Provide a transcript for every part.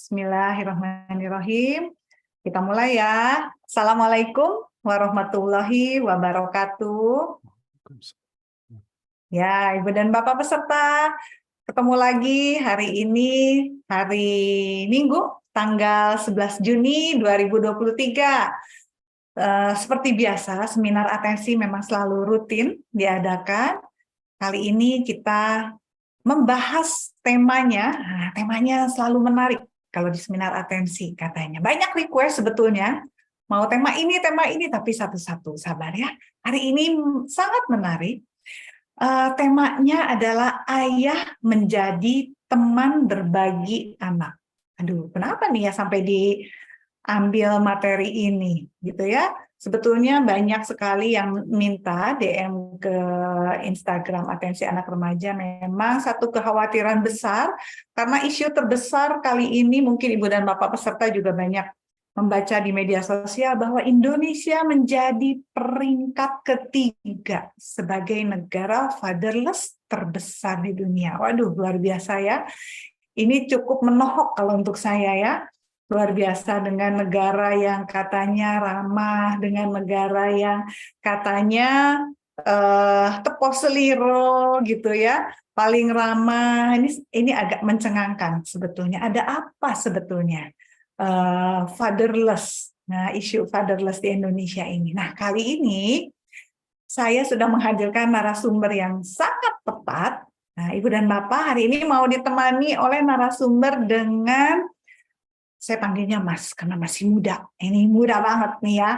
Bismillahirrahmanirrahim. Kita mulai ya. Assalamualaikum warahmatullahi wabarakatuh. Ya, Ibu dan Bapak peserta, ketemu lagi hari ini, hari Minggu, tanggal 11 Juni 2023. Seperti biasa, seminar atensi memang selalu rutin diadakan. Kali ini kita membahas temanya, temanya selalu menarik kalau di seminar atensi katanya. Banyak request sebetulnya, mau tema ini, tapi satu-satu, sabar ya. Hari ini sangat menarik. Temanya adalah ayah menjadi teman berbagi anak. Aduh, kenapa nih ya sampai diambil materi ini, gitu ya? Sebetulnya banyak sekali yang minta DM ke Instagram Atensi Anak Remaja. Memang satu kekhawatiran besar, karena isu terbesar kali ini mungkin Ibu dan Bapak peserta juga banyak membaca di media sosial bahwa Indonesia menjadi peringkat ketiga sebagai negara fatherless terbesar di dunia. Waduh, luar biasa ya. Ini cukup menohok kalau untuk saya ya. Luar biasa, dengan negara yang katanya ramah, dengan negara yang katanya tepos seliro gitu ya, paling ramah. Ini agak mencengangkan sebetulnya. Ada apa sebetulnya fatherless? Nah, isu fatherless di Indonesia ini. Nah, kali ini saya sudah menghadirkan narasumber yang sangat tepat. Nah, Ibu dan Bapak hari ini mau ditemani oleh narasumber dengan, saya panggilnya Mas karena masih muda. Ini muda banget nih ya.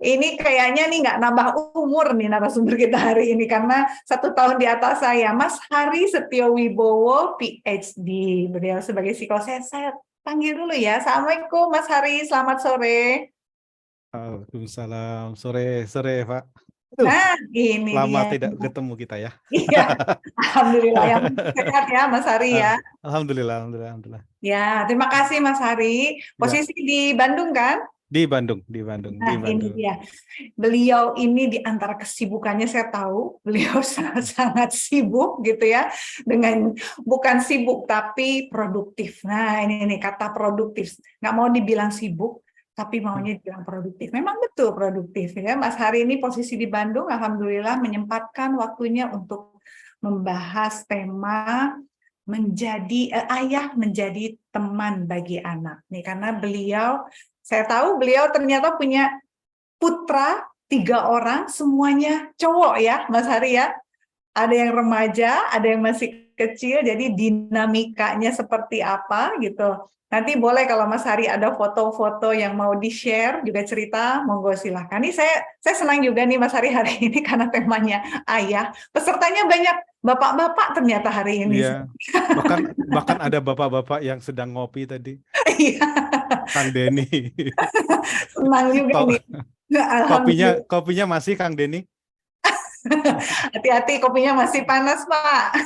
Ini kayaknya nih nggak nambah umur nih narasumber kita hari ini karena 1 tahun di atas saya. Mas Hari Setiowibowo, PhD. Beliau sebagai psikolog. Saya panggil dulu ya. Assalamualaikum Mas Hari, selamat sore. Waalaikumsalam. Sore Pak. Aduh, Nah, ini lama dia. tidak ketemu kita ya. Iya, alhamdulillah yang sehat ya Mas Hari ya. Alhamdulillah. Ya, terima kasih Mas Hari. Ya, Posisi di Bandung kan? di Bandung. Nah, ini dia. Beliau ini di antara kesibukannya saya tahu, beliau sangat sibuk gitu ya, dengan bukan sibuk tapi produktif. Nah, ini kata produktif. Nggak mau dibilang sibuk, tapi maunya dibilang produktif. Memang betul produktif ya. Mas Hari ini posisi di Bandung, alhamdulillah menyempatkan waktunya untuk membahas tema ayah menjadi teman bagi anak. Nih, karena saya tahu beliau ternyata punya putra 3 orang, semuanya cowok ya, Mas Hari ya. Ada yang remaja, ada yang masih kecil, jadi dinamikanya seperti apa gitu. Nanti boleh kalau Mas Hari ada foto-foto yang mau di-share, juga cerita, monggo silahkan. Ini saya senang juga nih Mas Hari hari ini karena temanya ayah. Pesertanya banyak bapak-bapak ternyata hari ini. Iya. Bahkan ada bapak-bapak yang sedang ngopi tadi. Iya. Kang Denny. Senang juga nih. Alhamdulillah. Kopinya masih Kang Denny? Hati-hati, kopinya masih panas, Pak.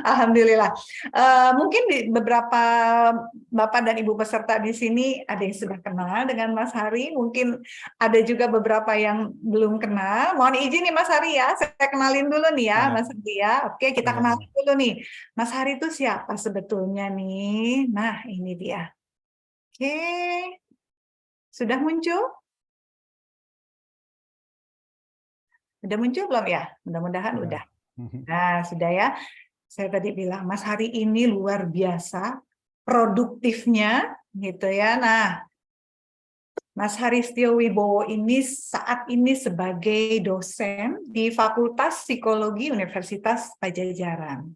Alhamdulillah. Mungkin di beberapa Bapak dan Ibu peserta di sini ada yang sudah kenal dengan Mas Hari, mungkin ada juga beberapa yang belum kenal. Mohon izin nih Mas Hari ya, saya kenalin dulu nih ya, Mas Hari ya. Oke, kita kenalin dulu nih. Mas Hari itu siapa sebetulnya nih? Nah, ini dia. Oke, sudah muncul? Udah muncul belum ya? Mudah-mudahan udah. Nah, sudah ya. Saya tadi bilang, Mas Hari ini luar biasa produktifnya, gitu ya. Nah, Mas Hari Setiowibowo ini saat ini sebagai dosen di Fakultas Psikologi Universitas Padjadjaran.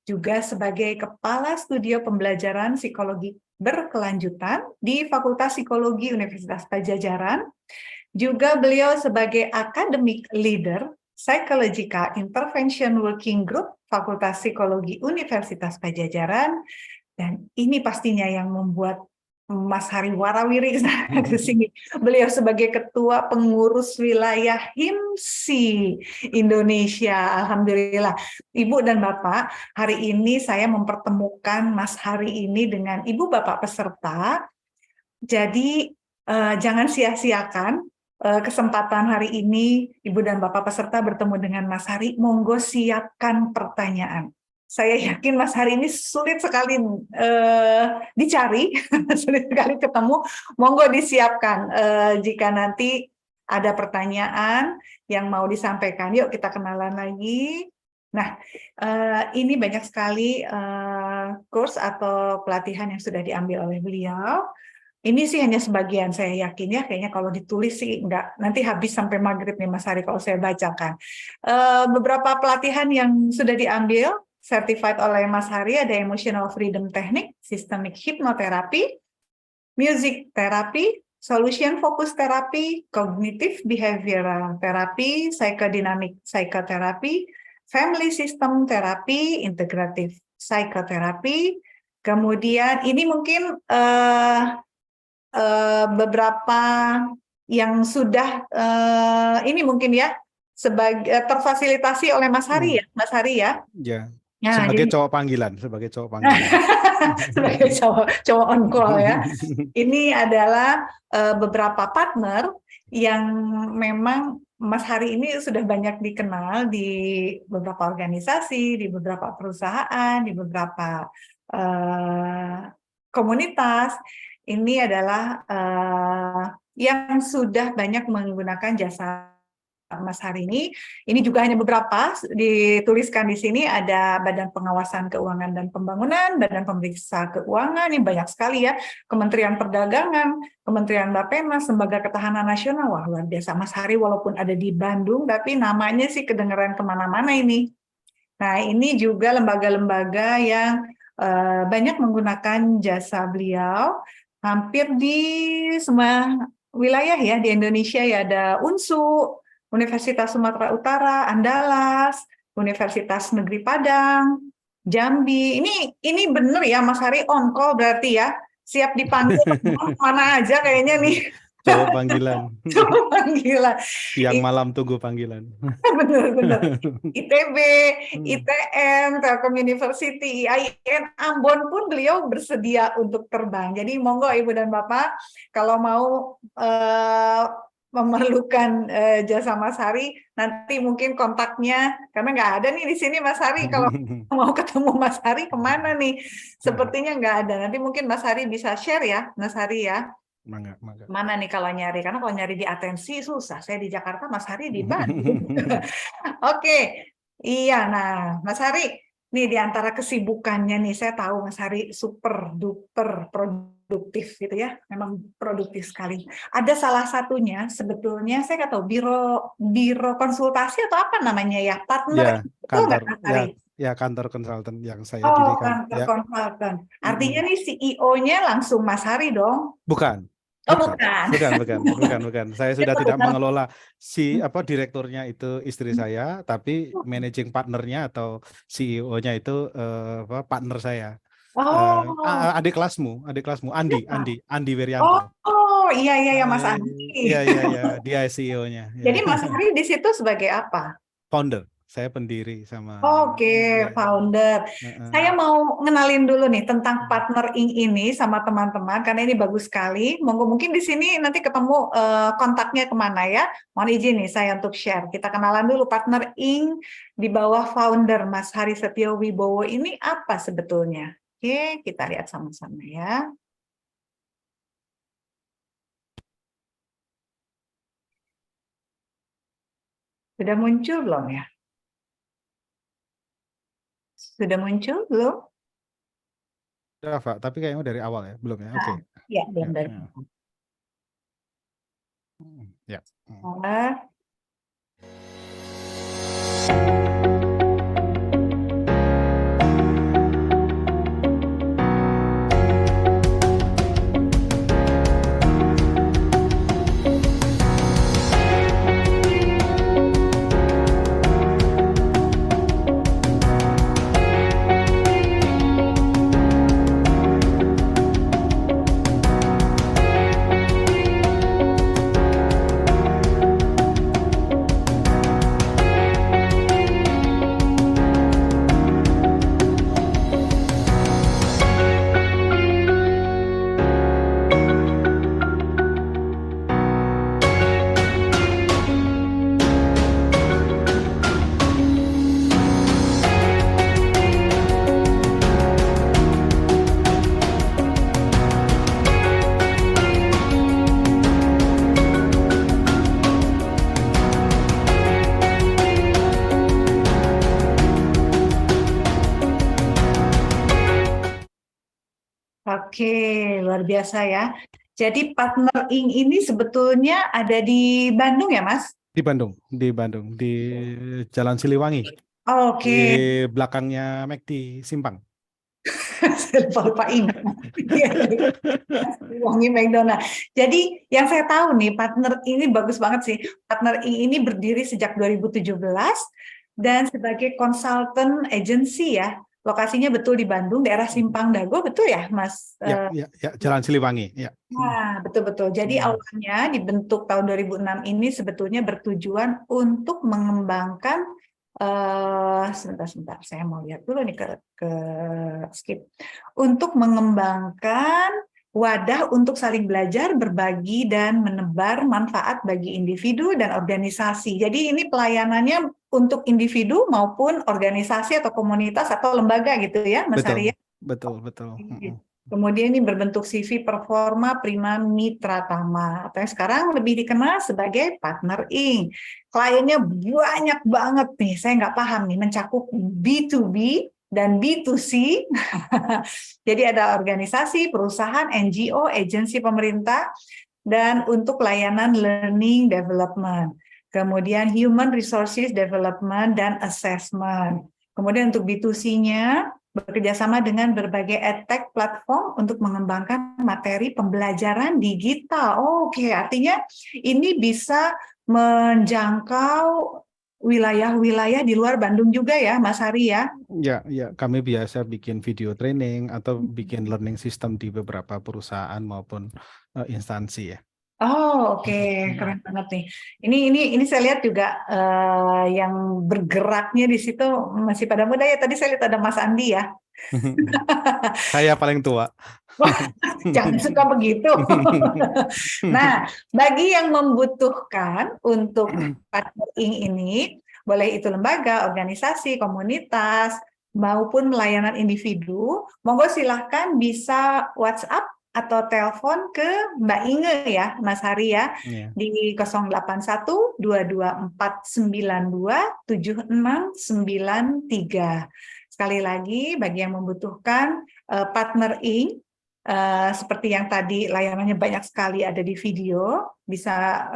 Juga sebagai Kepala Studio Pembelajaran Psikologi Berkelanjutan di Fakultas Psikologi Universitas Padjadjaran. Juga beliau sebagai Academic Leader Psychological Intervention Working Group Fakultas Psikologi Universitas Padjadjaran, dan ini pastinya yang membuat Mas Hari warawiri ke sini. Beliau sebagai Ketua Pengurus Wilayah HIMSI Indonesia. Alhamdulillah. Ibu dan Bapak, hari ini saya mempertemukan Mas Hari ini dengan Ibu Bapak peserta. Jadi jangan sia-siakan kesempatan hari ini Ibu dan Bapak peserta bertemu dengan Mas Hari. Monggo siapkan pertanyaan. saya yakin Mas Hari ini sulit sekali dicari, sulit sekali ketemu. Monggo disiapkan jika nanti ada pertanyaan yang mau disampaikan. Yuk kita kenalan lagi. Nah, ini banyak sekali kurs atau pelatihan yang sudah diambil oleh beliau. Ini sih hanya sebagian, saya yakin ya, kayaknya kalau ditulis sih enggak, nanti habis sampai maghrib nih Mas Hari kalau saya bacakan. Beberapa pelatihan yang sudah diambil, certified oleh Mas Hari, ada Emotional Freedom Technique, Systemic Hypnotherapy, Music Therapy, Solution Focus Therapy, Cognitive Behavioral Therapy, Psychodynamic Psychotherapy, Family System Therapy, Integrative Psychotherapy, kemudian ini mungkin beberapa yang sudah ini mungkin ya sebagai terfasilitasi oleh Mas Hari ya, Mas Hari ya. Ya. Nah, Sebagai jadi cowok panggilan, sebagai cowok panggilan. sebagai cowok on call ya. Ini adalah beberapa partner yang memang Mas Hari ini sudah banyak dikenal di beberapa organisasi, di beberapa perusahaan, di beberapa komunitas. Ini adalah yang sudah banyak menggunakan jasa Mas Hari ini. Ini juga hanya beberapa dituliskan di sini, ada Badan Pengawasan Keuangan dan Pembangunan, Badan Pemeriksa Keuangan, ini banyak sekali ya, Kementerian Perdagangan, Kementerian Bappenas, Lembaga Ketahanan Nasional. Wah, luar biasa. Mas Hari walaupun ada di Bandung, tapi namanya sih kedengeran kemana-mana ini. Nah, ini juga lembaga-lembaga yang banyak menggunakan jasa beliau, hampir di semua wilayah ya di Indonesia ya, ada UNSU, Universitas Sumatera Utara, Andalas, Universitas Negeri Padang, Jambi. Ini bener ya Mas Hari on call berarti ya, siap dipanggil mana aja kayaknya nih. Cowok panggilan. Cowok panggilan. Siang malam tunggu panggilan. Benar-benar. ITB, ITM, Telkom University, IAIN, Ambon pun beliau bersedia untuk terbang. Jadi monggo Ibu dan Bapak, kalau mau memerlukan jasa Mas Hari, nanti mungkin kontaknya, karena nggak ada nih di sini Mas Hari, kalau mau ketemu Mas Hari kemana nih? Sepertinya nggak ada. Nanti mungkin Mas Hari bisa share ya, Mas Hari ya. Mangga. Mana nih kalau nyari? Karena kalau nyari di Atensi susah. Saya di Jakarta, Mas Hari di Bandung. Oke, iya. Nah, Mas Hari, nih di antara kesibukannya nih, saya tahu Mas Hari super duper produktif gitu ya. Memang produktif sekali. Ada salah satunya sebetulnya saya nggak tahu biro konsultasi atau apa namanya ya, partner. Ya, Betul kantor. nggak, Mas Hari? Ya, kantor konsultan yang saya Oh, dirikan. kantor Ya. konsultan. Artinya nih CEO-nya langsung Mas Hari dong? Bukan. Oh, bukan. Bukan. Saya sudah tidak mengelola direkturnya itu istri saya, tapi managing partnernya atau CEO-nya itu partner saya. Oh, Adik kelasmu, Andi Werianto. oh, iya Mas Andi. Iya, dia CEO-nya. Jadi Mas Hari di situ sebagai apa? Founder. Saya pendiri sama. Oke, founder. Saya mau ngenalin dulu nih tentang partner Inc ini sama teman-teman karena ini bagus sekali. Mungkin di sini nanti ketemu kontaknya kemana ya. Mohon izin nih saya untuk share. Kita kenalan dulu partner Inc di bawah founder Mas Hari Setio Wibowo ini apa sebetulnya? Oke, kita lihat sama-sama ya. Sudah muncul belum ya? Sudah muncul belum? Sudah, Pak, tapi kayaknya dari awal ya, belum ya? Oke. Ya, belum dari awal. Ya. Oke, luar biasa ya. Jadi Partner Inc. ini sebetulnya ada di Bandung ya, Mas? Di Bandung, di Jalan Siliwangi, di Oke, belakangnya McD Simpang. saya lupa ingat. Iya, Wangi McDonald. Jadi yang saya tahu nih, Partner ini bagus banget sih. Partner ini berdiri sejak 2017 dan sebagai consultant agency ya. Lokasinya betul di Bandung, daerah Simpang Dago, betul ya, Mas? Ya, Jalan Siliwangi, ya. Nah, betul-betul. Jadi awalnya dibentuk tahun 2006 ini sebetulnya bertujuan untuk mengembangkan sebentar, saya mau lihat dulu nih ke skip. Untuk mengembangkan wadah untuk saling belajar, berbagi, dan menebar manfaat bagi individu dan organisasi. Jadi ini pelayanannya untuk individu maupun organisasi atau komunitas atau lembaga gitu ya, Mas Betul, Arya. betul. Kemudian ini berbentuk CV Performa Prima Mitra Tama atau yang sekarang lebih dikenal sebagai Partner Inc. Kliennya banyak banget nih, saya nggak paham nih, mencakup B2B dan B2C. Jadi ada organisasi, perusahaan, NGO, agensi pemerintah, dan untuk layanan learning development. Kemudian human resources development dan assessment. Kemudian untuk B2C-nya, bekerjasama dengan berbagai edtech platform untuk mengembangkan materi pembelajaran digital. Oke, artinya ini bisa menjangkau wilayah-wilayah di luar Bandung juga ya, Mas Hari ya? Ya, kami biasa bikin video training atau bikin learning system di beberapa perusahaan maupun instansi ya. Oh, oke, keren banget nih. Ini saya lihat juga yang bergeraknya di situ masih pada muda ya. Tadi saya lihat ada Mas Andi ya. Saya paling tua. Wah, jangan suka begitu. Nah, bagi yang membutuhkan untuk Partner Inc. ini, boleh itu lembaga, organisasi, komunitas, maupun layanan individu, monggo silahkan bisa WhatsApp atau telepon ke Mbak Inge ya, Mas Hari ya, Ya. di 081 22492 7693. Sekali lagi, bagi yang membutuhkan Partner Inc., seperti yang tadi layanannya banyak sekali ada di video, bisa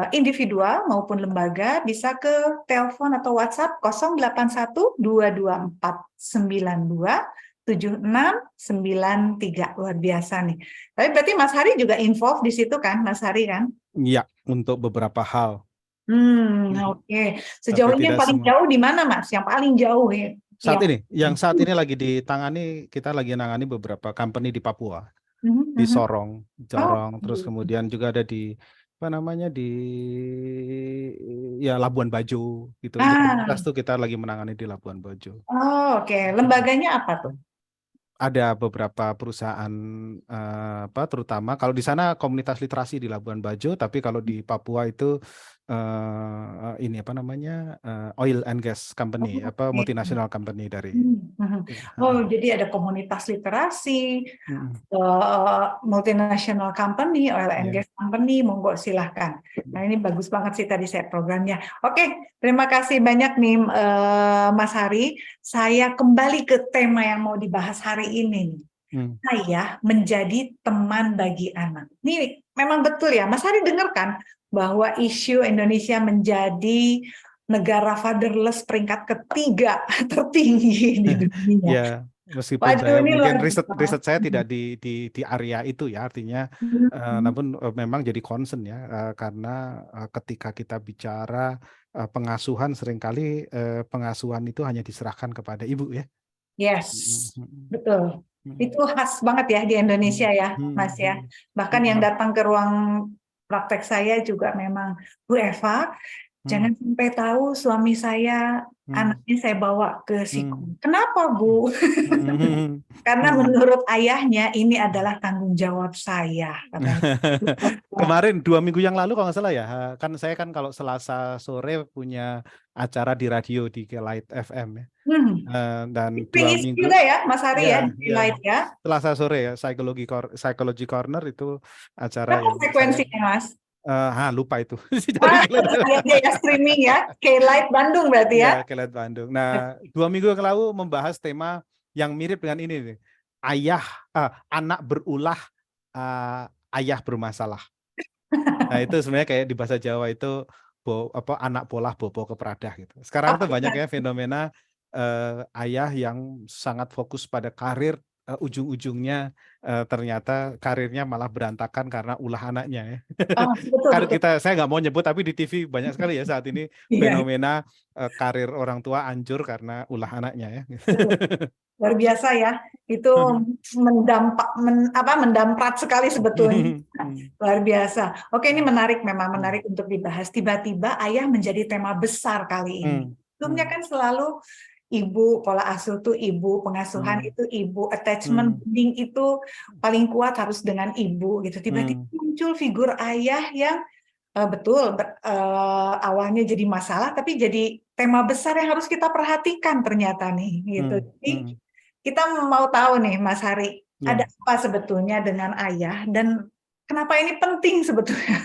individual maupun lembaga, bisa ke telepon atau WhatsApp 081 224 92 7693. Luar biasa nih. Tapi berarti Mas Hari juga involved di situ kan, Mas Hari kan? Ya, untuk beberapa hal. Oke. Sejauh Tapi ini yang tidak paling semua. jauh di mana, Mas? Yang paling jauh ya? Yang saat ini lagi ditangani, kita lagi nangani beberapa company di Papua, di Mhm. Sorong, Oh, terus kemudian juga ada di apa namanya di ya Labuan Bajo gitu. Untuk komunitas tuh kita lagi menangani di Labuan Bajo. oke. Lembaganya apa tuh? Ada beberapa perusahaan terutama kalau di sana komunitas literasi di Labuan Bajo, tapi kalau di Papua itu ini apa namanya oil and gas company, Oke. multinational company dari ya. Oh, jadi ada komunitas literasi, Mm, multinational company, oil and ya. gas company, monggo silahkan. Nah, ini bagus banget sih tadi saya programnya. Oke, terima kasih banyak nih Mas Hari. Saya kembali ke tema yang mau dibahas hari ini. Saya menjadi teman bagi anak. Ini memang betul ya, Mas Hari dengar kan bahwa isu Indonesia menjadi negara fatherless peringkat ketiga tertinggi di dunia. Ya, meskipun Waduh, saya ini luar mungkin biasa. riset saya tidak di area itu ya, artinya namun memang jadi concern ya, karena ketika kita bicara pengasuhan, seringkali pengasuhan itu hanya diserahkan kepada ibu ya. Yes, betul. Itu khas banget ya di Indonesia ya, Mas ya. Bahkan yang datang ke ruang praktek saya juga memang, Bu Eva, jangan sampai tahu suami saya, anaknya saya bawa ke psikolog. Kenapa, Bu? Karena menurut ayahnya ini adalah tanggung jawab saya, katanya. Kemarin 2 minggu yang lalu kalau nggak salah ya, kan saya kan kalau Selasa sore punya acara di radio di Light FM ya. Dan 2 Pingis minggu juga ya, Mas Hari ya, ya, di Light ya. Selasa sore ya, Psychology Corner itu acara Berapa yang saya frekuensinya, Mas? lupa itu. Lihat dia ya streaming ya, K-Light Bandung berarti ya. Ya, Light Bandung. Nah, 2 minggu yang lalu membahas tema yang mirip dengan ini nih. anak berulah, ayah bermasalah. Nah itu sebenarnya kayak di bahasa Jawa itu anak polah bopo kepradah gitu. Sekarang tuh banyak ya fenomena ayah yang sangat fokus pada karir, ujung-ujungnya ternyata karirnya malah berantakan karena ulah anaknya ya. Betul Kan betul. saya nggak mau nyebut tapi di TV banyak sekali ya saat ini Iya, fenomena karir orang tua hancur karena ulah anaknya ya. betul. Luar biasa ya. Itu mendamprat sekali sebetulnya. Luar biasa. Oke, ini menarik, memang menarik untuk dibahas. Tiba-tiba ayah menjadi tema besar kali ini. Sebelumnya kan selalu ibu, pola asuh itu ibu, pengasuhan itu ibu, attachment bonding itu paling kuat harus dengan ibu gitu. Tiba-tiba muncul figur ayah yang betul awalnya jadi masalah, tapi jadi tema besar yang harus kita perhatikan ternyata nih gitu. Jadi kita mau tahu nih Mas Hari, ada Ya, apa sebetulnya dengan ayah dan kenapa ini penting sebetulnya?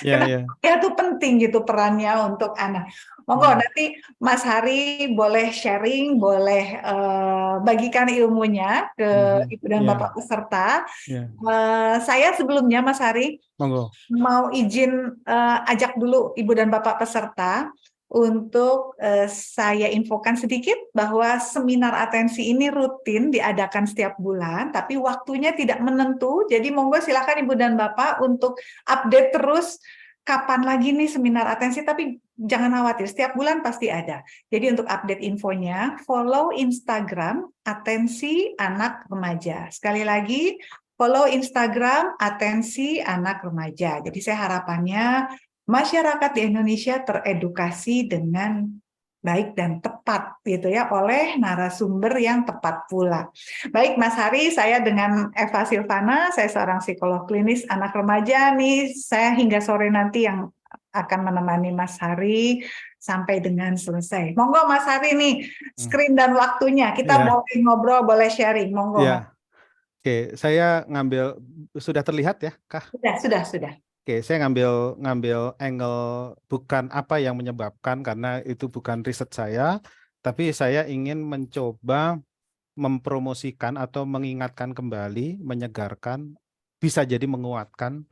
ya, Kenapa ya. ayah itu penting gitu perannya untuk anak? Monggo nanti Mas Hari boleh sharing, boleh bagikan ilmunya ke Ibu dan Ya, Bapak peserta. ya. Saya sebelumnya Mas Hari Monggo. mau izin ajak dulu Ibu dan Bapak peserta untuk saya infokan sedikit bahwa seminar atensi ini rutin diadakan setiap bulan, tapi waktunya tidak menentu. Jadi monggo silakan Ibu dan Bapak untuk update terus kapan lagi nih seminar atensi, tapi jangan khawatir, setiap bulan pasti ada. Jadi untuk update infonya, follow Instagram Atensi Anak Remaja. Sekali lagi, follow Instagram Atensi Anak Remaja. Jadi saya harapannya masyarakat di Indonesia teredukasi dengan baik dan tepat gitu ya oleh narasumber yang tepat pula. Baik Mas Hari, saya dengan Eva Silvana, saya seorang psikolog klinis anak remaja nih. Saya hingga sore nanti yang akan menemani Mas Hari sampai dengan selesai. Monggo Mas Hari nih, screen dan waktunya. Kita Ya, boleh ngobrol, boleh sharing. Monggo Mas. ya. Oke, saya ngambil sudah terlihat ya, Kah? Sudah. Oke, saya ngambil ngambil angle bukan apa yang menyebabkan karena itu bukan riset saya, tapi saya ingin mencoba mempromosikan atau mengingatkan kembali, menyegarkan, bisa jadi menguatkan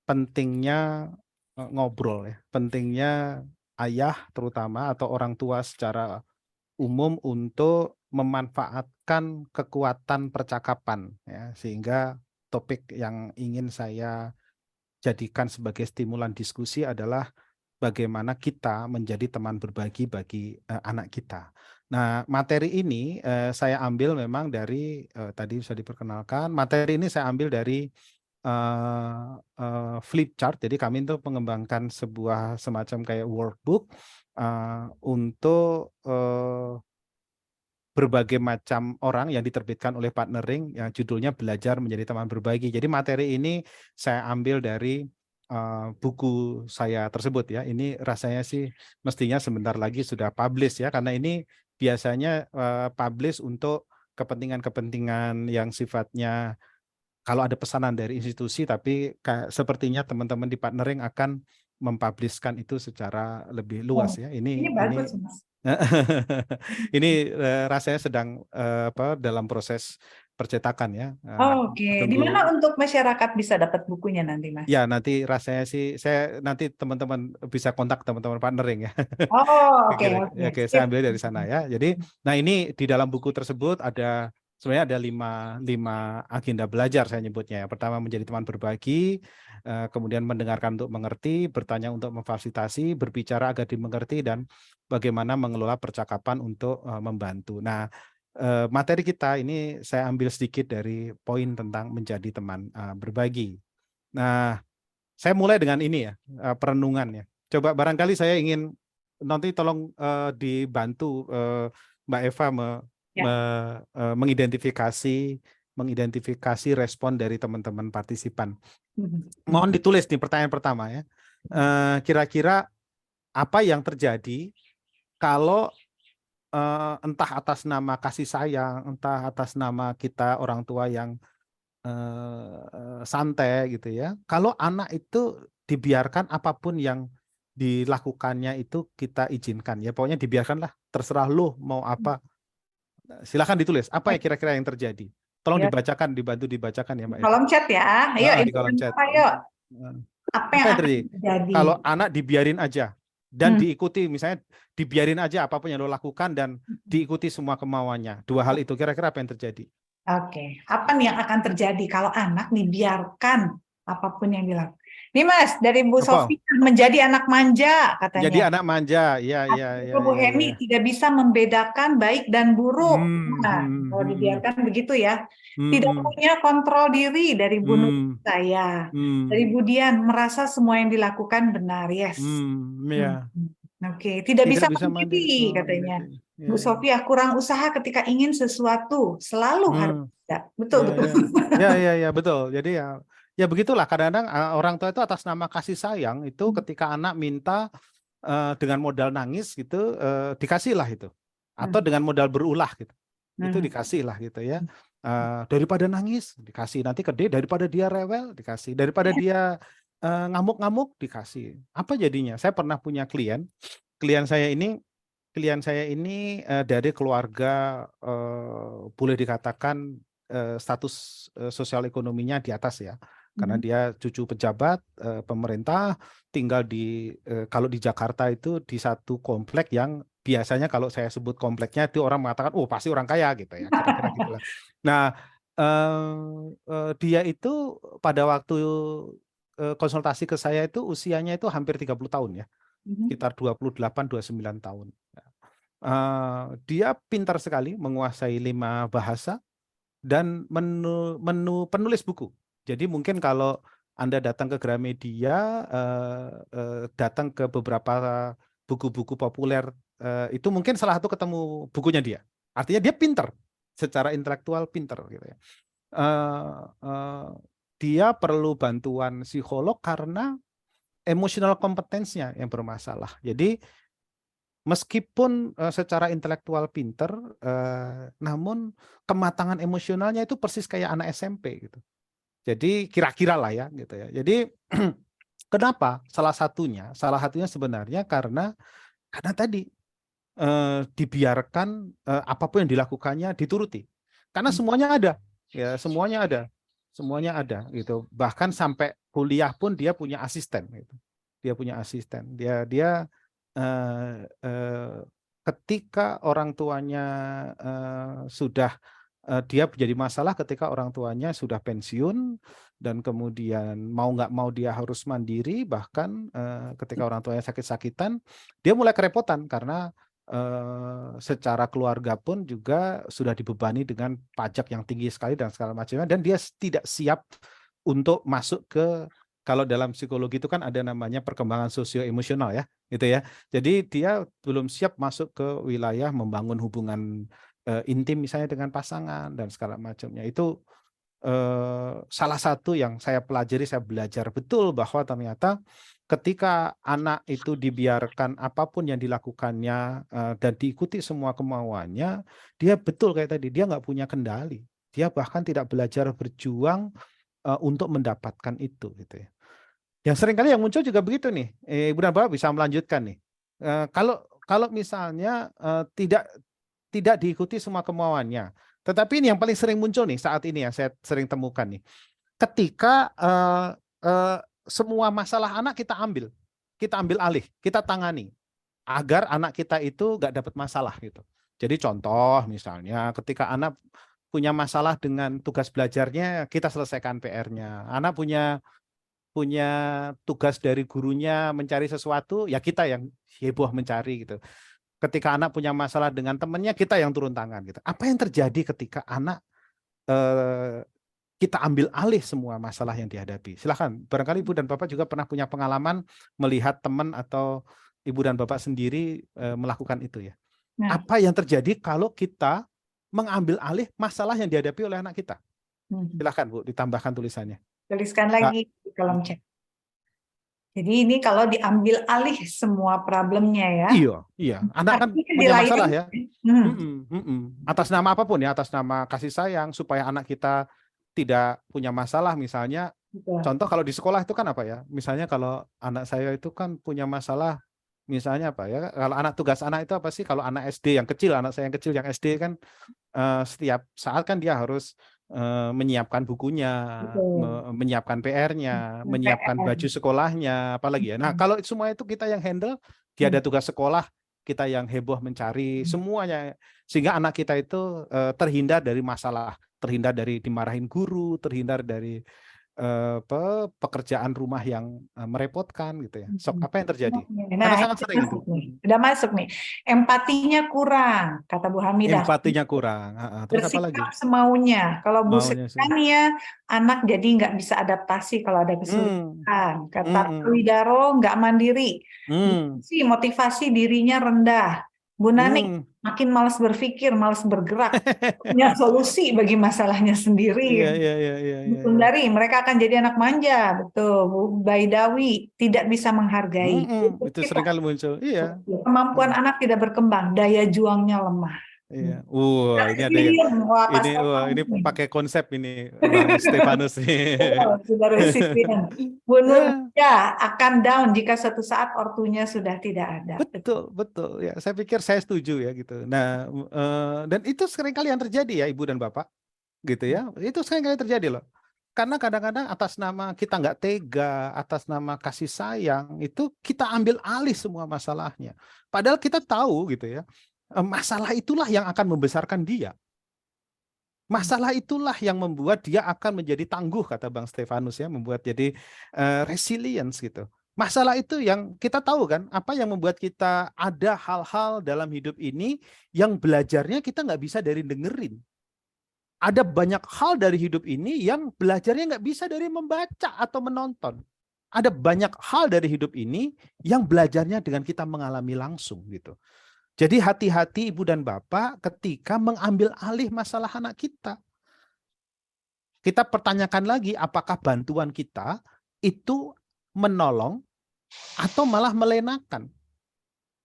pentingnya ngobrol ya, pentingnya ayah terutama atau orang tua secara umum untuk memanfaatkan kekuatan percakapan ya, sehingga topik yang ingin saya jadikan sebagai stimulan diskusi adalah bagaimana kita menjadi teman berbagi bagi anak kita. Nah, materi ini saya ambil memang dari tadi sudah diperkenalkan. Materi ini saya ambil dari flip chart. Jadi kami itu mengembangkan sebuah semacam kayak workbook untuk berbagai macam orang yang diterbitkan oleh partnering yang judulnya Belajar Menjadi Teman Berbagi. Jadi materi ini saya ambil dari buku saya tersebut ya. Ini rasanya sih mestinya sebentar lagi sudah publish ya, karena ini biasanya publish untuk kepentingan-kepentingan yang sifatnya kalau ada pesanan dari institusi, tapi sepertinya teman-teman di partnering akan mempublishkan itu secara lebih luas ya. Ini bagus, Mas. Ini rasanya sedang dalam proses percetakan ya. Oke, di mana Tunggu. untuk masyarakat bisa dapat bukunya nanti, Mas? Ya, nanti rasanya sih saya nanti teman-teman bisa kontak teman-teman partnering ya. Oh, oke, Kira, oke. oke, saya Sip. ambil dari sana ya. Jadi, nah ini di dalam buku tersebut ada sebenarnya ada lima agenda belajar saya nyebutnya. Yang pertama menjadi teman berbagi, kemudian mendengarkan untuk mengerti, bertanya untuk memfasilitasi, berbicara agar dimengerti, dan bagaimana mengelola percakapan untuk membantu. Nah, materi kita ini saya ambil sedikit dari poin tentang menjadi teman berbagi. Nah, saya mulai dengan ini ya, perenungan ya. Coba barangkali saya ingin nanti tolong dibantu Mbak Eva mengidentifikasi respon dari teman-teman partisipan. Mohon ditulis di pertanyaan pertama ya. Kira-kira apa yang terjadi kalau entah atas nama kasih sayang, entah atas nama kita orang tua yang santai gitu ya. Kalau anak itu dibiarkan apapun yang dilakukannya itu kita izinkan ya. Pokoknya dibiarkanlah, terserah lu mau apa. Silakan ditulis apa ya kira-kira yang terjadi. Tolong Ya, dibantu dibacakan ya Mbak Eva. kolom chat ya. Ayo Di Ibu kolom dan chat. Bapak, yuk. Nah, Apa apa yang yang akan terjadi? terjadi? Kalau anak dibiarin aja dan Hmm. diikuti, misalnya dibiarin aja apapun yang lo lakukan dan diikuti semua kemauannya. Dua hal itu kira-kira apa yang terjadi? Oke, apa nih yang akan terjadi kalau anak dibiarkan apapun yang dilakukan? Nih Mas, dari Bu Apa? Sofi menjadi anak manja Jadi katanya. anak manja, ya, ya, ya, Atau Bu ya, ya. Heni tidak bisa membedakan baik dan buruk. Nah, kalau Hmm. dibiarkan begitu ya. Tidak Hmm. punya kontrol diri dari Bu Nur Hmm. saya. Dari Hmm. Bu Dian, merasa semua yang dilakukan benar. Yes. Ya. Oke, tidak Tidak bisa bisa mandiri. mandiri Oh, katanya. mandiri. Ya, Bu ya. Sofia kurang usaha ketika ingin sesuatu, selalu harus Hmm. bisa. Betul, Ya, betul. ya, ya, ya, ya, betul. Jadi ya begitulah. Kadang-kadang orang tua itu atas nama kasih sayang itu ketika anak minta dengan modal nangis gitu, dikasihlah itu, atau Hmm. dengan modal berulah gitu, itu Hmm. dikasih lah gitu ya. Daripada nangis dikasih, nanti gede daripada dia rewel dikasih, daripada dia ngamuk-ngamuk dikasih. Apa jadinya? Saya pernah punya klien saya ini dari keluarga boleh dikatakan status sosial ekonominya di atas ya, karena Hmm. dia cucu pejabat pemerintah, tinggal kalau di Jakarta itu di satu komplek yang biasanya kalau saya sebut kompleknya itu orang mengatakan, oh pasti orang kaya gitu ya, kira-kira gitulah. Nah, dia itu pada waktu konsultasi ke saya itu usianya itu hampir 30 tahun ya, Hmm. sekitar 28-29 tahun. Dia pintar sekali, menguasai 5 bahasa dan penulis buku. Jadi mungkin kalau Anda datang ke Gramedia, datang ke beberapa buku-buku populer, itu mungkin salah satu ketemu bukunya dia. Artinya dia pintar, secara intelektual pintar gitu ya. Dia perlu bantuan psikolog karena emotional competence-nya yang bermasalah. Jadi meskipun secara intelektual pinter, namun kematangan emosionalnya itu persis kayak anak SMP gitu. Jadi kira-kira lah ya gitu ya. Jadi kenapa? Salah satunya sebenarnya karena tadi dibiarkan apapun yang dilakukannya dituruti. Karena semuanya ada, ya semuanya ada gitu. Bahkan sampai kuliah pun dia punya asisten gitu. Dia punya asisten. Dia ketika orang tuanya dia menjadi masalah ketika orang tuanya sudah pensiun dan kemudian mau nggak mau dia harus mandiri, bahkan ketika orang tuanya sakit-sakitan dia mulai kerepotan karena secara keluarga pun juga sudah dibebani dengan pajak yang tinggi sekali dan segala macamnya, dan dia tidak siap untuk masuk ke, kalau dalam psikologi itu kan ada namanya perkembangan sosio-emosional ya, gitu ya. Jadi dia belum siap masuk ke wilayah membangun hubungan intim misalnya dengan pasangan dan segala macamnya. Itu salah satu yang saya pelajari, saya belajar betul bahwa ternyata ketika anak itu dibiarkan apapun yang dilakukannya dan diikuti semua kemauannya, dia betul kayak tadi, dia nggak punya kendali. Dia bahkan tidak belajar berjuang untuk mendapatkan itu gitu ya. Yang seringkali yang muncul juga begitu nih, Ibu dan Bapak bisa melanjutkan nih. Kalau misalnya tidak diikuti semua kemauannya, tetapi ini yang paling sering muncul nih saat ini yang saya sering temukan nih. Ketika semua masalah anak kita ambil alih, kita tangani agar anak kita itu nggak dapat masalah gitu. Jadi contoh misalnya ketika anak punya masalah dengan tugas belajarnya, kita selesaikan PR-nya. Anak punya tugas dari gurunya mencari sesuatu, ya kita yang heboh mencari gitu. Ketika anak punya masalah dengan temannya, kita yang turun tangan gitu. Apa yang terjadi ketika anak kita ambil alih semua masalah yang dihadapi? Silahkan, barangkali Ibu dan Bapak juga pernah punya pengalaman melihat teman atau Ibu dan Bapak sendiri melakukan itu ya. Nah, Apa yang terjadi kalau kita mengambil alih masalah yang dihadapi oleh anak kita? Silahkan Bu, ditambahkan tulisannya. tuliskan Mbak. lagi di kolom chat. Jadi ini kalau diambil alih semua problemnya ya. Iya. Anak kan Artinya punya masalah dilayani. ya. Atas nama apapun ya, atas nama kasih sayang, supaya anak kita tidak punya masalah misalnya. Betul. Contoh kalau di sekolah itu kan apa ya? Misalnya kalau anak saya itu kan punya masalah, misalnya apa ya? Kalau tugas anak itu apa sih? Kalau anak SD yang kecil, anak saya yang kecil yang SD kan setiap saat kan dia harus menyiapkan bukunya, Betul. menyiapkan PR-nya, menyiapkan PR. baju sekolahnya, apalagi ya. Nah, kalau semua itu kita yang handle, dia ada tugas sekolah, kita yang heboh mencari semuanya, sehingga anak kita itu terhindar dari masalah, terhindar dari dimarahin guru, terhindar dari pekerjaan rumah yang merepotkan gitu ya. Sok apa yang terjadi? Nah, Karena ini sangat udah sering itu. masuk nih. Udah masuk nih. Empatinya kurang, kata Bu Hamidah. Empatinya kurang. Terus apa lagi? Bersikap semaunya. Kalau Bu Sri Maunya sih. kan ya anak jadi nggak bisa adaptasi kalau ada Hmm, kesulitan. Kata Pak hmm, Widaro nggak mandiri. Bu hmm, Susi motivasi dirinya rendah. Bu Nanik hmm. makin malas berpikir, malas bergerak. Punya solusi bagi masalahnya sendiri. Iya, iya, iya, iya, Bu iya, iya. Sundari, mereka akan jadi anak manja. Betul. Bu Baidawi tidak bisa menghargai. Itu sering kali muncul. Iya. Kemampuan Hmm, anak tidak berkembang, daya juangnya lemah. iya. Ini ada yang Wah, Pak ini Stefanus nih. pakai konsep ini Bang Stefanus nih. Oh, sudah resilient. Bu Ya, Nurja akan down jika suatu saat ortunya sudah tidak ada. betul, betul. Ya, saya pikir saya setuju ya gitu. Nah, dan itu sering kali yang terjadi ya Ibu dan Bapak, gitu ya. Itu sering kali terjadi loh. Karena kadang-kadang atas nama kita nggak tega, atas nama kasih sayang, itu kita ambil alih semua masalahnya. Padahal kita tahu gitu ya, masalah itulah yang akan membesarkan dia. Masalah itulah yang membuat dia akan menjadi tangguh, kata Bang Stefanus ya, membuat jadi resilience gitu. Masalah itu yang kita tahu kan, apa yang membuat kita ada hal-hal dalam hidup ini yang belajarnya kita nggak bisa dari dengerin. Ada banyak hal dari hidup ini yang belajarnya nggak bisa dari membaca atau menonton. Ada banyak hal dari hidup ini yang belajarnya dengan kita mengalami langsung gitu. Jadi hati-hati ibu dan bapak ketika mengambil alih masalah anak kita. Kita pertanyakan lagi apakah bantuan kita itu menolong atau malah melenakan.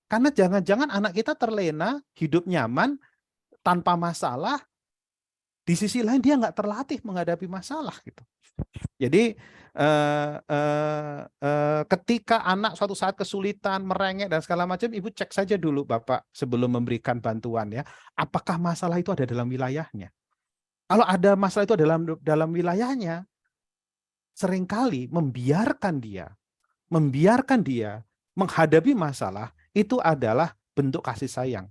Karena jangan-jangan anak kita terlena, hidup nyaman, tanpa masalah, di sisi lain dia nggak terlatih menghadapi masalah gitu. Jadi ketika anak suatu saat kesulitan, merengek dan segala macam, ibu cek saja dulu Bapak sebelum memberikan bantuan ya, apakah masalah itu ada dalam wilayahnya. Kalau ada masalah itu dalam wilayahnya, seringkali membiarkan dia menghadapi masalah itu adalah bentuk kasih sayang.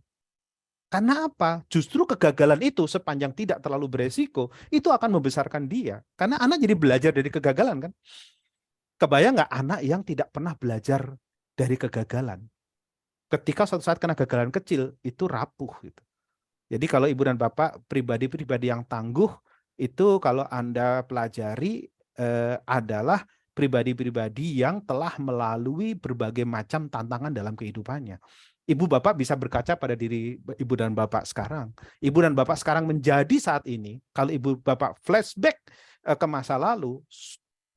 Karena apa? Justru kegagalan itu sepanjang tidak terlalu beresiko, itu akan membesarkan dia. Karena anak jadi belajar dari kegagalan kan. Kebayang nggak anak yang tidak pernah belajar dari kegagalan? Ketika suatu saat kena kegagalan kecil, itu rapuh gitu. Jadi kalau ibu dan bapak pribadi-pribadi yang tangguh, itu kalau Anda pelajari adalah pribadi-pribadi yang telah melalui berbagai macam tantangan dalam kehidupannya. Ibu bapak bisa berkaca pada diri ibu dan bapak sekarang. Ibu dan bapak sekarang menjadi saat ini, kalau ibu bapak flashback ke masa lalu,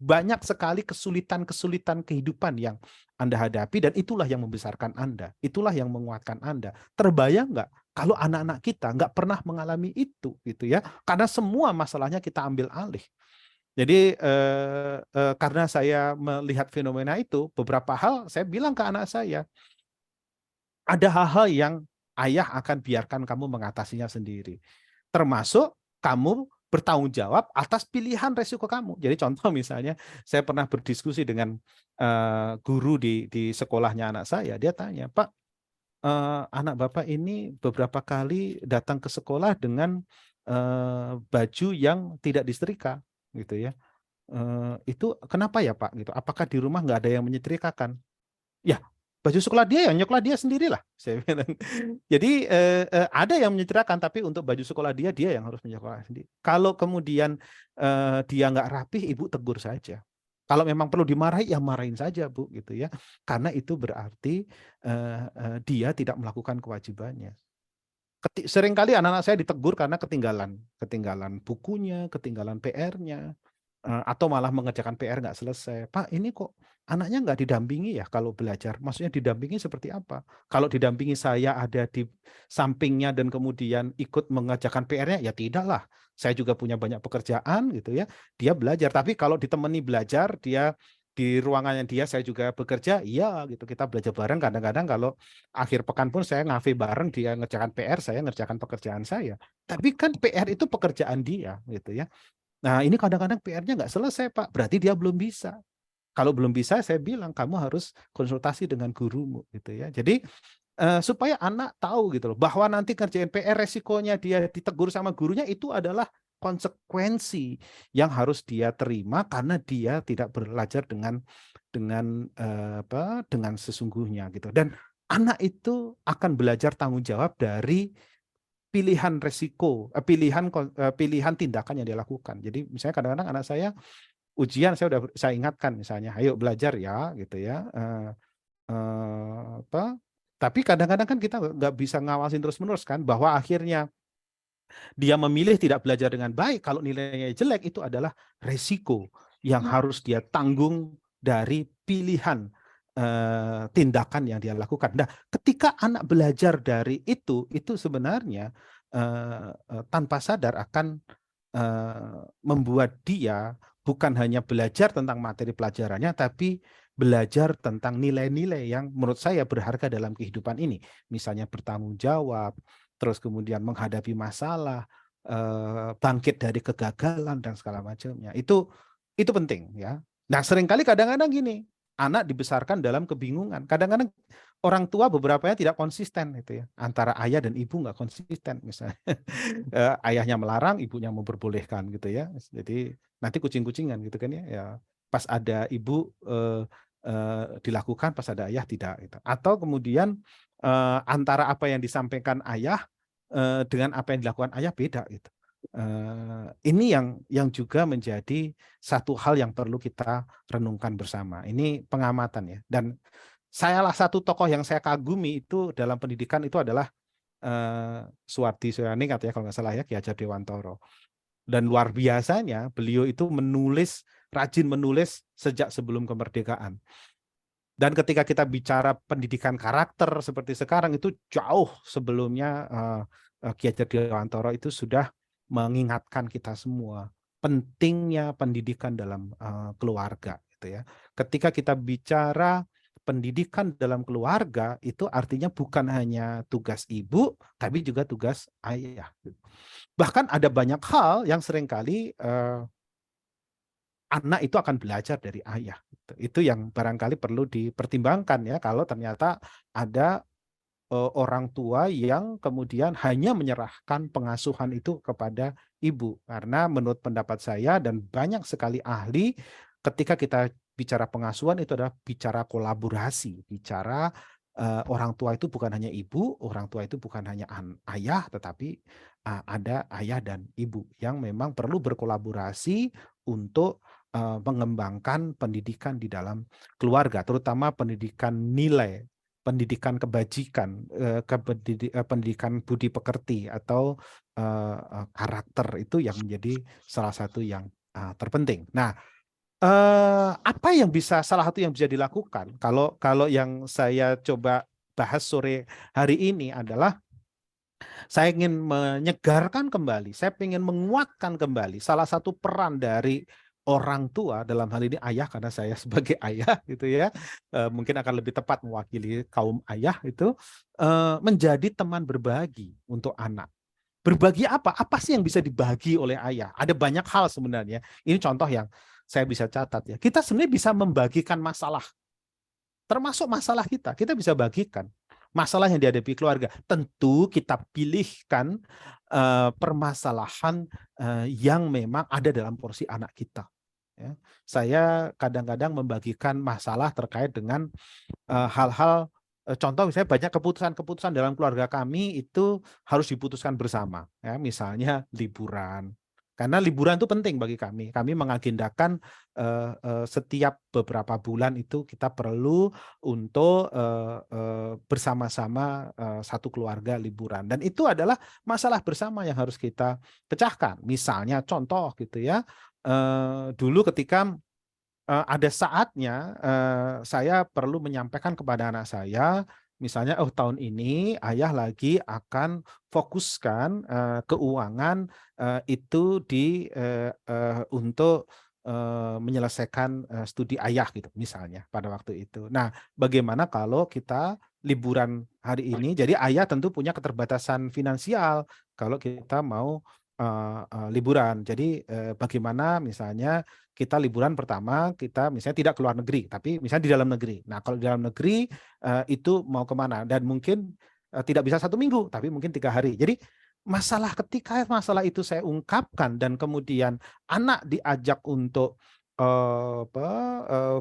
banyak sekali kesulitan-kesulitan kehidupan yang Anda hadapi, dan itulah yang membesarkan Anda, itulah yang menguatkan Anda. Terbayang nggak kalau anak-anak kita nggak pernah mengalami itu, gitu ya? Karena semua masalahnya kita ambil alih. Jadi karena saya melihat fenomena itu, beberapa hal saya bilang ke anak saya, ada hal-hal yang ayah akan biarkan kamu mengatasinya sendiri. Termasuk kamu bertanggung jawab atas pilihan resiko kamu. Jadi contoh misalnya, saya pernah berdiskusi dengan guru di sekolahnya anak saya. Dia tanya, Pak, anak Bapak ini beberapa kali datang ke sekolah dengan baju yang tidak disetrika, gitu ya. Itu kenapa ya Pak? Gitu. Apakah di rumah nggak ada yang menyetrikakan? Ya, baju sekolah dia yang nyoklah dia sendirilah, saya bilang. Jadi ada yang menyetrikakan, tapi untuk baju sekolah dia yang harus menyekolahkan sendiri. Kalau kemudian dia nggak rapih, ibu tegur saja. Kalau memang perlu dimarahi, ya marahin saja Bu, gitu ya. Karena itu berarti dia tidak melakukan kewajibannya. Seringkali anak-anak saya ditegur karena ketinggalan bukunya, ketinggalan PR-nya. Atau malah mengerjakan PR nggak selesai. Pak, ini kok anaknya nggak didampingi ya kalau belajar? Maksudnya didampingi seperti apa? Kalau didampingi saya ada di sampingnya dan kemudian ikut mengerjakan PR-nya, ya tidaklah. Saya juga punya banyak pekerjaan gitu ya. Dia belajar, tapi kalau ditemani belajar, dia di ruangannya dia saya juga bekerja, iya gitu, kita belajar bareng. Kadang-kadang kalau akhir pekan pun saya ngafe bareng, dia ngerjakan PR, saya ngerjakan pekerjaan saya. Tapi kan PR itu pekerjaan dia gitu ya. Nah ini kadang-kadang PR-nya nggak selesai Pak, berarti dia belum bisa. Kalau belum bisa saya bilang kamu harus konsultasi dengan gurumu gitu ya. Jadi supaya anak tahu gitu loh bahwa nanti kerjain PR resikonya dia ditegur sama gurunya itu adalah konsekuensi yang harus dia terima karena dia tidak belajar dengan sesungguhnya gitu. Dan anak itu akan belajar tanggung jawab dari pilihan resiko, pilihan tindakan yang dia lakukan. Jadi misalnya kadang-kadang anak saya ujian saya ingatkan misalnya, ayo belajar ya gitu ya. Tapi kadang-kadang kan kita nggak bisa ngawasin terus-menerus kan, bahwa akhirnya dia memilih tidak belajar dengan baik, kalau nilainya jelek itu adalah resiko yang harus dia tanggung dari pilihan tindakan yang dia lakukan. Nah, ketika anak belajar dari itu sebenarnya tanpa sadar akan membuat dia bukan hanya belajar tentang materi pelajarannya, tapi belajar tentang nilai-nilai yang menurut saya berharga dalam kehidupan ini. Misalnya bertanggung jawab, terus kemudian menghadapi masalah, bangkit dari kegagalan dan segala macamnya. Itu penting ya. Nah, seringkali kadang-kadang gini, anak dibesarkan dalam kebingungan. Kadang-kadang orang tua beberapanya tidak konsisten itu ya. Antara ayah dan ibu nggak konsisten misalnya. Ayahnya melarang, ibunya memperbolehkan gitu ya. Jadi nanti kucing-kucingan gitu kan ya. Ya pas ada ibu dilakukan, pas ada ayah tidak gitu. Atau kemudian antara apa yang disampaikan ayah dengan apa yang dilakukan ayah beda gitu. Ini yang juga menjadi satu hal yang perlu kita renungkan bersama. Ini pengamatan ya. Dan salah satu tokoh yang saya kagumi itu dalam pendidikan itu adalah Suwardi Soeaning katanya kalau nggak salah ya, Ki Hajar Dewantoro. Dan luar biasanya beliau itu rajin menulis sejak sebelum kemerdekaan. Dan ketika kita bicara pendidikan karakter seperti sekarang itu jauh sebelumnya Ki Hajar Dewantoro itu sudah mengingatkan kita semua pentingnya pendidikan dalam keluarga gitu ya. Ketika kita bicara pendidikan dalam keluarga itu artinya bukan hanya tugas ibu tapi juga tugas ayah. Bahkan ada banyak hal yang seringkali anak itu akan belajar dari ayah. Itu yang barangkali perlu dipertimbangkan ya kalau ternyata ada orang tua yang kemudian hanya menyerahkan pengasuhan itu kepada ibu. Karena menurut pendapat saya dan banyak sekali ahli, ketika kita bicara pengasuhan itu adalah bicara kolaborasi, bicara orang tua itu bukan hanya ibu, orang tua itu bukan hanya ayah, tetapi ada ayah dan ibu yang memang perlu berkolaborasi untuk mengembangkan pendidikan di dalam keluarga, terutama pendidikan nilai, pendidikan kebajikan, pendidikan budi pekerti atau karakter itu yang menjadi salah satu yang terpenting. Nah, salah satu yang bisa dilakukan kalau yang saya coba bahas sore hari ini adalah saya ingin menyegarkan kembali, saya ingin menguatkan kembali salah satu peran dari orang tua, dalam hal ini ayah karena saya sebagai ayah gitu ya, mungkin akan lebih tepat mewakili kaum ayah itu, menjadi teman berbagi untuk anak. Berbagi apa? Apa sih yang bisa dibagi oleh ayah? Ada banyak hal sebenarnya. Ini contoh yang saya bisa catat ya. Kita sebenarnya bisa membagikan masalah, termasuk masalah kita bisa bagikan masalah yang dihadapi keluarga. Tentu kita pilihkan permasalahan yang memang ada dalam porsi anak kita. Ya. Saya kadang-kadang membagikan masalah terkait dengan hal-hal, contoh misalnya banyak keputusan-keputusan dalam keluarga kami itu harus diputuskan bersama. Ya, misalnya liburan. Karena liburan itu penting bagi kami. Kami mengagendakan setiap beberapa bulan itu kita perlu untuk bersama-sama satu keluarga liburan. Dan itu adalah masalah bersama yang harus kita pecahkan. Misalnya contoh gitu ya, dulu ketika ada saatnya saya perlu menyampaikan kepada anak saya, misalnya, oh tahun ini ayah lagi akan fokuskan keuangan itu untuk menyelesaikan studi ayah gitu misalnya pada waktu itu. Nah, bagaimana kalau kita liburan hari ini? Jadi ayah tentu punya keterbatasan finansial kalau kita mau liburan. Jadi bagaimana misalnya kita liburan pertama kita misalnya tidak keluar negeri, tapi misalnya di dalam negeri. Nah, kalau di dalam negeri itu mau kemana? Dan mungkin tidak bisa 1 minggu, tapi mungkin 3 hari. Jadi ketika masalah itu saya ungkapkan dan kemudian anak diajak untuk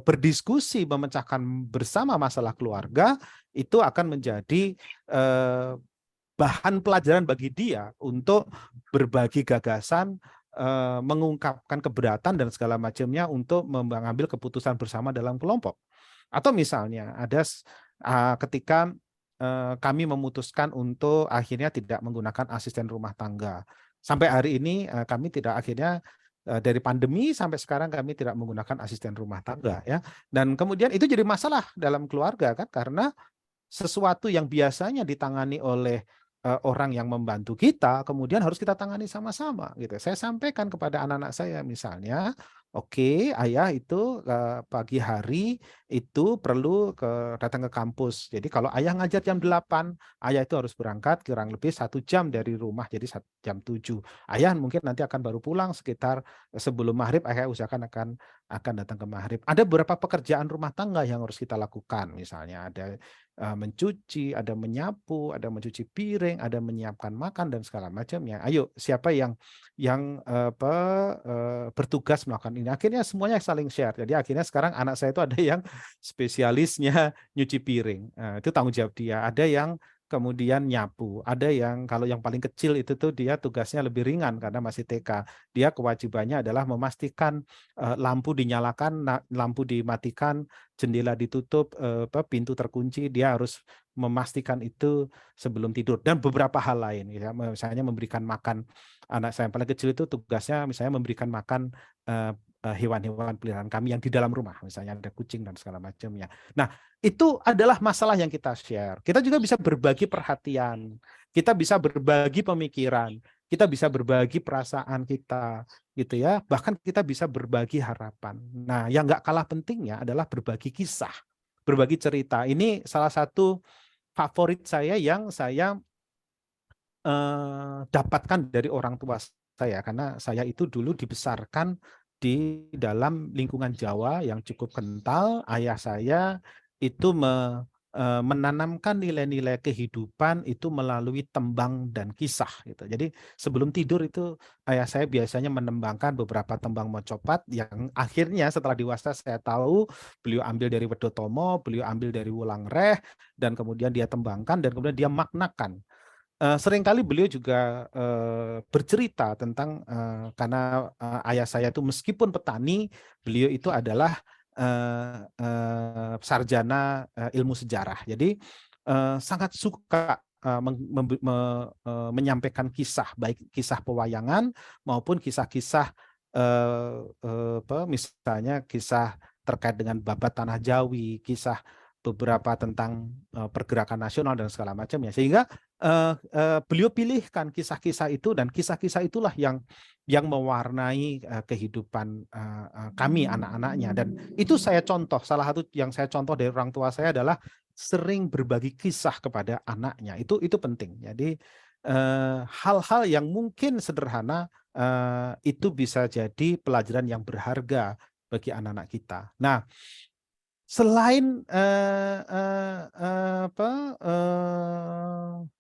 berdiskusi memecahkan bersama masalah keluarga, itu akan menjadi bahan pelajaran bagi dia untuk berbagi gagasan, mengungkapkan keberatan dan segala macamnya untuk mengambil keputusan bersama dalam kelompok. Atau misalnya ada ketika kami memutuskan untuk akhirnya tidak menggunakan asisten rumah tangga. Sampai hari ini kami tidak akhirnya dari pandemi sampai sekarang kami tidak menggunakan asisten rumah tangga ya. Dan kemudian itu jadi masalah dalam keluarga kan, karena sesuatu yang biasanya ditangani oleh orang yang membantu kita, kemudian harus kita tangani sama-sama gitu. Saya sampaikan kepada anak-anak saya misalnya, oke, ayah itu pagi hari itu perlu datang ke kampus. Jadi kalau ayah ngajar jam 8, ayah itu harus berangkat kurang lebih 1 jam dari rumah, jadi jam 7. Ayah mungkin nanti akan baru pulang sekitar sebelum maghrib, ayah usahakan akan datang ke maghrib. Ada beberapa pekerjaan rumah tangga yang harus kita lakukan, misalnya ada mencuci, ada menyapu, ada mencuci piring, ada menyiapkan makan dan segala macamnya. Ayo, siapa yang bertugas melakukan ini? Akhirnya semuanya saling share. Jadi akhirnya sekarang anak saya itu ada yang spesialisnya nyuci piring, itu tanggung jawab dia. Ada yang kemudian nyapu, ada yang kalau yang paling kecil itu tuh dia tugasnya lebih ringan karena masih TK. Dia kewajibannya adalah memastikan lampu dinyalakan, lampu dimatikan, jendela ditutup, pintu terkunci, dia harus memastikan itu sebelum tidur dan beberapa hal lain ya. Misalnya memberikan makan anak saya yang paling kecil itu tugasnya misalnya memberikan makan hewan-hewan peliharaan kami yang di dalam rumah, misalnya ada kucing dan segala macamnya. Nah, itu adalah masalah yang kita share. Kita juga bisa berbagi perhatian, kita bisa berbagi pemikiran, kita bisa berbagi perasaan kita, gitu ya. Bahkan kita bisa berbagi harapan. Nah, yang nggak kalah pentingnya adalah berbagi kisah, berbagi cerita. Ini salah satu favorit saya yang saya dapatkan dari orang tua saya, karena saya itu dulu dibesarkan di dalam lingkungan Jawa yang cukup kental. Ayah saya itu menanamkan nilai-nilai kehidupan itu melalui tembang dan kisah gitu. Jadi sebelum tidur itu ayah saya biasanya menembangkan beberapa tembang mocopat yang akhirnya setelah dewasa saya tahu beliau ambil dari Wedotomo, beliau ambil dari Wulangreh, dan kemudian dia tembangkan dan kemudian dia maknakan. Seringkali beliau juga bercerita tentang karena ayah saya itu meskipun petani, beliau itu adalah sarjana ilmu sejarah. Jadi sangat suka menyampaikan kisah, baik kisah pewayangan maupun kisah-kisah misalnya kisah terkait dengan babat tanah Jawi, kisah beberapa tentang pergerakan nasional dan segala macamnya. Sehingga beliau pilihkan kisah-kisah itu dan kisah-kisah itulah yang mewarnai kehidupan kami anak-anaknya. Dan itu saya contoh, salah satu yang saya contoh dari orang tua saya adalah sering berbagi kisah kepada anaknya. Itu penting. Jadi hal-hal yang mungkin sederhana itu bisa jadi pelajaran yang berharga bagi anak-anak kita. Nah, selain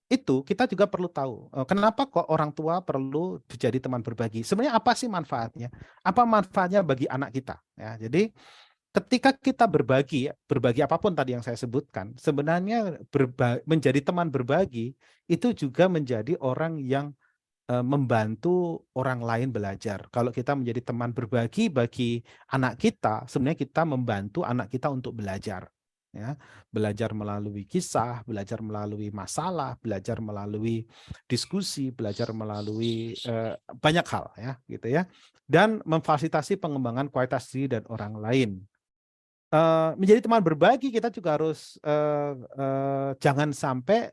itu kita juga perlu tahu kenapa kok orang tua perlu jadi teman berbagi. Sebenarnya apa sih manfaatnya? Apa manfaatnya bagi anak kita? Ya, jadi ketika kita berbagi apapun tadi yang saya sebutkan, sebenarnya menjadi teman berbagi itu juga menjadi orang yang membantu orang lain belajar. Kalau kita menjadi teman berbagi bagi anak kita, sebenarnya kita membantu anak kita untuk belajar. Ya, belajar melalui kisah, belajar melalui masalah, belajar melalui diskusi, belajar melalui banyak hal ya, gitu ya. Dan memfasilitasi pengembangan kualitas diri dan orang lain. Menjadi teman berbagi kita juga harus jangan sampai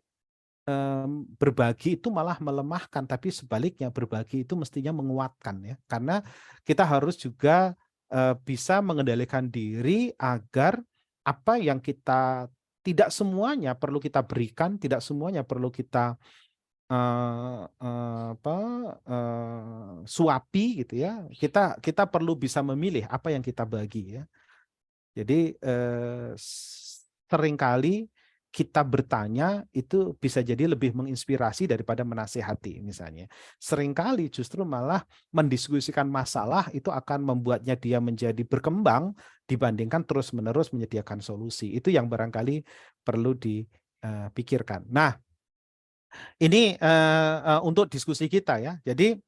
berbagi itu malah melemahkan, tapi sebaliknya berbagi itu mestinya menguatkan ya. Karena kita harus juga bisa mengendalikan diri agar apa yang kita tidak semuanya perlu kita berikan, tidak semuanya perlu kita suapi gitu ya. Kita perlu bisa memilih apa yang kita bagi ya. Jadi seringkali kita bertanya itu bisa jadi lebih menginspirasi daripada menasihati misalnya. Seringkali justru malah mendiskusikan masalah itu akan membuatnya dia menjadi berkembang dibandingkan terus-menerus menyediakan solusi. Itu yang barangkali perlu dipikirkan. Nah, ini untuk diskusi kita ya. Jadi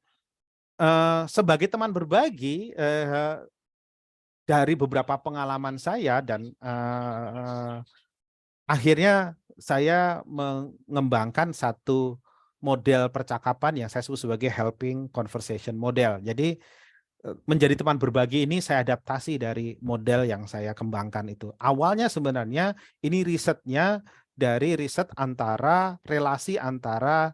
sebagai teman berbagi dari beberapa pengalaman saya dan akhirnya saya mengembangkan satu model percakapan yang saya sebut sebagai helping conversation model. Jadi menjadi teman berbagi ini saya adaptasi dari model yang saya kembangkan itu. Awalnya sebenarnya ini risetnya dari riset antara relasi antara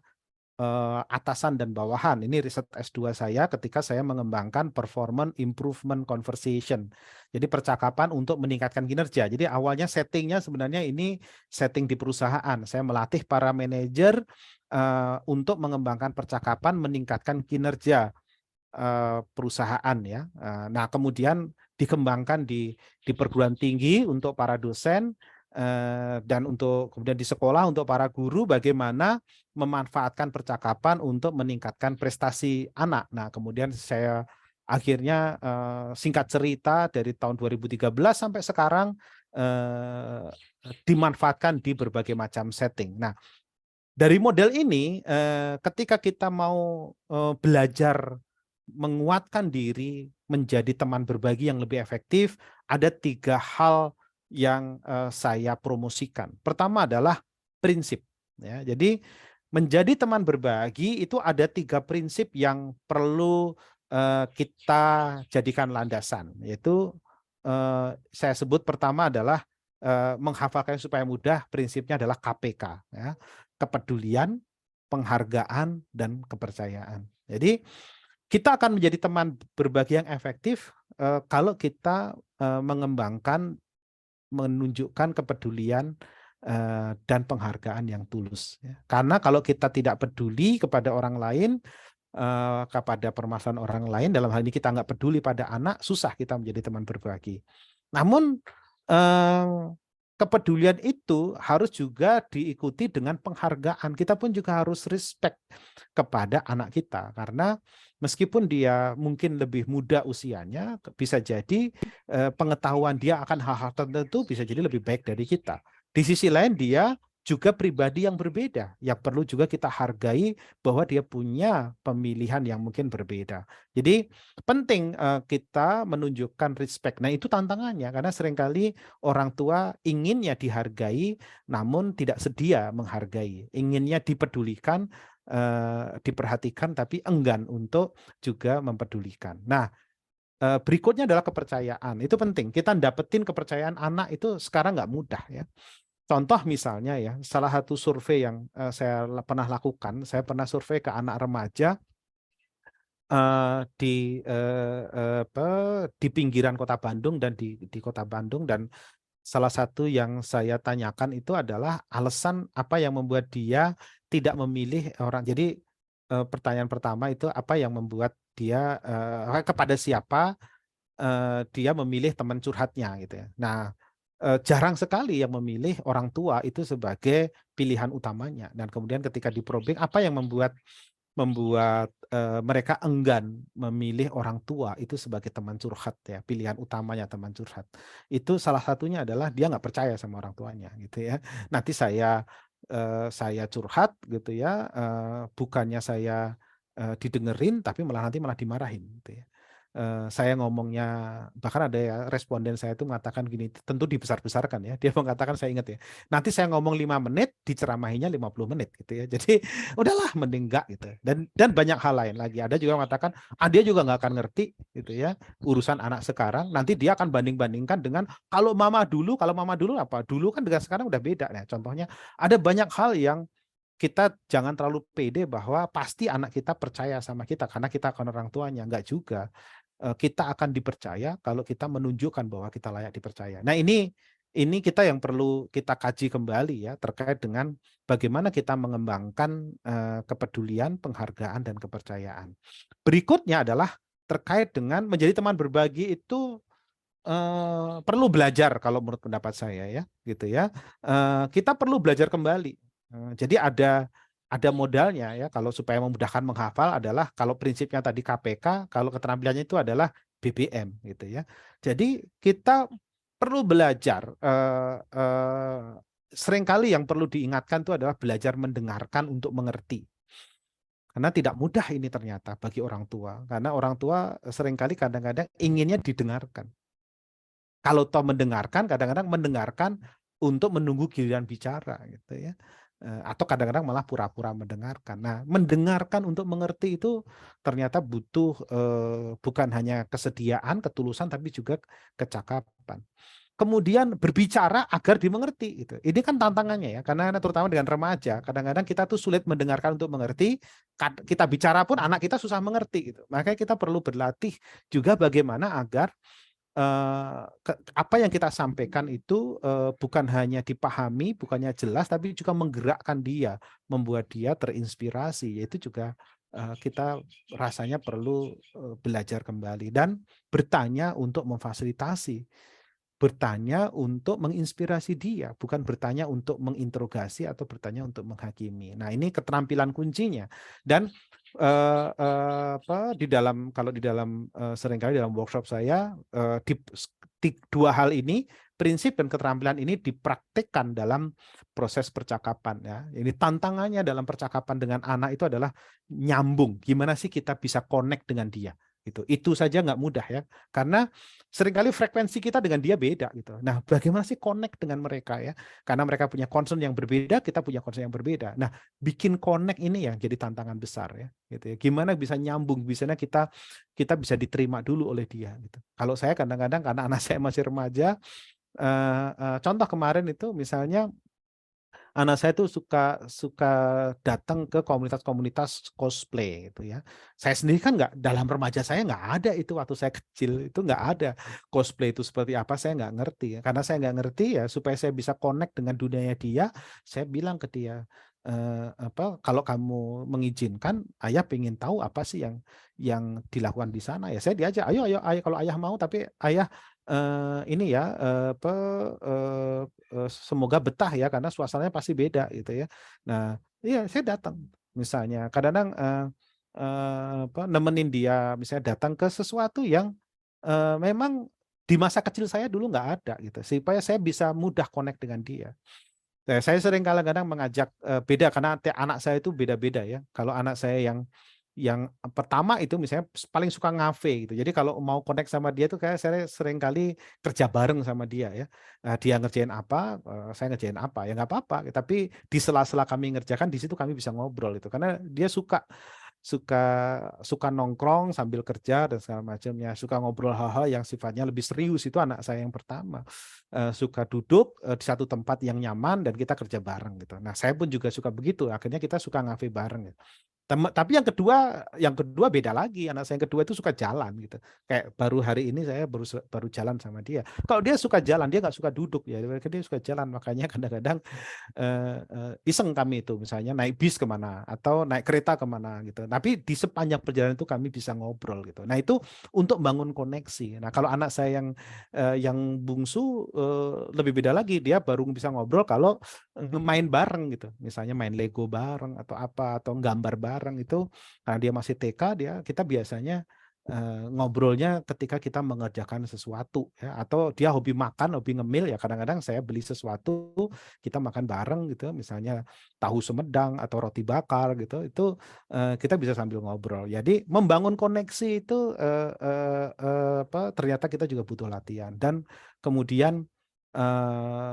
atasan dan bawahan. Ini riset S2 saya ketika saya mengembangkan performance improvement conversation. Jadi percakapan untuk meningkatkan kinerja. Jadi awalnya settingnya sebenarnya ini setting di perusahaan. Saya melatih para manajer untuk mengembangkan percakapan meningkatkan kinerja perusahaan ya. Nah, kemudian dikembangkan di perguruan tinggi untuk para dosen dan untuk kemudian di sekolah untuk para guru bagaimana memanfaatkan percakapan untuk meningkatkan prestasi anak. Nah, kemudian saya akhirnya singkat cerita dari tahun 2013 sampai sekarang dimanfaatkan di berbagai macam setting. Nah, dari model ini ketika kita mau belajar menguatkan diri menjadi teman berbagi yang lebih efektif, ada 3 hal yang saya promosikan. Pertama adalah prinsip. Ya, jadi menjadi teman berbagi itu ada 3 prinsip yang perlu kita jadikan landasan. Yaitu saya sebut pertama adalah menghafalkan supaya mudah. Prinsipnya adalah KPK. Ya, kepedulian, penghargaan, dan kepercayaan. Jadi kita akan menjadi teman berbagi yang efektif kalau kita mengembangkan, menunjukkan kepedulian dan penghargaan yang tulus. Karena kalau kita tidak peduli kepada orang lain, kepada permasalahan orang lain, dalam hal ini kita nggak peduli pada anak, susah kita menjadi teman berbagi. Namun kepedulian itu harus juga diikuti dengan penghargaan. Kita pun juga harus respect kepada anak kita, karena meskipun dia mungkin lebih muda usianya, bisa jadi pengetahuan dia akan hal-hal tertentu bisa jadi lebih baik dari kita. Di sisi lain dia juga pribadi yang berbeda, yang perlu juga kita hargai bahwa dia punya pemilihan yang mungkin berbeda. Jadi penting kita menunjukkan respect. Nah, itu tantangannya karena seringkali orang tua inginnya dihargai namun tidak sedia menghargai. Inginnya dipedulikan, diperhatikan tapi enggan untuk juga mempedulikan. Nah, berikutnya adalah kepercayaan. Itu penting. Kita dapetin kepercayaan anak itu sekarang nggak mudah ya. Contoh misalnya ya, salah satu survei yang saya pernah lakukan, saya pernah survei ke anak remaja di pinggiran kota Bandung dan di kota Bandung, dan salah satu yang saya tanyakan itu adalah alasan apa yang membuat dia tidak memilih orang. Jadi pertanyaan pertama itu apa yang membuat dia kepada siapa dia memilih teman curhatnya gitu ya. Nah, jarang sekali yang memilih orang tua itu sebagai pilihan utamanya. Dan kemudian ketika diprobing apa yang membuat mereka enggan memilih orang tua itu sebagai teman curhat ya, pilihan utamanya teman curhat. Itu salah satunya adalah dia nggak percaya sama orang tuanya gitu ya. Nanti saya curhat gitu ya, bukannya saya didengerin tapi malah nanti malah dimarahin gitu ya. Saya ngomongnya, bahkan ada ya responden saya itu mengatakan gini, tentu dibesar-besarkan ya. Dia mengatakan, saya ingat ya, nanti saya ngomong 5 menit, diceramahinya 50 menit gitu ya. Jadi udahlah mending enggak gitu. Dan banyak hal lain lagi. Ada juga mengatakan, dia juga nggak akan ngerti gitu ya urusan anak sekarang. Nanti dia akan banding-bandingkan dengan kalau mama dulu apa? Dulu kan dengan sekarang udah beda. Nah, contohnya ada banyak hal yang kita jangan terlalu pede bahwa pasti anak kita percaya sama kita karena kita akan orang tuanya. Enggak juga. kita akan dipercaya kalau kita menunjukkan bahwa kita layak dipercaya. Nah, ini kita yang perlu kita kaji kembali ya, terkait dengan bagaimana kita mengembangkan kepedulian, penghargaan, dan kepercayaan. Berikutnya adalah terkait dengan menjadi teman berbagi itu perlu belajar kalau menurut pendapat saya ya, gitu ya. Kita perlu belajar kembali. Jadi ada modalnya ya, kalau supaya memudahkan menghafal adalah kalau prinsipnya tadi KPK, kalau keterampilannya itu adalah BBM gitu ya. Jadi kita perlu belajar. Seringkali yang perlu diingatkan itu adalah belajar mendengarkan untuk mengerti. Karena tidak mudah ini ternyata bagi orang tua. Karena orang tua seringkali kadang-kadang inginnya didengarkan. Kalau toh mendengarkan, kadang-kadang mendengarkan untuk menunggu giliran bicara gitu ya. Atau kadang-kadang malah pura-pura mendengarkan. Nah, mendengarkan untuk mengerti itu ternyata butuh bukan hanya kesediaan, ketulusan, tapi juga kecakapan. Kemudian berbicara agar dimengerti gitu. Ini kan tantangannya ya, karena terutama dengan remaja, kadang-kadang kita tuh sulit mendengarkan untuk mengerti. Kita bicara pun anak kita susah mengerti gitu. Makanya kita perlu berlatih juga bagaimana agar apa yang kita sampaikan itu bukan hanya dipahami, bukannya jelas, tapi juga menggerakkan dia, membuat dia terinspirasi. Yaitu juga kita rasanya perlu belajar kembali dan bertanya untuk memfasilitasi, bertanya untuk menginspirasi dia, bukan bertanya untuk menginterogasi atau bertanya untuk menghakimi. Nah, ini keterampilan kuncinya. Dan di dalam seringkali dalam workshop saya dua hal ini, prinsip dan keterampilan ini dipraktikkan dalam proses percakapan ya. Ini tantangannya dalam percakapan dengan anak itu adalah nyambung. Gimana sih kita bisa connect dengan dia? Itu saja nggak mudah ya, karena seringkali frekuensi kita dengan dia beda gitu. Nah, bagaimana sih connect dengan mereka ya? Karena mereka punya concern yang berbeda, kita punya concern yang berbeda. Nah, bikin connect ini yang jadi tantangan besar ya, gitu ya. Gimana bisa nyambung, bisanya kita bisa diterima dulu oleh dia gitu. Kalau saya kadang-kadang karena anak saya masih remaja, contoh kemarin itu misalnya anak saya tuh suka datang ke komunitas-komunitas cosplay gitu ya. Saya sendiri kan nggak, dalam remaja saya nggak ada itu, waktu saya kecil itu nggak ada cosplay itu seperti apa, saya nggak ngerti ya. Karena saya nggak ngerti ya, supaya saya bisa connect dengan dunianya dia, saya bilang ke dia, kalau kamu mengizinkan, ayah pengen tahu apa sih yang dilakukan di sana ya. Saya diajak, ayo kalau ayah mau, tapi ayah ini ya semoga betah ya, karena suasananya pasti beda gitu ya. Nah, iya saya datang misalnya kadang-kadang nemenin dia misalnya datang ke sesuatu yang memang di masa kecil saya dulu nggak ada gitu, supaya saya bisa mudah connect dengan dia. Nah, saya sering kadang-kadang mengajak beda karena anak saya itu beda-beda ya. Kalau anak saya yang pertama itu misalnya paling suka ngafe gitu. Jadi kalau mau connect sama dia tuh kayak saya sering kali kerja bareng sama dia ya. Dia ngerjain apa, saya ngerjain apa, ya nggak apa-apa. Tapi di sela-sela kami ngerjakan, di situ kami bisa ngobrol itu. Karena dia suka suka suka nongkrong sambil kerja dan segala macamnya, suka ngobrol hal-hal yang sifatnya lebih serius, itu anak saya yang pertama. Suka duduk di satu tempat yang nyaman dan kita kerja bareng gitu. Nah, saya pun juga suka begitu. Akhirnya kita suka ngafe bareng gitu. Tapi yang kedua beda lagi. Anak saya yang kedua itu suka jalan gitu. Kayak baru hari ini saya baru jalan sama dia. Kalau dia suka jalan, dia nggak suka duduk ya. Dia suka jalan. Makanya kadang-kadang iseng kami itu misalnya naik bis kemana atau naik kereta kemana gitu. Tapi di sepanjang perjalanan itu kami bisa ngobrol gitu. Nah, itu untuk bangun koneksi. Nah, kalau anak saya yang bungsu lebih beda lagi. Dia baru bisa ngobrol kalau main bareng gitu. Misalnya main Lego bareng atau apa, atau gambar bareng itu. Karena dia masih TK, kita biasanya ngobrolnya ketika kita mengerjakan sesuatu ya, atau dia hobi makan, hobi ngemil ya, kadang-kadang saya beli sesuatu, kita makan bareng gitu, misalnya tahu sumedang atau roti bakar gitu, itu kita bisa sambil ngobrol. Jadi membangun koneksi itu ternyata kita juga butuh latihan. Dan kemudian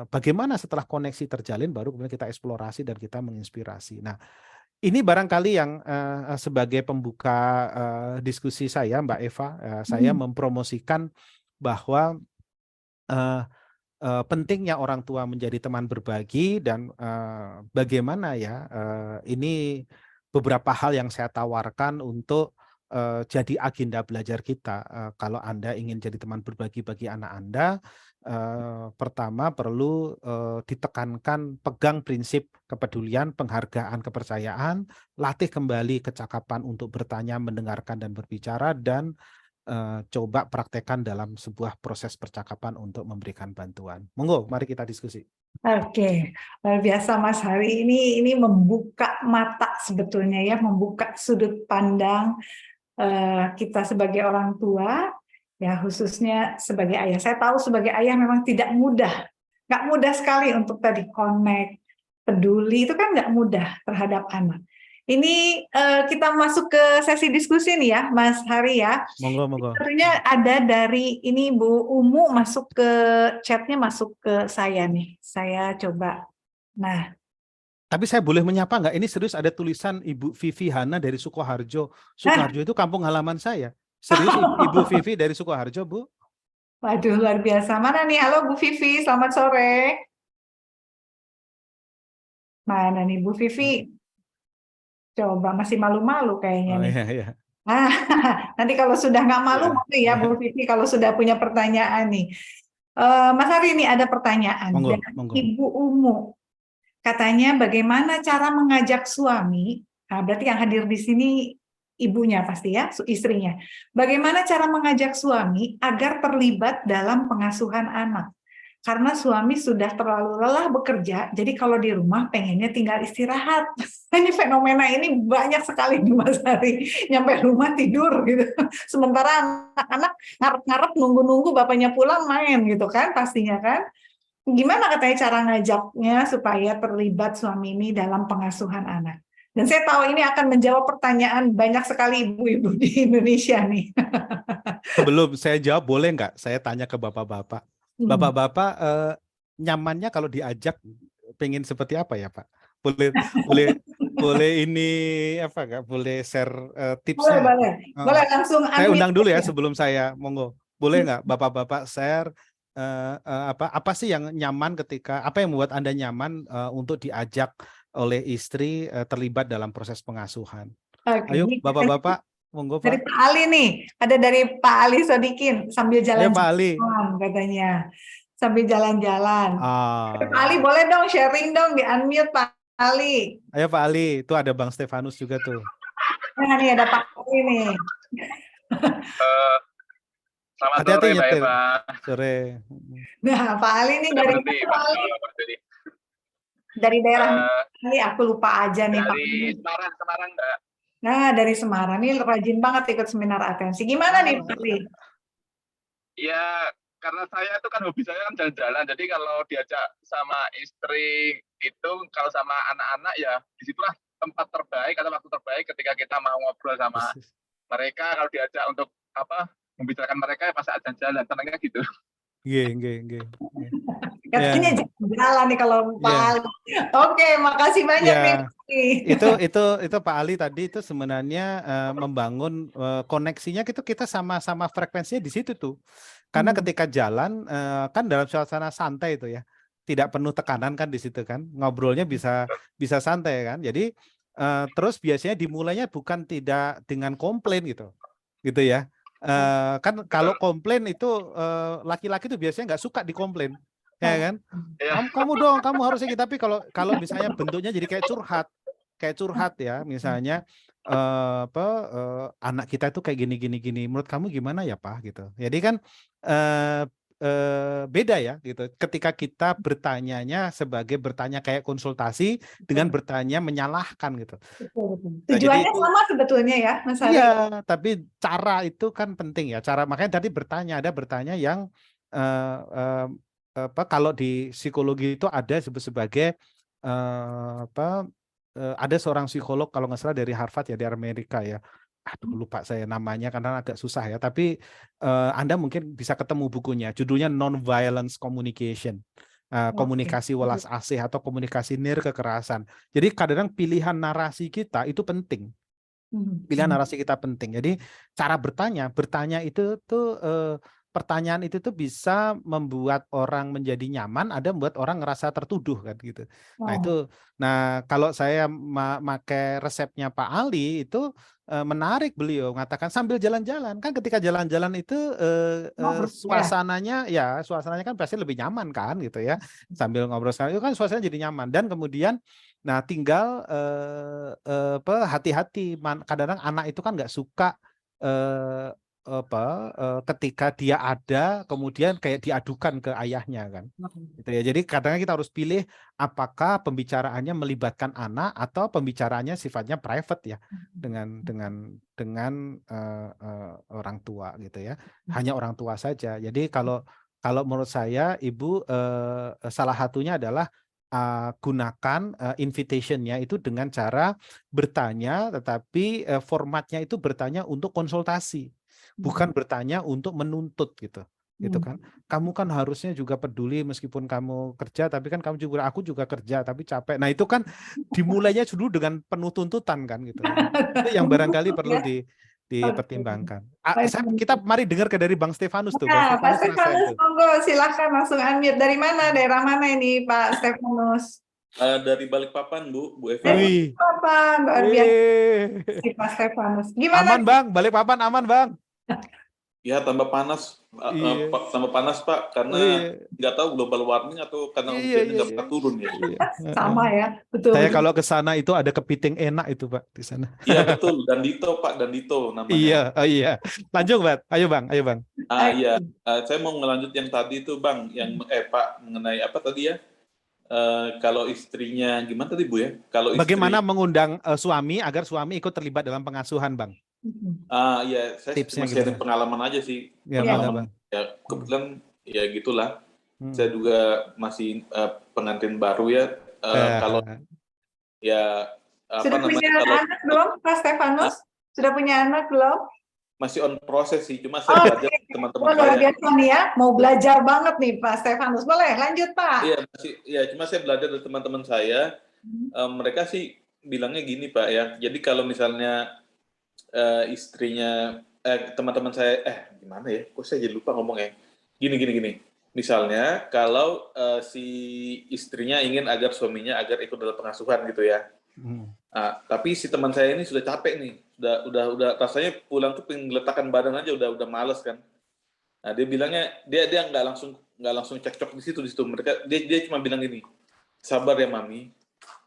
bagaimana setelah koneksi terjalin, baru kemudian kita eksplorasi dan kita menginspirasi. Nah, ini barangkali yang sebagai pembuka diskusi saya, Mbak Eva, saya mempromosikan bahwa pentingnya orang tua menjadi teman berbagi, dan bagaimana ya ini beberapa hal yang saya tawarkan untuk jadi agenda belajar kita. Kalau Anda ingin jadi teman berbagi bagi anak Anda, pertama perlu ditekankan, pegang prinsip kepedulian, penghargaan, kepercayaan, latih kembali kecakapan untuk bertanya, mendengarkan, dan berbicara, dan coba praktekkan dalam sebuah proses percakapan untuk memberikan bantuan. Monggo, mari kita diskusi. Oke, luar biasa Mas Hari. Ini membuka mata sebetulnya ya, membuka sudut pandang kita sebagai orang tua, ya khususnya sebagai ayah. Saya tahu sebagai ayah memang tidak mudah, nggak mudah sekali untuk tadi connect, peduli, itu kan nggak mudah terhadap anak. Ini kita masuk ke sesi diskusi nih ya, Mas Hari ya. Monggo, monggo. Tentunya ada dari ini Bu Umu masuk ke chatnya, masuk ke saya nih. Saya coba. Nah, Tapi saya boleh menyapa nggak? Ini serius ada tulisan Ibu Vivi Hana dari Sukoharjo. Sukoharjo itu kampung halaman saya. Serius Ibu Vivi dari Sukoharjo, Bu? waduh luar biasa. Mana nih? Halo Bu Vivi, selamat sore. Mana nih Bu Vivi? Coba masih malu-malu kayaknya Oh nih. iya, iya. Nanti kalau sudah nggak malu, Ya. boleh ya Bu Vivi kalau sudah punya pertanyaan nih. Mas Hari, ini ada pertanyaan Monggo, dari monggo. Ibu Umu. Katanya bagaimana cara mengajak suami, nah berarti yang hadir di sini ibunya pasti ya, istrinya. Bagaimana cara mengajak suami agar terlibat dalam pengasuhan anak? Karena suami sudah terlalu lelah bekerja, jadi kalau di rumah pengennya tinggal istirahat. Ini fenomena ini banyak sekali di Mas Hari. Nyampe rumah tidur gitu. Sementara anak-anak ngarep-ngarep nunggu-nunggu bapaknya pulang main gitu kan pastinya kan. Gimana katanya cara ngajaknya supaya terlibat suami ini dalam pengasuhan anak? Dan saya tahu ini akan menjawab pertanyaan banyak sekali ibu-ibu di Indonesia nih. Sebelum saya jawab, boleh nggak saya tanya ke bapak-bapak? Bapak-bapak nyamannya kalau diajak pengen seperti apa ya, Pak? Boleh, boleh ini apa nggak? Boleh share tipsnya nggak? Boleh. Boleh langsung Saya unmute undang dulu ya aja. sebelum saya, monggo. Boleh nggak bapak-bapak share apa sih yang nyaman apa yang membuat Anda nyaman untuk diajak oleh istri terlibat dalam proses pengasuhan? Oke, Ayo ini bapak-bapak, monggo dari Pak. Pak Ali nih. Ada dari Pak Ali Sodikin sambil Ayo Pak Ali. jalan-jalan katanya. Sambil jalan-jalan. Pak Ali Ah, boleh dong sharing dong, di unmute Pak Ali. ayo Pak Ali, itu ada Bang Stefanus juga tuh. Nah nih ada Pak Ali nih. Selamat Hati-hati sore Mbak nyetir. Eva. Sore. Nah Pak Ali nih Sudah dari berhenti mana, Pak Pak Ali? Pak Dodi. Dari daerah Eh, ini aku lupa aja nih Pak. Dari Semarang Mbak. Nah dari Semarang nih rajin banget ikut seminar atensi. Gimana nih Pak Ali? Ya karena saya itu kan hobi saya kan jalan-jalan. Jadi kalau diajak sama istri itu, kalau sama anak-anak ya disitulah tempat terbaik atau waktu terbaik ketika kita mau ngobrol sama mereka. Kalau diajak untuk membicarakan mereka ya pas saat jalan-jalan, tenangnya gitu. Nggih. Katanya jalan nih kalau Pak Ya. Ali. Oke, makasih banyak Ya. nih Pak Ali. Itu Pak Ali tadi itu sebenarnya membangun koneksinya kita sama-sama frekuensinya di situ tuh. Karena ketika jalan kan dalam suasana santai itu ya. Tidak penuh tekanan kan di situ kan. Ngobrolnya bisa santai kan. Jadi terus biasanya dimulainya bukan tidak dengan komplain gitu. Gitu ya. Kan kalau komplain itu laki-laki tuh biasanya nggak suka dikomplain. Ya kan? Kamu dong, kamu harusnya gitu. Tapi kalau misalnya bentuknya jadi kayak curhat ya, misalnya anak kita itu kayak gini. Menurut kamu gimana ya Pak gitu. Jadi kan beda ya gitu. Ketika kita bertanyanya sebagai bertanya kayak konsultasi dengan bertanya menyalahkan gitu. Betul. Nah, jadi Tujuannya itu sama sebetulnya ya, Mas Hari. iya, tapi cara itu kan penting ya. Makanya tadi ada bertanya yang kalau di psikologi itu ada disebut sebagai ada seorang psikolog kalau nggak salah dari Harvard ya, di Amerika ya. Aduh lupa saya namanya karena agak susah ya. Tapi Anda mungkin bisa ketemu bukunya. Judulnya Non-Violence Communication. Komunikasi welas asih atau komunikasi nirkekerasan. Jadi kadang-kadang pilihan narasi kita itu penting. Pilihan narasi kita penting. Jadi cara bertanya itu tuh pertanyaan itu tuh bisa membuat orang menjadi nyaman, ada membuat orang ngerasa tertuduh kan gitu. Nah Oh, itu, nah kalau saya pakai resepnya Pak Ali itu menarik, beliau mengatakan sambil jalan-jalan kan, ketika jalan-jalan itu ngobrol ya. suasananya kan pasti lebih nyaman kan gitu ya, sambil ngobrol sekali itu kan suasananya jadi nyaman. Dan kemudian nah tinggal hati-hati, kadang-kadang anak itu kan nggak suka ketika dia ada kemudian kayak diadukan ke ayahnya kan gitu ya. Jadi kadang kita harus pilih apakah pembicaraannya melibatkan anak atau pembicaraannya sifatnya private ya, dengan orang tua gitu ya, hanya orang tua saja. Jadi kalau menurut saya Ibu, salah satunya adalah gunakan invitation-nya itu dengan cara bertanya, tetapi formatnya itu bertanya untuk konsultasi, bukan bertanya untuk menuntut gitu kan. Kamu kan harusnya juga peduli meskipun kamu kerja, tapi kan aku juga kerja tapi capek. Nah itu kan dimulainya dulu dengan penuh tuntutan kan gitu. Itu yang barangkali perlu Ya. dipertimbangkan. Baik. Kita mari dengar dari Bang Stefanus tuh. Bang Nah, Pak Stefanus rasain Stefanus, tuh. monggo silahkan langsung unmute. Dari mana? Daerah mana ini Pak Stefanus? Dari Balikpapan, Bu Evi. Wih. Apa? Luar biasa si Pak Stefanus. Gimana? Aman Bang, Balikpapan aman Bang. Ya tambah panas, Iya. tambah panas Pak, karena nggak tahu global warming atau karena hujannya nggak pernah turun ya. Sama ya, betul. Saya kalau ke sana itu ada kepiting enak itu Pak di sana. Iya betul, Dandito Pak, Dandito namanya. Iya, iya. Lanjut Pak, ayo Bang. Iya, saya mau ngelanjut yang tadi itu Bang, yang Pak mengenai apa tadi ya? Kalau istrinya gimana tadi Bu ya? Kalau bagaimana mengundang suami agar suami ikut terlibat dalam pengasuhan Bang? Iya, saya Tipsnya cuma sharing gimana? pengalaman aja sih. Ya, Pengalaman ya kebetulan ya gitulah. Saya juga masih pengantin baru ya. Kalau ya apa sudah namanya? punya Kalau anak belum, Pak Stefanus? Sudah punya anak belum? masih on proses sih, cuma saya belajar teman-teman Luar saya. biasa nih ya, mau belajar banget nih Pak Stefanus. Boleh lanjut Pak? Iya, cuma saya belajar dari teman-teman saya. Mereka sih bilangnya gini Pak ya. Jadi kalau misalnya istrinya teman-teman saya gimana ya? Kok saya jadi lupa ngomongnya. Gini. Misalnya kalau si istrinya ingin agar suaminya agar ikut dalam pengasuhan gitu ya. Tapi si teman saya ini sudah capek nih, udah rasanya pulang tuh pengen letakkan badan aja udah males kan. Nah dia bilangnya dia nggak langsung cekcok di situ. Mereka dia cuma bilang gini, sabar ya mami,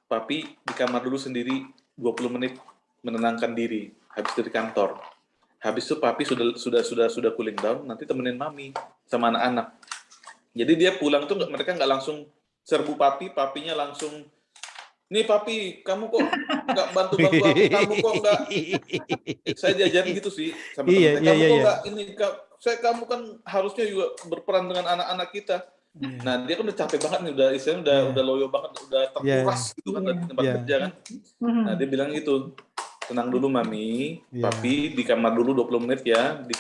papi di kamar dulu sendiri 20 menit menenangkan diri habis dari kantor. Habis itu papi sudah cooling down, nanti temenin mami sama anak-anak. Jadi dia pulang tuh mereka nggak langsung serbu papinya langsung, nih papi, kamu kok nggak bantu aku, kamu kok nggak, saya diajarin gitu sih sama teman saya, kamu kok nggak ini, kamu kan harusnya juga berperan dengan anak-anak kita. Nah dia kan udah capek banget nih, udah loyo banget, udah terkuras gitu kan di tempat kerja kan. Nah dia bilang gitu, tenang dulu mami, papi di kamar dulu 20 menit ya, di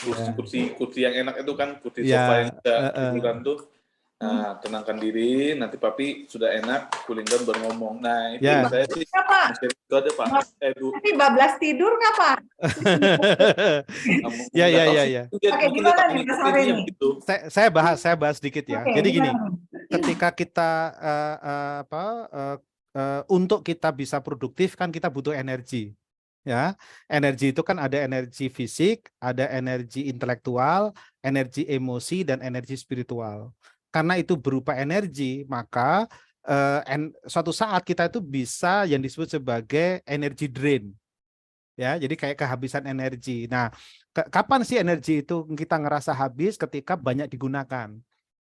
kursi yang enak itu kan, kursi sofa yang ada hiburan tuh. Nah, tenangkan diri, nanti papi sudah enak, cooling down baru ngomong. Nah, itu saya sih itu ada Pak. Tapi bablas tidur nggak Pak? Ya. Oke, gimana nih Mas Hari ini? Saya bahas sedikit ya. Jadi gini, ketika kita untuk kita bisa produktif kan kita butuh energi. Ya, energi itu kan ada energi fisik, ada energi intelektual, energi emosi, dan energi spiritual. Karena itu berupa energi, maka suatu saat kita itu bisa yang disebut sebagai energy drain. Ya, jadi kayak kehabisan energi. Nah, kapan sih energi itu kita ngerasa habis? Ketika banyak digunakan.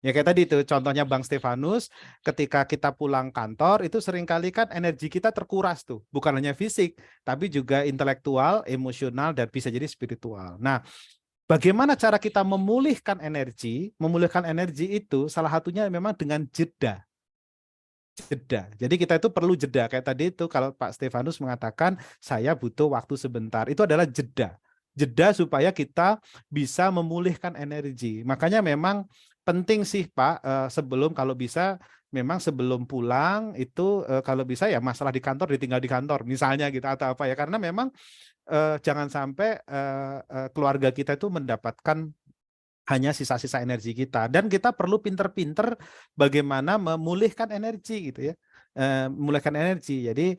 Ya kayak tadi itu contohnya Bang Stefanus, ketika kita pulang kantor itu seringkali kan energi kita terkuras tuh, bukan hanya fisik, tapi juga intelektual, emosional, dan bisa jadi spiritual. Nah, bagaimana cara kita memulihkan energi? Memulihkan energi itu salah satunya memang dengan jeda. Jadi kita itu perlu jeda. Kayak tadi itu kalau Pak Stefanus mengatakan saya butuh waktu sebentar. Itu adalah jeda. Jeda supaya kita bisa memulihkan energi. Makanya memang penting sih Pak, sebelum kalau bisa memang sebelum pulang itu kalau bisa ya masalah di kantor ditinggal di kantor misalnya gitu atau apa ya, karena memang jangan sampai keluarga kita itu mendapatkan hanya sisa-sisa energi kita, dan kita perlu pinter-pinter bagaimana memulihkan energi gitu ya. Memulihkan energi. Jadi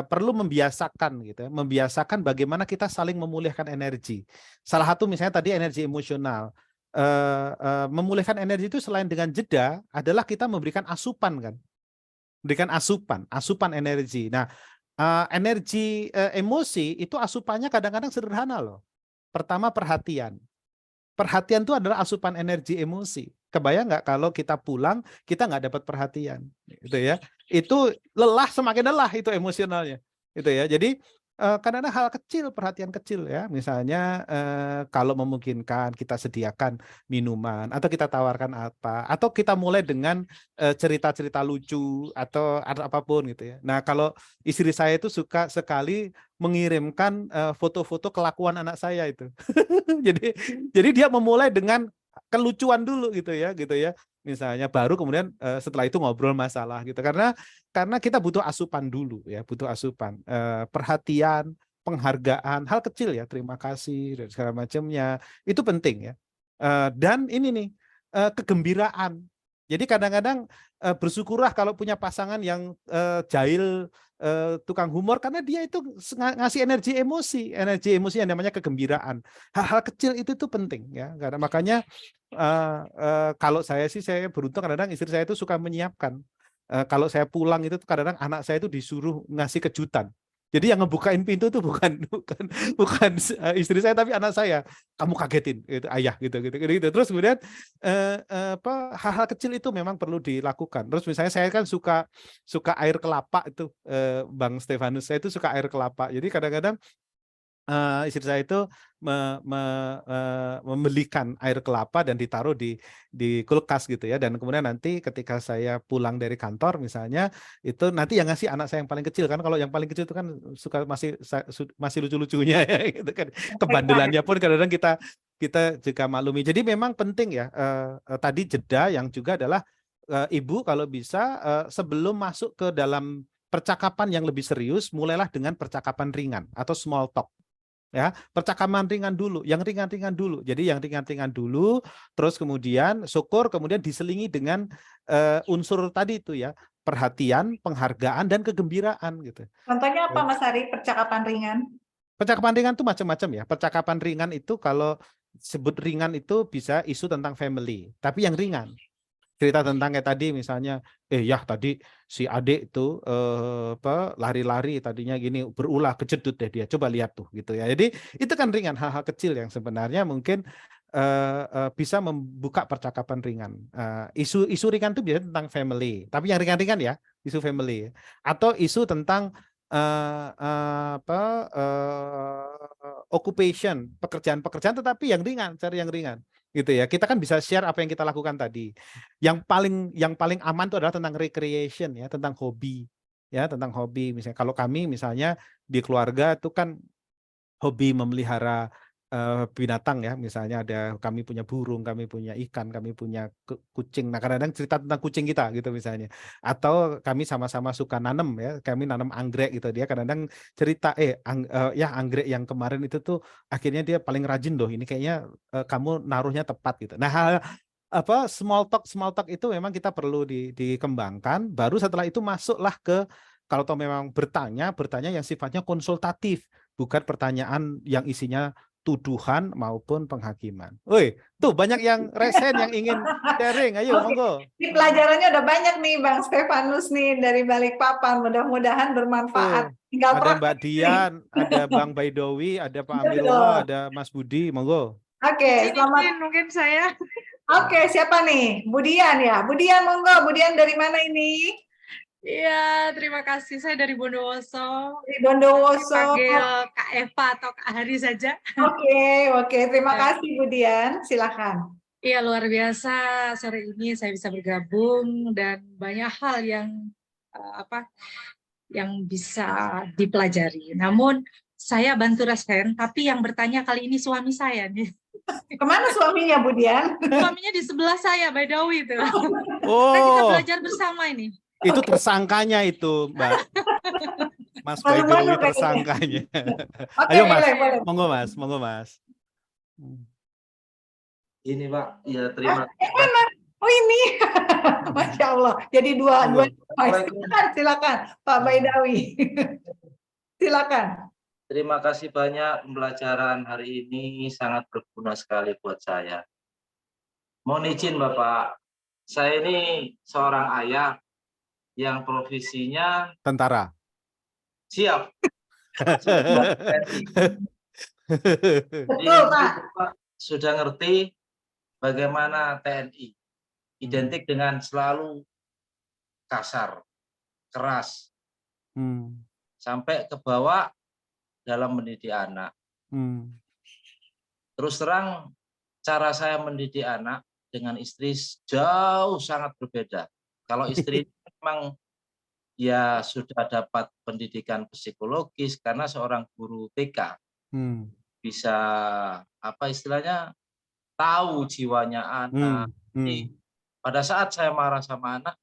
perlu membiasakan gitu ya, membiasakan bagaimana kita saling memulihkan energi. Salah satu misalnya tadi energi emosional. Memulihkan energi itu selain dengan jeda adalah kita memberikan asupan kan. Memberikan asupan energi. Nah, energi emosi itu asupannya kadang-kadang sederhana loh. Pertama, perhatian. Perhatian itu adalah asupan energi emosi. Kebayang nggak kalau kita pulang kita nggak dapat perhatian, gitu ya? Itu lelah, semakin lelah itu emosionalnya, gitu ya. Jadi kadang-kadang hal kecil, perhatian kecil ya. Misalnya kalau memungkinkan kita sediakan minuman atau kita tawarkan apa, atau kita mulai dengan cerita-cerita lucu atau apapun gitu ya. Nah, kalau istri saya itu suka sekali mengirimkan foto-foto kelakuan anak saya itu. Jadi dia memulai dengan kelucuan dulu gitu ya. Misalnya baru kemudian setelah itu ngobrol masalah gitu. Karena kita butuh asupan dulu ya, butuh asupan. Perhatian, penghargaan, hal kecil ya, terima kasih dan segala macamnya. Itu penting ya. Dan ini nih kegembiraan. Jadi kadang-kadang bersyukurlah kalau punya pasangan yang jahil, tukang humor, karena dia itu ngasih energi emosi yang namanya kegembiraan. Hal-hal kecil itu tuh penting ya, karena makanya kalau saya beruntung, kadang-kadang istri saya itu suka menyiapkan. Kalau saya pulang itu kadang-kadang anak saya itu disuruh ngasih kejutan. Jadi yang ngebukain pintu itu bukan istri saya, tapi anak saya. Kamu kagetin, gitu, ayah, gitu. Terus kemudian hal-hal kecil itu memang perlu dilakukan. Terus misalnya saya kan suka air kelapa itu, Bang Stefanus, saya itu suka air kelapa. Jadi kadang-kadang istri saya itu membelikan air kelapa dan ditaruh di kulkas gitu ya, dan kemudian nanti ketika saya pulang dari kantor misalnya, itu nanti yang ngasih anak saya yang paling kecil kan. Kalau yang paling kecil itu kan suka masih lucu-lucunya ya gitu kan, kebandelannya pun kadang-kadang kita juga maklumi. Jadi memang penting ya, tadi jeda yang juga adalah ibu kalau bisa sebelum masuk ke dalam percakapan yang lebih serius, mulailah dengan percakapan ringan atau small talk. Ya, percakapan ringan dulu, yang ringan-ringan dulu. Jadi yang ringan-ringan dulu, terus kemudian syukur, kemudian diselingi dengan unsur tadi itu ya, perhatian, penghargaan, dan kegembiraan gitu. Contohnya apa, Mas Ari, percakapan ringan? Percakapan ringan itu macam-macam ya. Percakapan ringan itu kalau sebut ringan itu bisa isu tentang family, tapi yang ringan. Cerita tentang kayak tadi misalnya, ya tadi si adik itu lari-lari tadinya gini, berulah kejedut deh dia, coba lihat tuh gitu ya. Jadi itu kan ringan, hal-hal kecil yang sebenarnya mungkin bisa membuka percakapan ringan. Isu ringan itu biasanya tentang family, tapi yang ringan-ringan ya, isu family atau isu tentang occupation, pekerjaan-pekerjaan, tetapi yang ringan, cari yang ringan. Gitu ya, kita kan bisa share apa yang kita lakukan tadi. Yang paling aman itu adalah tentang recreation ya, tentang hobi ya, tentang hobi. Misalnya kalau kami misalnya di keluarga itu kan hobi memelihara binatang ya, misalnya kami punya burung, kami punya ikan, kami punya kucing. Nah, kadang-kadang cerita tentang kucing kita gitu misalnya. Atau kami sama-sama suka nanam ya, kami nanam anggrek gitu, dia kadang-kadang cerita ya anggrek yang kemarin itu tuh akhirnya dia paling rajin loh, ini kayaknya kamu naruhnya tepat gitu. Nah, small talk itu memang kita perlu dikembangkan. Baru setelah itu masuklah ke, kalau toh memang bertanya yang sifatnya konsultatif, bukan pertanyaan yang isinya tuduhan maupun penghakiman. Woi, tuh banyak yang resen yang ingin sharing. Ayo, monggo. Di pelajarannya udah banyak nih Bang Stefanus nih dari Balikpapan. Mudah-mudahan bermanfaat. Tinggal ada Mbak Dian, ada Bang Baidowi, ada Pak Amirullah, ada Mas Budi, monggo. Oke, selamat. Mungkin saya. Oke, siapa nih? Budian ya. Budian, monggo. Budian dari mana ini? Iya, terima kasih. Saya dari Bondowoso. Dari Bondowoso. Panggil Kak Eva atau Kak Hari saja. Oke. Terima kasih Budian. Silakan. Iya, luar biasa. Sore ini saya bisa bergabung dan banyak hal yang yang bisa dipelajari. Namun saya bantu resen, tapi yang bertanya kali ini suami saya nih. Kemana suaminya Budian? Suaminya di sebelah saya, Baidowi itu. Oh. Kita belajar bersama ini. Itu tersangkanya itu, Mbak. Mas Baidowi tersangkanya. Ayo Mas, boleh. Monggo Mas. Ini Pak, ya terima Yang mana? Oh ini, Masya Allah. Jadi dua Assalamualaikum. silakan Pak Baidawi. Silakan. Terima kasih banyak, pembelajaran hari ini sangat berguna sekali buat saya. Mohon izin Bapak, saya ini seorang ayah yang profesinya Tentara. siap. Betul Pak. Bapak sudah ngerti bagaimana TNI identik dengan selalu kasar, keras, sampai ke bawah dalam mendidik anak. Terus terang, cara saya mendidik anak dengan istri jauh sangat berbeda. Kalau istri memang ya sudah dapat pendidikan psikologis karena seorang guru TK bisa apa istilahnya tahu jiwanya anak. Jadi, pada saat saya marah sama anak,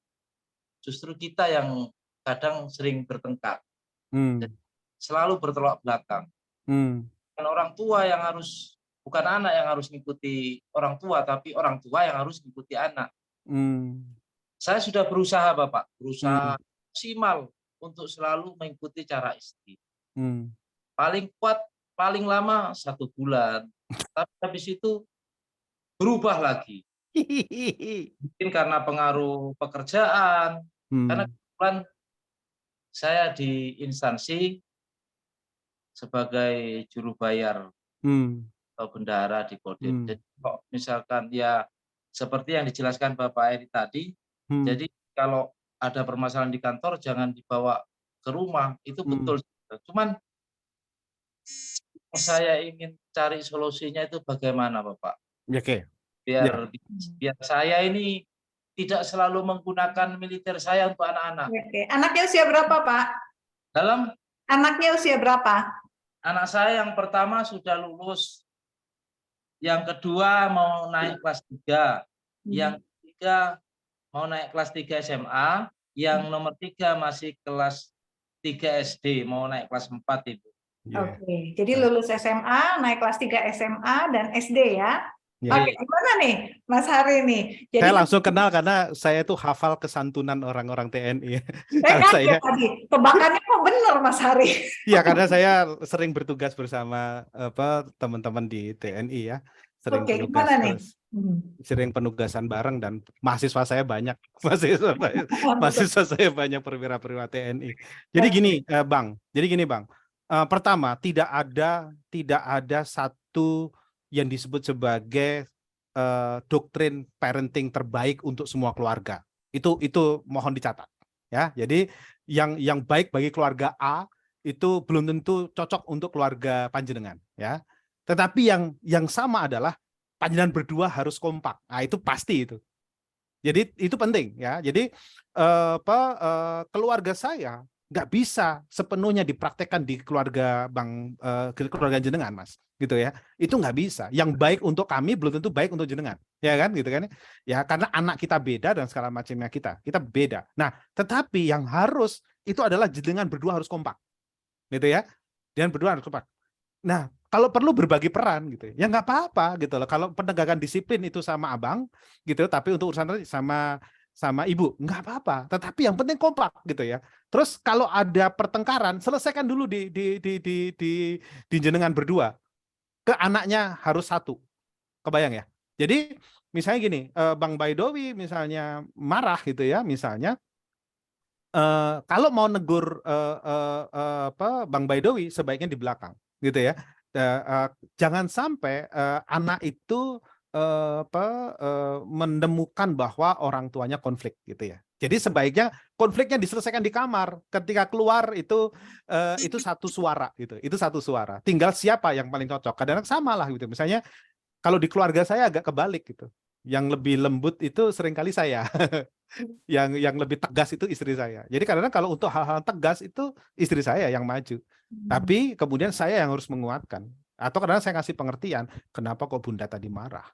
justru kita yang kadang sering bertengkar. Selalu bertolak belakang. Bukan orang tua yang harus, bukan anak yang harus mengikuti orang tua, tapi orang tua yang harus mengikuti anak. Saya sudah berusaha Bapak, berusaha maksimal untuk selalu mengikuti cara istri. Paling kuat, paling lama 1 bulan. Tapi habis itu berubah lagi. Mungkin karena pengaruh pekerjaan, karena kebetulan saya di instansi sebagai juru bayar atau bendahara di Kodim. Jadi kok misalkan ya seperti yang dijelaskan Bapak Eri tadi, jadi kalau ada permasalahan di kantor jangan dibawa ke rumah, itu betul. Cuman saya ingin cari solusinya itu bagaimana Bapak? Oke. Biar saya ini tidak selalu menggunakan militer saya untuk anak-anak. Oke. Anaknya usia berapa Pak? Anaknya usia berapa? Anak saya yang pertama sudah lulus, yang kedua mau naik kelas 3, yang ketiga mau naik kelas 3 SMA, yang nomor 3 masih kelas 3 SD, mau naik kelas 4 Ibu. Oke, jadi lulus SMA, naik kelas 3 SMA dan SD ya? Oke, gimana nih Mas Hari nih? Jadi, saya langsung kenal karena saya tuh hafal kesantunan orang-orang TNI. saya tadi, tebakannya kok bener Mas Hari. Iya, karena saya sering bertugas bersama teman-teman di TNI ya. Sering sering penugasan bareng dan mahasiswa saya banyak. Mahasiswa saya banyak perwira-perwira TNI. Jadi gini, Bang. Pertama, tidak ada satu yang disebut sebagai doktrin parenting terbaik untuk semua keluarga. Itu mohon dicatat ya. Jadi yang baik bagi keluarga A itu belum tentu cocok untuk keluarga panjenengan ya. Tetapi yang sama adalah panjenengan berdua harus kompak. Nah, itu pasti itu. Jadi itu penting ya. Jadi keluarga saya nggak bisa sepenuhnya dipraktekkan di keluarga keluarga jenengan, Mas, gitu ya. Itu nggak bisa. Yang baik untuk kami belum tentu baik untuk jenengan, ya kan, gitu kan? Ya karena anak kita beda dan segala macamnya kita beda. Nah, tetapi yang harus itu adalah jenengan berdua harus kompak, gitu ya. Dan berdua harus kompak. Nah, kalau perlu berbagi peran gitu, ya nggak apa-apa gitu loh. Kalau penegakan disiplin itu sama abang, gitu, tapi untuk urusan sama ibu nggak apa-apa, tetapi yang penting kompak gitu ya. Terus kalau ada pertengkaran selesaikan dulu di jenengan berdua. Ke anaknya harus satu, kebayang ya. Jadi misalnya gini, Bang Baidawi misalnya marah gitu ya, misalnya kalau mau negur Bang Baidawi sebaiknya di belakang gitu ya. Jangan sampai anak itu menemukan bahwa orang tuanya konflik gitu ya. Jadi sebaiknya konfliknya diselesaikan di kamar. Ketika keluar itu satu suara gitu. Itu satu suara. Tinggal siapa yang paling cocok. Kadang-kadang sama lah gitu. Misalnya kalau di keluarga saya agak kebalik gitu. Yang lebih lembut itu seringkali saya. yang lebih tegas itu istri saya. Jadi kadang-kadang kalau untuk hal-hal tegas itu istri saya yang maju. Tapi kemudian saya yang harus menguatkan. Atau kadang-kadang saya kasih pengertian, kenapa kok Bunda tadi marah?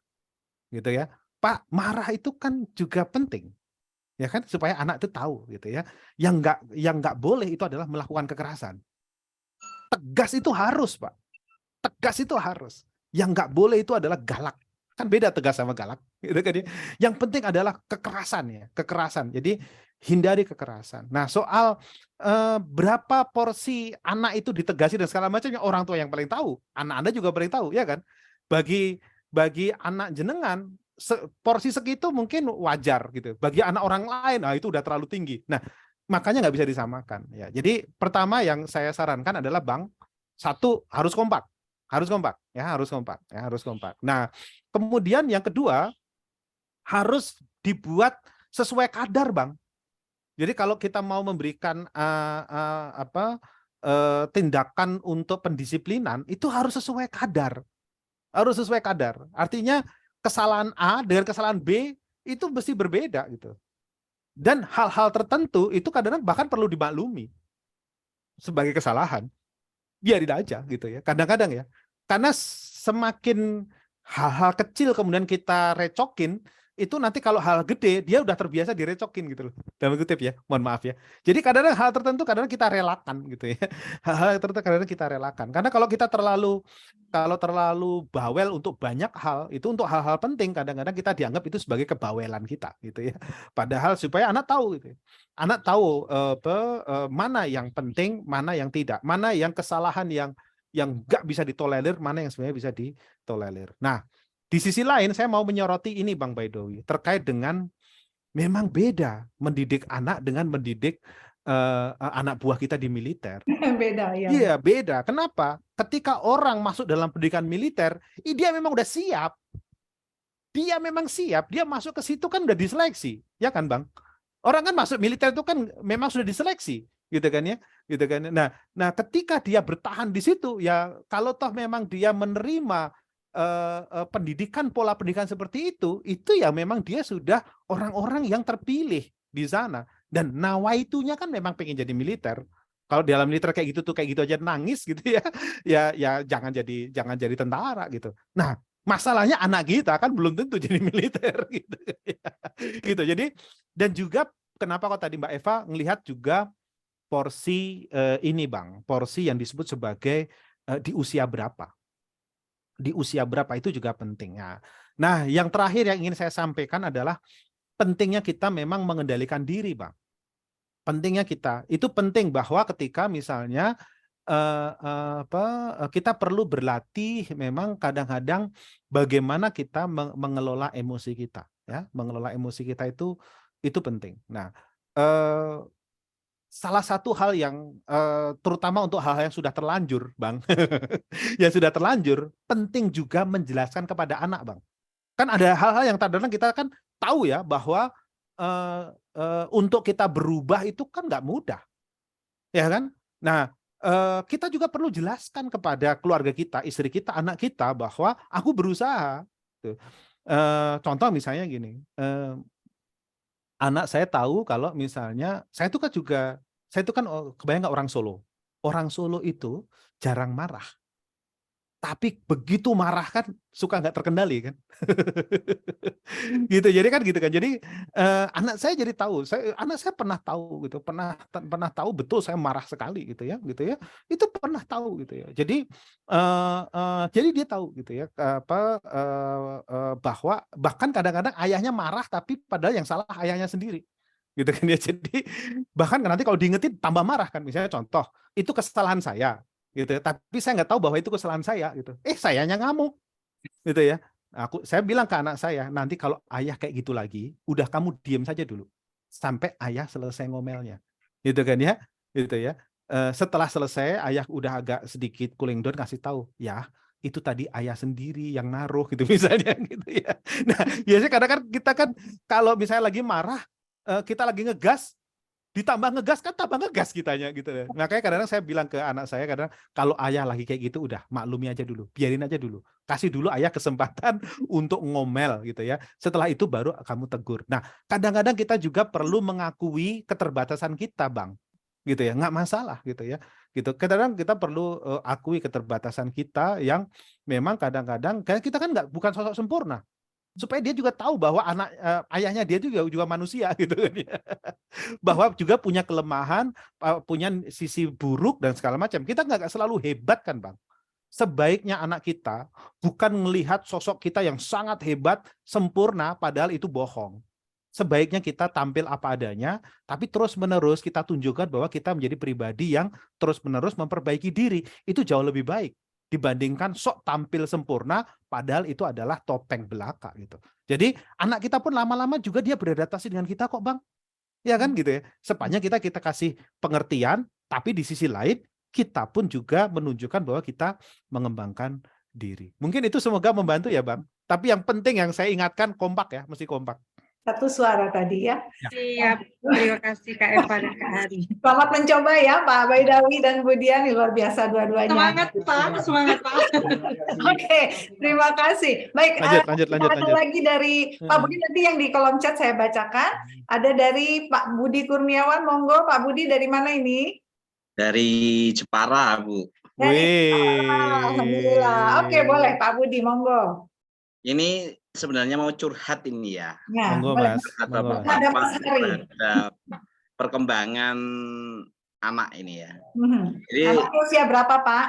Gitu ya. Pak, marah itu kan juga penting. Ya kan, supaya anak itu tahu gitu ya. Yang nggak boleh itu adalah melakukan kekerasan. Tegas itu harus, Pak. Tegas itu harus. Yang nggak boleh itu adalah galak. Kan beda tegas sama galak, gitu kan ya. Yang penting adalah kekerasan ya, kekerasan. Jadi hindari kekerasan. Nah, soal berapa porsi anak itu ditegasi dan segala macamnya, orang tua yang paling tahu, anak Anda juga paling tahu, ya kan? Bagi anak jenengan porsi segitu mungkin wajar gitu. Bagi anak orang lain, itu udah terlalu tinggi. Nah, makanya nggak bisa disamakan ya. Jadi pertama yang saya sarankan adalah Bang, satu harus kompak. Harus kompak. Nah, kemudian yang kedua harus dibuat sesuai kadar, Bang. Jadi kalau kita mau memberikan tindakan untuk pendisiplinan itu harus sesuai kadar. Harus sesuai kadar. Artinya kesalahan A dengan kesalahan B itu mesti berbeda gitu. Dan hal-hal tertentu itu kadang-kadang bahkan perlu dimaklumi sebagai kesalahan. Biarin aja gitu ya. Kadang-kadang ya. Karena semakin hal-hal kecil kemudian kita recokin, itu nanti kalau hal gede dia udah terbiasa direcokin gitu loh. Dalam kutip ya, mohon maaf ya. Jadi kadang-kadang hal tertentu kadang-kadang kita relakan gitu ya. Hal-hal tertentu kadang-kadang kita relakan. Karena kalau kita terlalu bawel untuk banyak hal, itu untuk hal-hal penting kadang-kadang kita dianggap itu sebagai kebawelan kita gitu ya. Padahal supaya anak tahu gitu. Anak tahu mana yang penting, mana yang tidak, mana yang kesalahan yang nggak bisa ditolerir, mana yang sebenarnya bisa ditolerir. Nah, di sisi lain saya mau menyoroti ini Bang Baidowi terkait dengan memang beda mendidik anak dengan mendidik anak buah kita di militer. Beda ya. Iya, beda. Kenapa? Ketika orang masuk dalam pendidikan militer, dia memang udah siap. Dia memang siap, dia masuk ke situ kan udah diseleksi, ya kan Bang? Orang kan masuk militer itu kan memang sudah diseleksi, gitu kan ya, gitu kan. Nah, ketika dia bertahan di situ, ya kalau toh memang dia menerima pola pendidikan seperti itu ya memang dia sudah orang-orang yang terpilih di sana. Dan nawaitunya kan memang pengen jadi militer. Kalau di dalam militer kayak gitu aja nangis gitu ya, ya jangan jadi tentara gitu. Nah, masalahnya anak kita kan belum tentu jadi militer gitu. Gitu. Jadi dan juga kenapa kok tadi Mbak Eva ngelihat juga porsi ini Bang, porsi yang disebut sebagai di usia berapa. Di usia berapa itu juga penting. Nah, yang terakhir yang ingin saya sampaikan adalah pentingnya kita memang mengendalikan diri, Bang. Pentingnya itu penting bahwa ketika misalnya kita perlu berlatih memang kadang-kadang bagaimana kita mengelola emosi kita, ya, mengelola emosi kita itu penting. Nah, salah satu hal yang terutama untuk hal-hal yang sudah terlanjur, Bang, yang sudah terlanjur, penting juga menjelaskan kepada anak, Bang. Kan ada hal-hal yang kadang-kadang kita kan tahu ya bahwa untuk kita berubah itu kan nggak mudah, ya kan? Nah, kita juga perlu jelaskan kepada keluarga kita, istri kita, anak kita bahwa aku berusaha. Contoh misalnya gini. Anak saya tahu kalau misalnya saya itu kan kebayang nggak orang Solo. Orang Solo itu jarang marah. Tapi begitu marah kan suka nggak terkendali kan. Gitu. Jadi kan gitu kan. Jadi anak saya jadi tahu, anak saya pernah tahu gitu, pernah tahu betul saya marah sekali gitu ya. Itu pernah tahu gitu ya. Jadi dia tahu gitu ya bahwa bahkan kadang-kadang ayahnya marah tapi padahal yang salah ayahnya sendiri. Gitu kan ya. Jadi bahkan nanti kalau diingetin tambah marah kan. Misalnya contoh, itu kesalahan saya gitu ya. Tapi saya nggak tahu bahwa itu kesalahan saya gitu. Sayanya ngamuk gitu ya. Saya bilang ke anak saya, nanti kalau ayah kayak gitu lagi, udah kamu diem saja dulu sampai ayah selesai ngomelnya. Gitu kan ya. Gitu ya. Setelah selesai ayah udah agak sedikit cooling down, kasih tahu, ya itu tadi ayah sendiri yang naruh gitu misalnya gitu ya. Nah, biasanya kadang-kadang kita kan kalau misalnya lagi marah, kita lagi ngegas, ditambah ngegas kan tambah ngegas kitanya gitu. Makanya kadang-kadang saya bilang ke anak saya, kadang kalau ayah lagi kayak gitu udah maklumi aja dulu, biarin aja dulu, kasih dulu ayah kesempatan untuk ngomel gitu ya. Setelah itu baru kamu tegur. Nah, kadang-kadang kita juga perlu mengakui keterbatasan kita, Bang, gitu ya, nggak masalah gitu ya. Gitu. Kadang-kadang kita perlu akui keterbatasan kita yang memang kadang-kadang kita kan bukan sosok sempurna. Supaya dia juga tahu bahwa ayahnya dia juga manusia gitu kan ya. Bahwa juga punya kelemahan, punya sisi buruk dan segala macam. Kita nggak selalu hebat kan Bang. sebaiknya anak kita bukan melihat sosok kita yang sangat hebat, sempurna, padahal itu bohong. Sebaiknya kita tampil apa adanya, tapi terus-menerus kita tunjukkan bahwa kita menjadi pribadi yang terus-menerus memperbaiki diri. Itu jauh lebih baik dibandingkan sok tampil sempurna, padahal itu adalah topeng belaka gitu. Jadi anak kita pun lama-lama juga dia beradaptasi dengan kita kok, Bang. Ya kan gitu ya. Sepanjang kita kasih pengertian, tapi di sisi lain kita pun juga menunjukkan bahwa kita mengembangkan diri. Mungkin itu semoga membantu ya, Bang. Tapi yang penting yang saya ingatkan, kompak ya, mesti kompak. Satu suara tadi ya. Siap. Terima kasih Kak Eva dan Kak Hari. Selamat mencoba ya Pak Baidawi dan Bu Dian, luar biasa dua-duanya. Semangat Pak, semangat Pak. Oke, terima kasih. Baik, Lanjut. ada lagi dari Pak Budi, nanti yang di kolom chat saya bacakan. Ada dari Pak Budi Kurniawan, monggo Pak Budi, dari mana ini? Dari Jepara, Bu. Dari Jepara, alhamdulillah. Oke, boleh Pak Budi, monggo. Ini sebenarnya mau curhat ini ya. Ya, Monggo, boleh. Mas. Atau Monggo. Ada Bapak Mas Hari. terhadap perkembangan anak ini ya. Jadi Anak usia berapa Pak?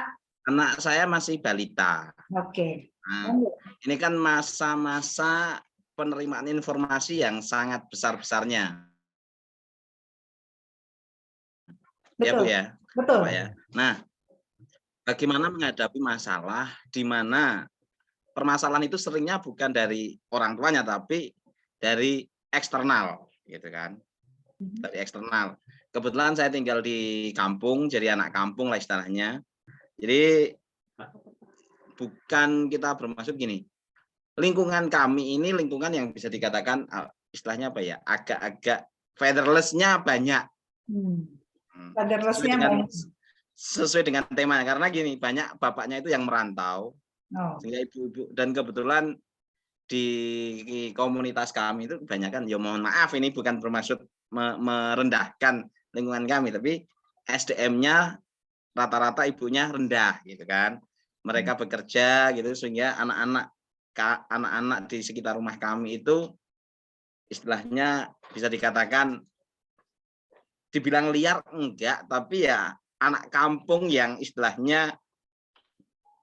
anak saya masih balita. Oke. Nah, ini kan masa-masa penerimaan informasi yang sangat besar-besarnya. Ya Bu Betul. ya. Betul. Pak ya. Nah, bagaimana menghadapi masalah di mana permasalahan itu seringnya bukan dari orang tuanya tapi dari eksternal gitu kan. Dari eksternal. Kebetulan saya tinggal di kampung, jadi anak kampung lah istilahnya. Jadi bukan kita bermaksud gini. Lingkungan kami ini lingkungan yang bisa dikatakan istilahnya apa ya? Agak-agak featherless-nya banyak. Featherless-nya banyak. Sesuai dengan tema karena gini, banyak bapaknya itu yang merantau. Sehingga ibu-ibu, dan kebetulan di komunitas kami itu kebanyakan, ya mohon maaf ini bukan bermaksud merendahkan lingkungan kami, tapi SDM-nya rata-rata ibunya rendah gitu kan. Mereka bekerja gitu sehingga anak-anak di sekitar rumah kami itu istilahnya bisa dikatakan dibilang liar enggak, tapi ya anak kampung yang istilahnya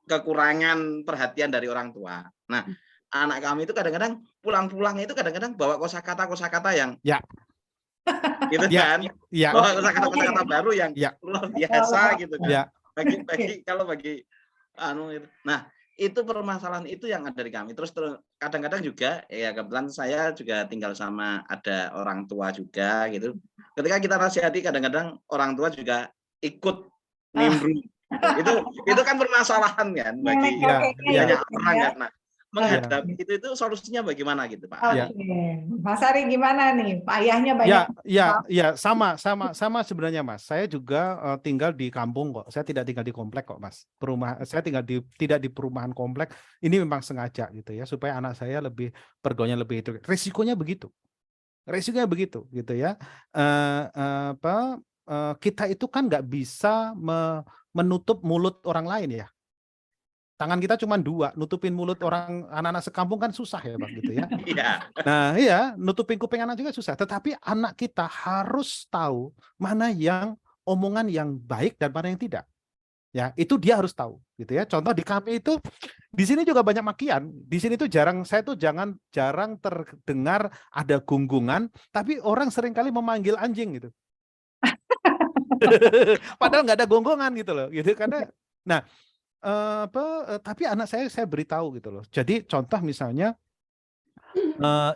kekurangan perhatian dari orang tua. Nah, anak kami itu kadang-kadang pulang-pulangnya itu kadang-kadang bawa kosakata yang gitu kan. Bawa kosakata baru yang luar biasa gitu kan. Bagi nah, itu permasalahan itu yang ada dari kami. Terus kadang-kadang juga ya kebetulan saya juga tinggal sama ada orang tua juga gitu. Ketika kita nasihati kadang-kadang orang tua juga ikut nimbrung. Itu kan permasalahan kan bagi banyak orang kan. Nah, menghadapi itu solusinya bagaimana gitu Pak? Mas Ari gimana nih? Ayahnya banyak. Ya sama sebenarnya Mas. Saya juga tinggal di kampung kok. Saya tidak tinggal di komplek kok Mas. Saya tinggal tidak di perumahan komplek. Ini memang sengaja gitu ya supaya anak saya lebih pergaulannya lebih itu. Resikonya begitu gitu ya. Kita itu kan nggak bisa menutup mulut orang lain ya. Tangan kita cuma dua, nutupin mulut orang anak-anak sekampung kan susah ya Bang gitu ya. Nah iya, nutupin kuping anak juga susah. Tetapi anak kita harus tahu mana yang omongan yang baik dan mana yang tidak. Ya itu dia harus tahu gitu ya. Contoh di kami itu, di sini juga banyak makian. Di sini tuh saya tuh jarang terdengar ada gunggungan, tapi orang seringkali memanggil anjing gitu. Padahal nggak ada gonggongan gitu loh, gitu karena, nah tapi anak saya beritahu gitu loh. Jadi contoh misalnya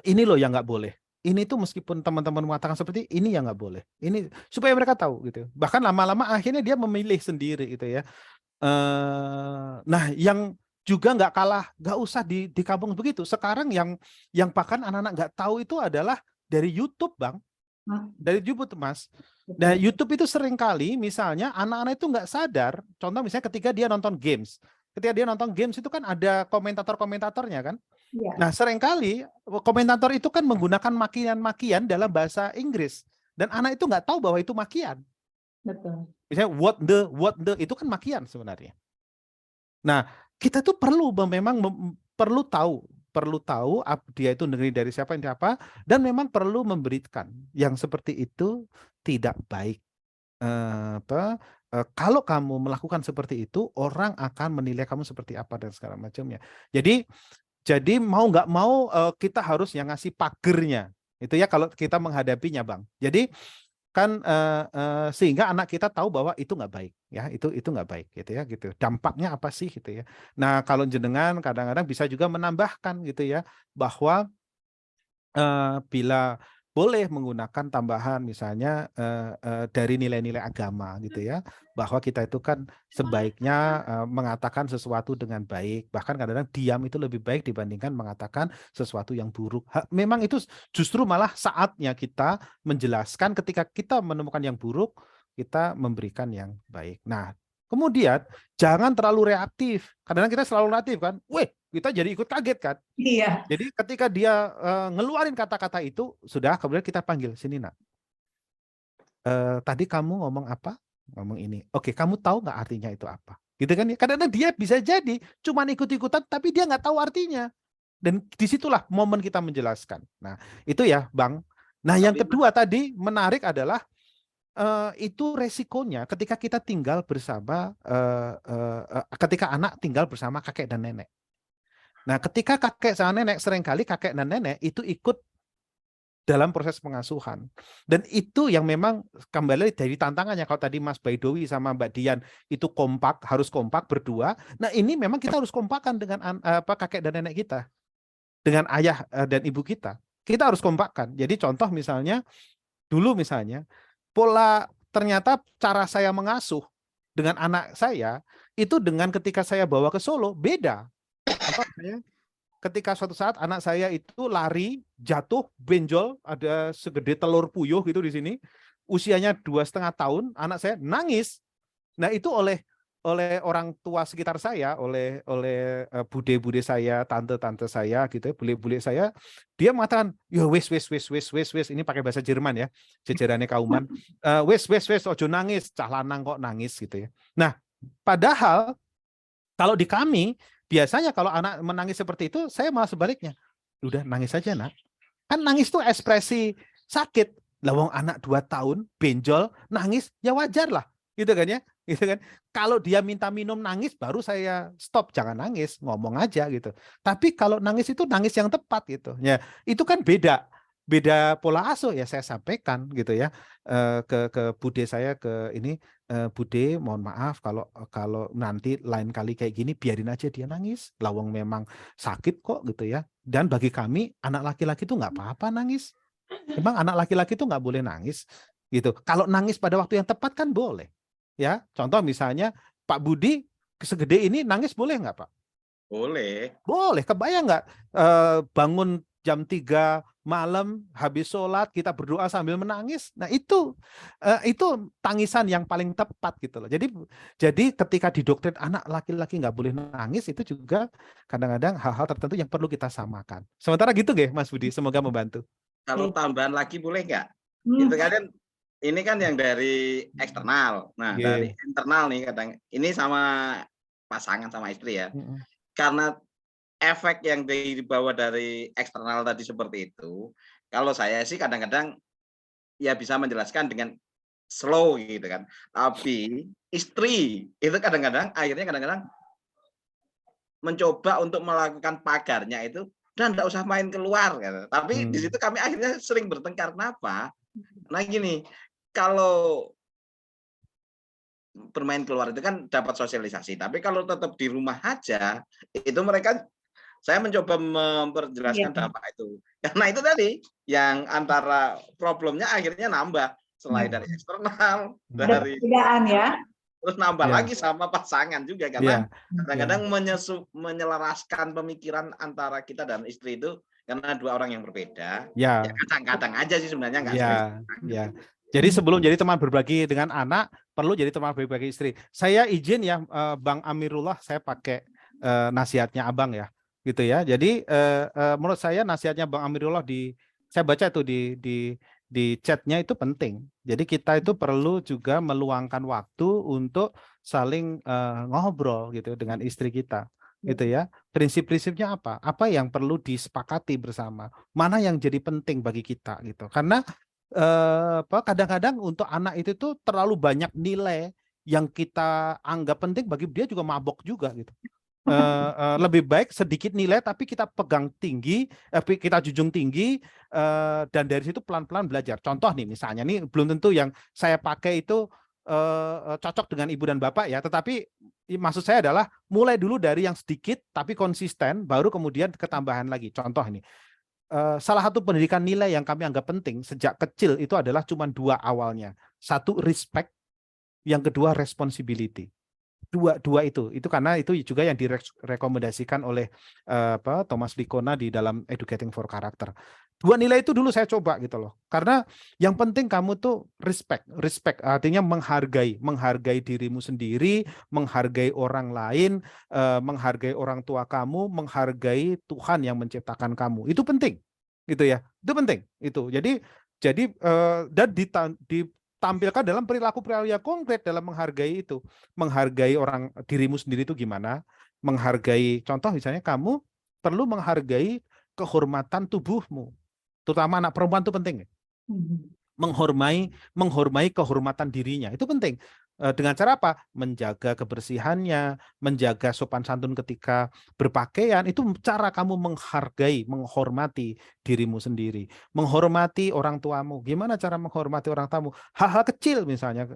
ini loh yang nggak boleh. Ini tuh meskipun teman-teman mengatakan seperti ini yang nggak boleh. Ini supaya mereka tahu gitu. Bahkan lama-lama akhirnya dia memilih sendiri gitu ya. Nah yang juga nggak usah di kampung begitu. Sekarang yang bahkan anak-anak nggak tahu itu adalah dari YouTube Bang. Dari YouTube Mas. Nah YouTube itu seringkali misalnya anak-anak itu nggak sadar, contoh misalnya ketika dia nonton games itu kan ada komentatornya kan. Nah seringkali komentator itu kan menggunakan makian-makian dalam bahasa Inggris dan anak itu nggak tahu bahwa itu makian. Betul. Misalnya what the itu kan makian sebenarnya. Nah kita tuh memang perlu tahu dia itu negeri dari siapa dan memang perlu memberikan yang seperti itu tidak baik kalau kamu melakukan seperti itu, orang akan menilai kamu seperti apa dan segala macamnya. Jadi mau nggak mau kita harus yang ngasih pagernya. Itu ya kalau kita menghadapinya, Bang. Jadi kan sehingga anak kita tahu bahwa itu nggak baik, ya, itu nggak baik, gitu ya, gitu. Dampaknya apa sih, gitu ya. Nah, kalau jenengan kadang-kadang bisa juga menambahkan, gitu ya, bahwa bila boleh menggunakan tambahan misalnya dari nilai-nilai agama, gitu ya, bahwa kita itu kan sebaiknya mengatakan sesuatu dengan baik, bahkan kadang-kadang diam itu lebih baik dibandingkan mengatakan sesuatu yang buruk. Memang itu justru malah saatnya kita menjelaskan ketika kita menemukan yang buruk, kita memberikan yang baik. Nah, kemudian jangan terlalu reaktif. Kadang-kadang kita selalu reaktif kan, kita jadi ikut kaget kan. Iya. Jadi ketika dia ngeluarin kata-kata itu, sudah kemudian kita panggil, sini nak. Tadi kamu ngomong apa? Ngomong ini. Oke, kamu tahu nggak artinya itu apa? Gitu kan ya. Kadang-kadang dia bisa jadi cuman ikut-ikutan, tapi dia nggak tahu artinya. Dan disitulah momen kita menjelaskan. Nah, itu ya, Bang. Nah, yang kedua tadi menarik adalah itu resikonya ketika kita tinggal bersama, ketika anak tinggal bersama kakek dan nenek. Nah, ketika kakek sama nenek, seringkali kakek dan nenek itu ikut dalam proses pengasuhan. Dan itu yang memang kembali dari tantangannya. Kalau tadi Mas Baidowi sama Mbak Dian itu kompak, harus kompak berdua. Nah, ini memang kita harus kompakkan dengan kakek dan nenek kita. Dengan ayah dan ibu kita. Kita harus kompakkan. Jadi contoh misalnya, dulu misalnya, ternyata cara saya mengasuh dengan anak saya, itu dengan ketika saya bawa ke Solo, beda. Ketika suatu saat anak saya itu lari, jatuh, benjol, ada segede telur puyuh gitu di sini, usianya 2,5 tahun, anak saya nangis. Nah, itu oleh orang tua sekitar saya, oleh bude-bude saya, tante-tante saya gitu ya, bule-bule saya, dia mengatakan, ya wes, ini pakai bahasa Jerman ya, jajarannya kauman, wes, ojo nangis, cah lanang kok nangis gitu ya. Nah, padahal kalau di kami, biasanya kalau anak menangis seperti itu, saya malah sebaliknya. Udah nangis aja nak. Kan nangis tuh ekspresi sakit. Lah wong anak 2 tahun, benjol, nangis, ya wajar lah. Gitu kan ya. Gitu kan. Kalau dia minta minum nangis, baru saya stop. Jangan nangis, ngomong aja gitu. Tapi kalau nangis itu nangis yang tepat gitu. Ya, itu kan beda pola asuh ya, saya sampaikan gitu ya ke bude saya, ke ini, bude mohon maaf kalau nanti lain kali kayak gini biarin aja dia nangis, lawang memang sakit kok gitu ya. Dan bagi kami anak laki-laki itu nggak apa-apa nangis, memang anak laki-laki itu nggak boleh nangis gitu. Kalau nangis pada waktu yang tepat kan boleh ya. Contoh misalnya Pak Budi segede ini nangis boleh nggak Pak? Boleh. Kebayang nggak bangun jam 3 malam habis sholat kita berdoa sambil menangis. Nah, itu tangisan yang paling tepat gitu loh. Jadi ketika didoktrin anak laki-laki nggak boleh nangis, itu juga kadang-kadang hal-hal tertentu yang perlu kita samakan. Sementara gitu nggih Mas Budi, semoga membantu. Kalau tambahan lagi boleh nggak? Itu kan ini kan yang dari eksternal. Nah, dari internal nih kadang ini sama pasangan sama istri ya. Karena efek yang dibawa dari eksternal tadi seperti itu, kalau saya sih kadang-kadang ya bisa menjelaskan dengan slow gitu kan. Tapi istri itu kadang-kadang mencoba untuk melakukan pagarnya itu, dan enggak usah main keluar gitu. Tapi di situ kami akhirnya sering bertengkar. Kenapa? Nah gini, kalau bermain keluar itu kan dapat sosialisasi, tapi kalau tetap di rumah aja, itu mereka, saya mencoba memperjelaskan dampak itu. Karena itu tadi yang antara problemnya akhirnya nambah, selain dari eksternal, dari perbedaan ya. Terus nambah lagi sama pasangan juga, karena kadang-kadang menyelaraskan pemikiran antara kita dan istri itu karena 2 orang yang berbeda. Ya kadang-kadang aja sih sebenarnya nggak sering. Jadi sebelum jadi teman berbagi dengan anak, perlu jadi teman berbagi istri. Saya izin ya Bang Amirullah, saya pakai nasihatnya Abang ya. Gitu ya. Jadi menurut saya nasihatnya Bang Amirullah saya baca itu di chatnya itu penting. Jadi kita itu perlu juga meluangkan waktu untuk saling ngobrol gitu dengan istri kita. Gitu ya. Prinsip-prinsipnya apa? Apa yang perlu disepakati bersama? Mana yang jadi penting bagi kita gitu. Karena kadang-kadang untuk anak itu tuh terlalu banyak nilai yang kita anggap penting bagi dia juga mabok juga gitu. Lebih baik sedikit nilai tapi kita pegang tinggi, kita junjung tinggi, dan dari situ pelan-pelan belajar. Contoh nih misalnya, nih belum tentu yang saya pakai itu cocok dengan ibu dan bapak ya, tetapi maksud saya adalah mulai dulu dari yang sedikit tapi konsisten, baru kemudian ketambahan lagi. Contoh ini, salah satu pendidikan nilai yang kami anggap penting sejak kecil itu adalah cuma 2 awalnya. Satu respect, yang kedua responsibility. Dua itu karena itu juga yang direkomendasikan oleh Thomas Licona di dalam Educating for Character. 2 nilai itu dulu saya coba gitu loh, karena yang penting kamu tuh respect artinya menghargai dirimu sendiri, menghargai orang lain, menghargai orang tua kamu, menghargai Tuhan yang menciptakan kamu. Itu penting gitu ya, itu penting itu. Jadi dan ditampilkan dalam perilaku yang konkret dalam menghargai itu. Menghargai orang, dirimu sendiri itu gimana? Menghargai, contoh misalnya kamu perlu menghargai kehormatan tubuhmu. Terutama anak perempuan itu penting. Menghormati kehormatan dirinya. Itu penting. Dengan cara apa? Menjaga kebersihannya, menjaga sopan santun ketika berpakaian. Itu cara kamu menghormati dirimu sendiri. Menghormati orang tuamu. Gimana cara menghormati orang tuamu? Hal-hal kecil misalnya,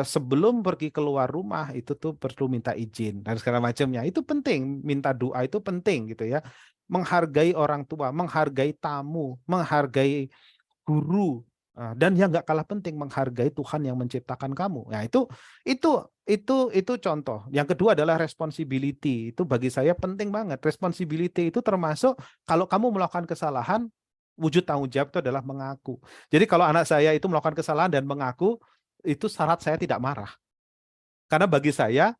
sebelum pergi keluar rumah itu tuh perlu minta izin dan segala macamnya. Itu penting. Minta doa itu penting gitu ya. Menghargai orang tua, menghargai tamu, menghargai guru. Dan yang nggak kalah penting, menghargai Tuhan yang menciptakan kamu. Nah, itu contoh. Yang kedua adalah responsibility. Itu bagi saya penting banget. Responsibility itu termasuk kalau kamu melakukan kesalahan, wujud tanggung jawab itu adalah mengaku. Jadi kalau anak saya itu melakukan kesalahan dan mengaku, itu syarat saya tidak marah. Karena bagi saya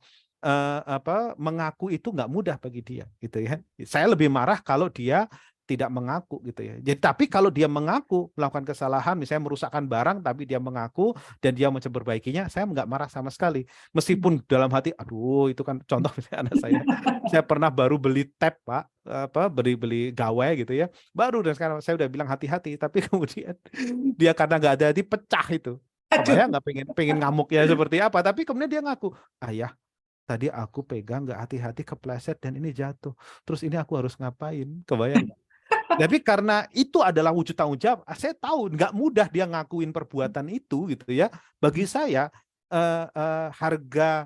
mengaku itu nggak mudah bagi dia, gitu ya. Saya lebih marah kalau dia tidak mengaku gitu ya. Jadi tapi kalau dia mengaku melakukan kesalahan, misalnya merusakkan barang, tapi dia mengaku dan dia mencoba perbaikinya, saya nggak marah sama sekali. Meskipun dalam hati, aduh itu kan contoh misalnya anak saya pernah baru beli tab Pak, beli gawai gitu ya, baru, dan sekarang saya udah bilang hati-hati, tapi kemudian dia karena nggak ada hati pecah itu. Saya nggak pengen ngamuknya seperti apa, tapi kemudian dia ngaku, ayah, tadi aku pegang nggak hati-hati kepleset dan ini jatuh. Terus ini aku harus ngapain? Kebayang? Tapi karena itu adalah wujud tanggung jawab, saya tahu nggak mudah dia ngakuin perbuatan itu gitu ya. Bagi saya harga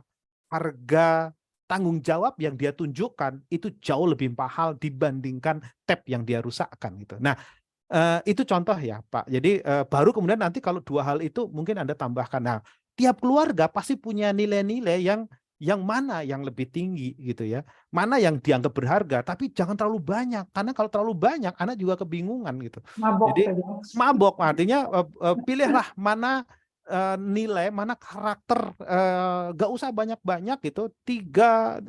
tanggung jawab yang dia tunjukkan itu jauh lebih mahal dibandingkan tab yang dia rusakkan gitu. Nah, itu contoh ya Pak. Jadi baru kemudian nanti kalau 2 hal itu mungkin Anda tambahkan. Nah, tiap keluarga pasti punya nilai-nilai yang mana yang lebih tinggi gitu ya, mana yang dianggap berharga, tapi jangan terlalu banyak, karena kalau terlalu banyak anak juga kebingungan gitu. Jadi mabok artinya pilihlah mana nilai, mana karakter, gak usah banyak-banyak gitu, 2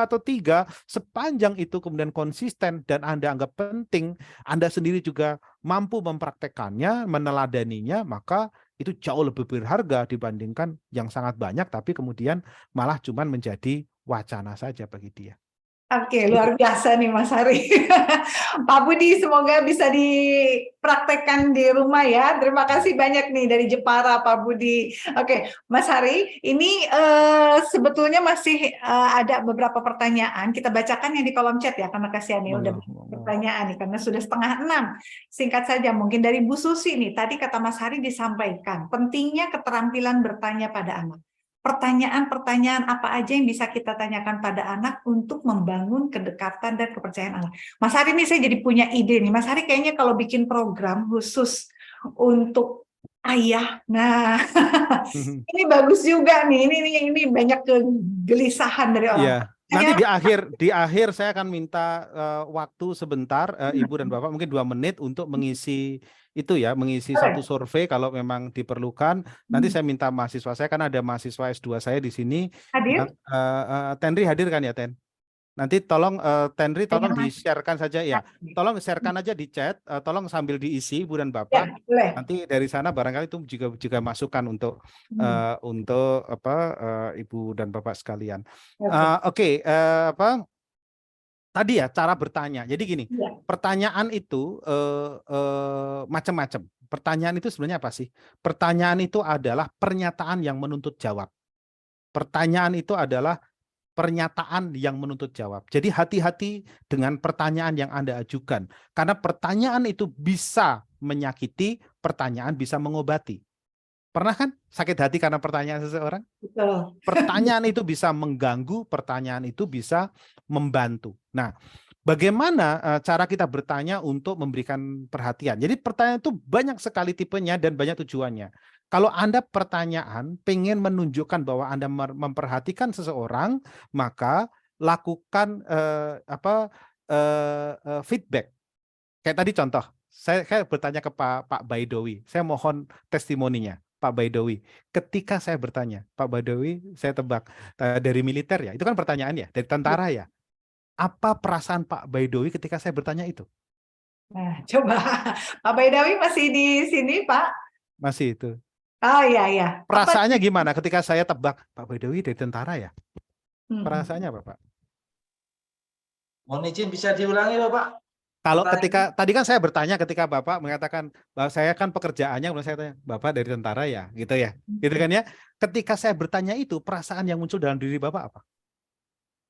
atau 3, sepanjang itu kemudian konsisten dan Anda anggap penting, Anda sendiri juga mampu mempraktekannya, meneladaninya, maka itu jauh lebih berharga dibandingkan yang sangat banyak tapi kemudian malah cuman menjadi wacana saja bagi dia. Oke, luar biasa nih Mas Hari. Pak Budi, semoga bisa dipraktekkan di rumah ya. Terima kasih banyak nih dari Jepara, Pak Budi. Oke, Mas Hari, ini sebetulnya masih ada beberapa pertanyaan. Kita bacakan yang di kolom chat ya, karena kasihan ya udah pertanyaan nih, karena sudah 5:30. Singkat saja, mungkin dari Bu Susi nih. Tadi kata Mas Hari disampaikan, pentingnya keterampilan bertanya pada anak. Pertanyaan-pertanyaan apa aja yang bisa kita tanyakan pada anak untuk membangun kedekatan dan kepercayaan anak. Mas Hari, ini saya jadi punya ide nih. Mas Hari kayaknya kalau bikin program khusus untuk ayah, nah ini bagus juga nih. Ini banyak kegelisahan dari orang. Yeah. Nanti di akhir saya akan minta waktu sebentar, Ibu dan Bapak, mungkin 2 menit untuk mengisi itu ya, mengisi satu survei kalau memang diperlukan. Nanti saya minta mahasiswa saya, kan ada mahasiswa S2 saya di sini. Hadir? Tenri hadir kan ya, Ten? Nanti tolong Tenri tolong di-share-kan saja ya. Tolong share-kan aja di chat, tolong sambil diisi Ibu dan Bapak. Ya, nanti dari sana barangkali itu juga masukan untuk Ibu dan Bapak sekalian. Oke, tadi ya cara bertanya. Jadi gini, pertanyaan itu macam-macam. Pertanyaan itu sebenarnya apa sih? Pertanyaan itu adalah pernyataan yang menuntut jawab. Pertanyaan itu adalah pernyataan yang menuntut jawab. Jadi hati-hati dengan pertanyaan yang Anda ajukan. Karena pertanyaan itu bisa menyakiti, pertanyaan bisa mengobati. Pernah kan sakit hati karena pertanyaan seseorang? Betul. Pertanyaan itu bisa mengganggu, pertanyaan itu bisa membantu. Nah, bagaimana cara kita bertanya untuk memberikan perhatian? Jadi pertanyaan itu banyak sekali tipenya dan banyak tujuannya. Kalau Anda pertanyaan pengen menunjukkan bahwa Anda memperhatikan seseorang, maka lakukan feedback. Kayak tadi contoh, saya bertanya ke Pak Baidowi, saya mohon testimoninya. Pak Baidowi, ketika saya bertanya, Pak Baidowi, saya tebak dari militer ya, itu kan pertanyaan ya, dari tentara ya. Apa perasaan Pak Baidowi ketika saya bertanya itu? Nah, coba Pak Baidowi masih di sini, Pak? Masih itu. Oh iya. Perasaannya gimana ketika saya tebak Pak Baidowi dari tentara ya? Perasaannya apa, Pak? Mohon izin bisa diulangi, Bapak? Kalau ketika tadi kan saya bertanya ketika Bapak mengatakan bahwa saya kan pekerjaannya, kemudian saya tanya, Bapak dari tentara ya, gitu ya, gitu kan ya. Ketika saya bertanya itu, perasaan yang muncul dalam diri Bapak apa?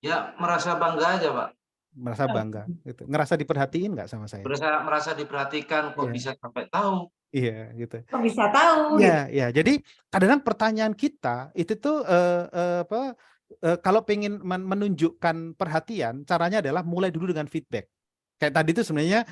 Ya merasa bangga aja, Pak. Merasa bangga, gitu. Ngerasa diperhatiin nggak sama saya? Merasa diperhatikan, kok bisa sampai tahu? Iya, gitu. Kok bisa tahu? Iya. Jadi kadang-kadang pertanyaan kita itu tuh kalau pengen menunjukkan perhatian, caranya adalah mulai dulu dengan feedback. Kayak tadi itu sebenarnya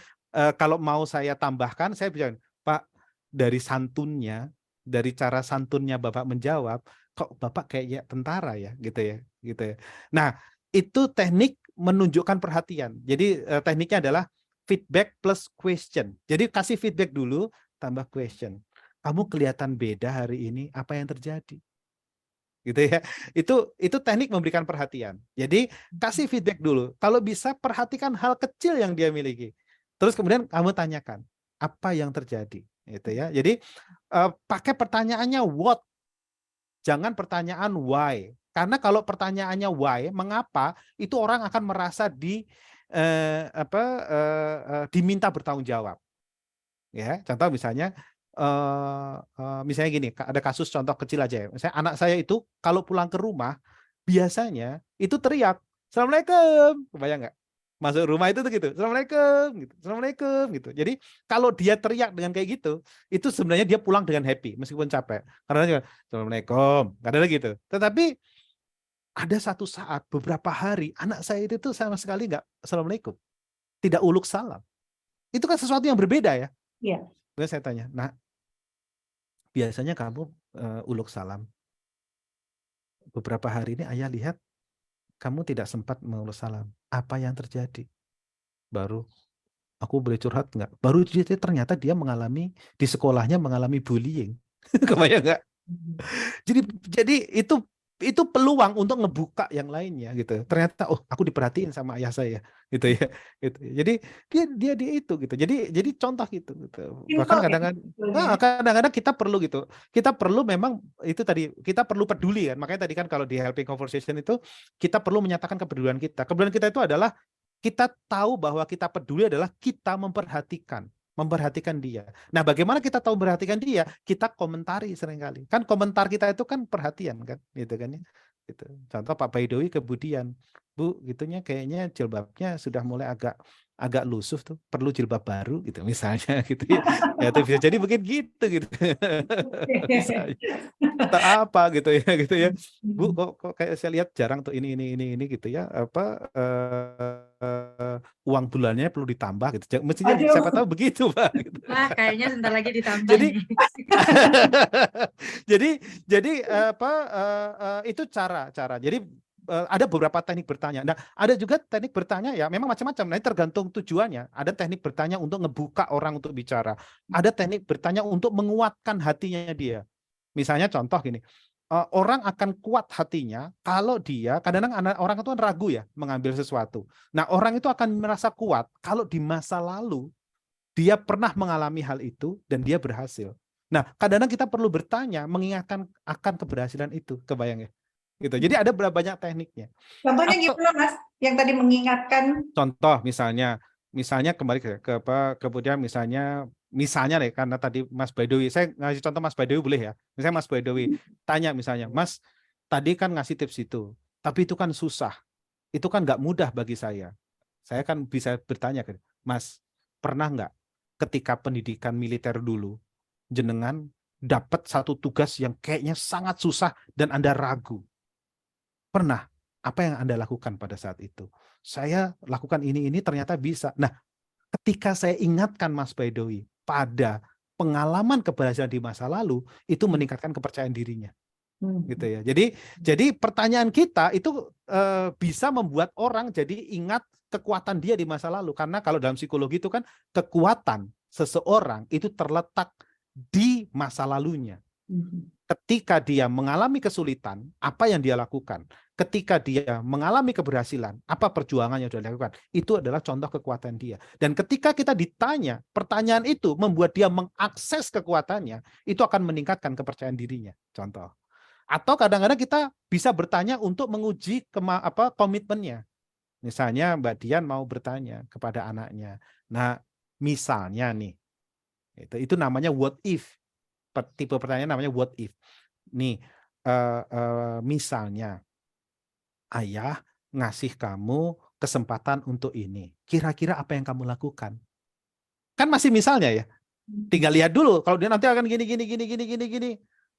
kalau mau saya tambahkan, saya bilang, Pak, dari santunnya, dari cara santunnya Bapak menjawab, kok Bapak kayak tentara ya, gitu ya. Nah, itu teknik menunjukkan perhatian. Jadi tekniknya adalah feedback plus question. Jadi kasih feedback dulu, tambah question. Kamu kelihatan beda hari ini, apa yang terjadi? Gitu ya. Itu teknik memberikan perhatian. Jadi kasih feedback dulu. Kalau bisa perhatikan hal kecil yang dia miliki. Terus kemudian kamu tanyakan apa yang terjadi, gitu ya. Jadi pakai pertanyaannya what. Jangan pertanyaan why. Karena kalau pertanyaannya why, mengapa, itu orang akan merasa diminta bertanggung jawab. Ya, contoh misalnya misalnya gini, ada kasus contoh kecil aja ya. Misalnya anak saya itu kalau pulang ke rumah biasanya itu teriak, Assalamualaikum, kebayang nggak? Masuk rumah itu tuh gitu, Assalamualaikum gitu. Jadi kalau dia teriak dengan kayak gitu, itu sebenarnya dia pulang dengan happy meskipun capek. Karena dia Assalamualaikum, kadang gitu. Tetapi ada satu saat beberapa hari anak saya itu tuh sama sekali nggak Assalamualaikum, tidak uluk salam. Itu kan sesuatu yang berbeda ya. Iya. Kemudian saya tanya, nah biasanya kamu uluk salam. Beberapa hari ini ayah lihat kamu tidak sempat menguluk salam. Apa yang terjadi? Baru aku boleh curhat nggak? Baru ternyata dia di sekolahnya mengalami bullying. Kebayang nggak? Jadi itu peluang untuk ngebuka yang lainnya gitu. Ternyata aku diperhatiin sama ayah saya gitu ya. Gitu. Jadi dia itu gitu. Jadi contoh gitu. Bahkan kadang-kadang kita perlu gitu. Kita perlu memang itu tadi kita perlu peduli kan. Makanya tadi kan kalau di helping conversation itu kita perlu menyatakan kepedulian kita. Kepedulian kita itu adalah kita tahu bahwa kita peduli adalah kita memperhatikan dia. Nah, bagaimana kita tahu memperhatikan dia? Kita komentari seringkali. Kan komentar kita itu kan perhatian kan, gitu kan ya. Gitu. Contoh Pak Baidowi kemudian, Bu, gitunya kayaknya jilbabnya sudah mulai agak lusuh tuh, perlu jilbab baru gitu misalnya gitu ya. Ya itu bisa jadi mungkin gitu. Atau apa gitu ya. Bu, kok kayak saya lihat jarang tuh ini gitu ya. Uang bulannya perlu ditambah gitu. Mestinya siapa tahu begitu, Pak. Gitu. Wah, kayaknya sebentar lagi ditambah. Jadi itu cara. Jadi ada beberapa teknik bertanya. Nah, ada juga teknik bertanya ya, memang macam-macam. Nah, tergantung tujuannya. Ada teknik bertanya untuk ngebuka orang untuk bicara. Ada teknik bertanya untuk menguatkan hatinya dia. Misalnya contoh gini, orang akan kuat hatinya kalau dia, kadang-kadang orang itu kan ragu ya mengambil sesuatu. Nah, orang itu akan merasa kuat kalau di masa lalu dia pernah mengalami hal itu dan dia berhasil. Nah, kadang-kadang kita perlu bertanya, mengingatkan akan keberhasilan itu, kebayang ya? Gitu. Jadi ada banyak tekniknya. Contohnya gimana, Mas? Yang tadi mengingatkan. Contoh misalnya kembali kemudian misalnya deh, karena tadi Mas Baidowi, saya ngasih contoh Mas Baidowi boleh ya? Misalnya Mas Baidowi tanya misalnya, Mas, tadi kan ngasih tips itu, tapi itu kan susah. Itu kan nggak mudah bagi saya. Saya kan bisa bertanya, Mas, pernah nggak ketika pendidikan militer dulu, jenengan dapat satu tugas yang kayaknya sangat susah dan Anda ragu? Pernah? Apa yang Anda lakukan pada saat itu? Saya lakukan ini ternyata bisa. Nah, ketika saya ingatkan Mas Baidowi pada pengalaman keberhasilan di masa lalu, itu meningkatkan kepercayaan dirinya. Gitu ya. Jadi pertanyaan kita itu bisa membuat orang jadi ingat kekuatan dia di masa lalu, karena kalau dalam psikologi itu kan kekuatan seseorang itu terletak di masa lalunya. Ketika dia mengalami kesulitan, apa yang dia lakukan? Ketika dia mengalami keberhasilan, apa perjuangan yang sudah dilakukan? Itu adalah contoh kekuatan dia. Dan ketika kita ditanya, pertanyaan itu membuat dia mengakses kekuatannya, itu akan meningkatkan kepercayaan dirinya. Contoh. Atau kadang-kadang kita bisa bertanya untuk menguji komitmennya. Misalnya Mbak Dian mau bertanya kepada anaknya. Nah, misalnya nih, itu namanya what if. Tipe pertanyaan namanya what if. Nih, misalnya ayah ngasih kamu kesempatan untuk ini. Kira-kira apa yang kamu lakukan? Kan masih misalnya ya. Tinggal lihat dulu. Kalau dia nanti akan gini.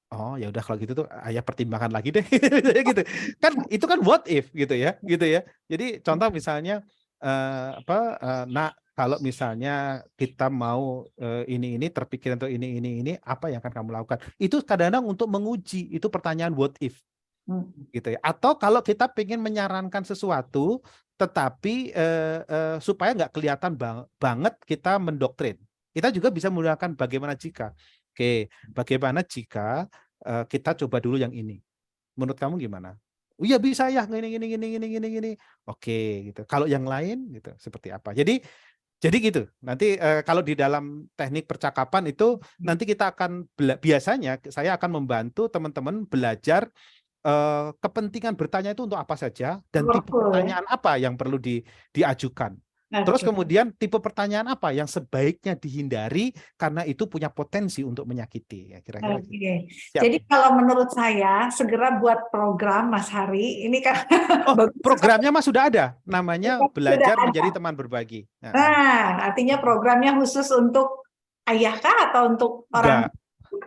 Oh ya udah kalau gitu tuh ayah pertimbangkan lagi deh. Gitu. Kan itu kan what if gitu ya. Jadi contoh misalnya nak, kalau misalnya kita mau ini terpikir untuk ini, apa yang akan kamu lakukan? Itu kadang-kadang untuk menguji, itu pertanyaan what if, gitu ya. Atau kalau kita ingin menyarankan sesuatu, tetapi supaya nggak kelihatan banget kita mendoktrin, kita juga bisa menggunakan bagaimana jika. Oke, bagaimana jika kita coba dulu yang ini? Menurut kamu gimana? Oh iya bisa ya, gini. Oke, gitu. Kalau yang lain, gitu, seperti apa? Jadi gitu. Nanti kalau di dalam teknik percakapan itu nanti kita akan biasanya saya akan membantu teman-teman belajar kepentingan bertanya itu untuk apa saja dan tipe pertanyaan apa yang perlu diajukan. Terus kemudian tipe pertanyaan apa yang sebaiknya dihindari karena itu punya potensi untuk menyakiti. Ya, kira-kira. Jadi kalau menurut saya segera buat program Mas Hari. Ini kan programnya Mas sudah ada, namanya Belajar Menjadi Teman Berbagi. Nah, artinya programnya khusus untuk ayah kah atau untuk orang?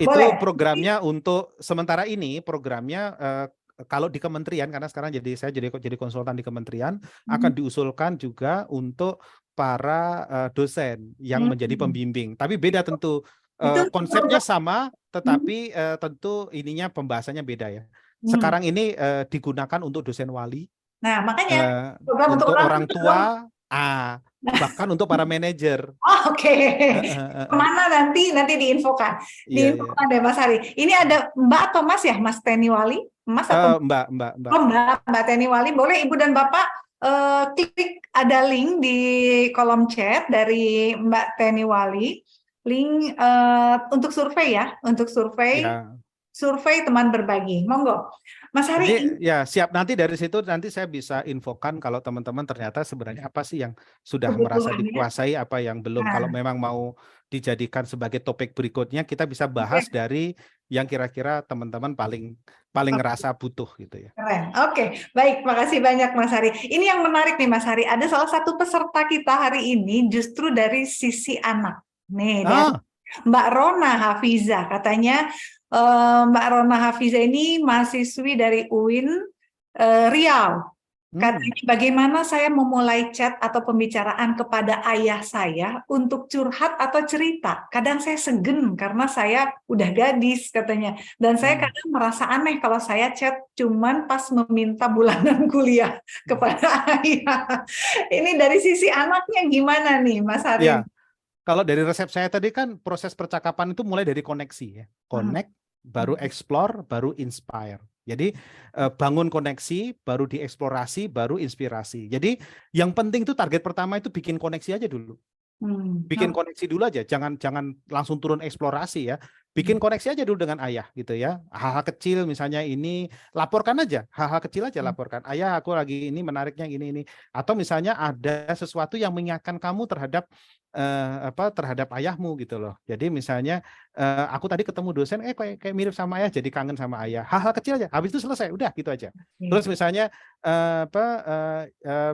Itu programnya untuk sementara ini programnya kalau di kementerian, karena sekarang saya jadi konsultan di kementerian, akan diusulkan juga untuk para dosen yang menjadi pembimbing. Tapi beda tentu, konsepnya sama, tetapi tentu ininya pembahasannya beda ya. Sekarang ini digunakan untuk dosen wali. Nah, makanya untuk orang tua, bahkan untuk para manajer. Oke. Kemana nanti diinfokan. Diinfokan deh Mas Hari. Ini ada Mbak atau Mas ya, Mas Teni Wali? Mas atau Mbak. Mbak Teni Wali. Boleh Ibu dan Bapak klik ada link di kolom chat dari Mbak Teni Wali. Link untuk survei ya, untuk survei. Ya. Survei teman berbagi, monggo, Mas Hari. Jadi, ya siap, nanti dari situ nanti saya bisa infokan kalau teman-teman ternyata sebenarnya apa sih yang sudah merasa dikuasai, apa yang belum. Kalau memang mau dijadikan sebagai topik berikutnya, kita bisa bahas dari yang kira-kira teman-teman paling ngerasa butuh gitu ya. Keren. Oke, baik, makasih banyak Mas Hari. Ini yang menarik nih Mas Hari. Ada salah satu peserta kita hari ini justru dari sisi anak. Nih, dari Mbak Rona Hafiza katanya. Mbak Rona Hafiza ini mahasiswi dari UIN Riau. Katanya bagaimana saya memulai chat atau pembicaraan kepada ayah saya untuk curhat atau cerita. Kadang saya segen karena saya udah gadis katanya. Dan saya kadang merasa aneh kalau saya chat cuman pas meminta bulanan kuliah kepada ayah. Ini dari sisi anaknya gimana nih Mas Hari? Ya. Kalau dari resep saya tadi kan proses percakapan itu mulai dari koneksi ya. Connect, baru explore, baru inspire. Jadi bangun koneksi, baru dieksplorasi, baru inspirasi. Jadi yang penting itu target pertama itu bikin koneksi aja dulu. Bikin koneksi dulu aja, jangan langsung turun eksplorasi ya. bikin koneksi aja dulu dengan ayah gitu ya. Hal-hal kecil misalnya ini laporkan aja, hal-hal kecil aja laporkan. Ayah, aku lagi ini menariknya ini. Atau misalnya ada sesuatu yang mengingatkan kamu terhadap terhadap ayahmu gitu loh. Jadi misalnya aku tadi ketemu dosen kayak mirip sama ayah, jadi kangen sama ayah. Hal-hal kecil aja. Habis itu selesai, udah gitu aja. Terus misalnya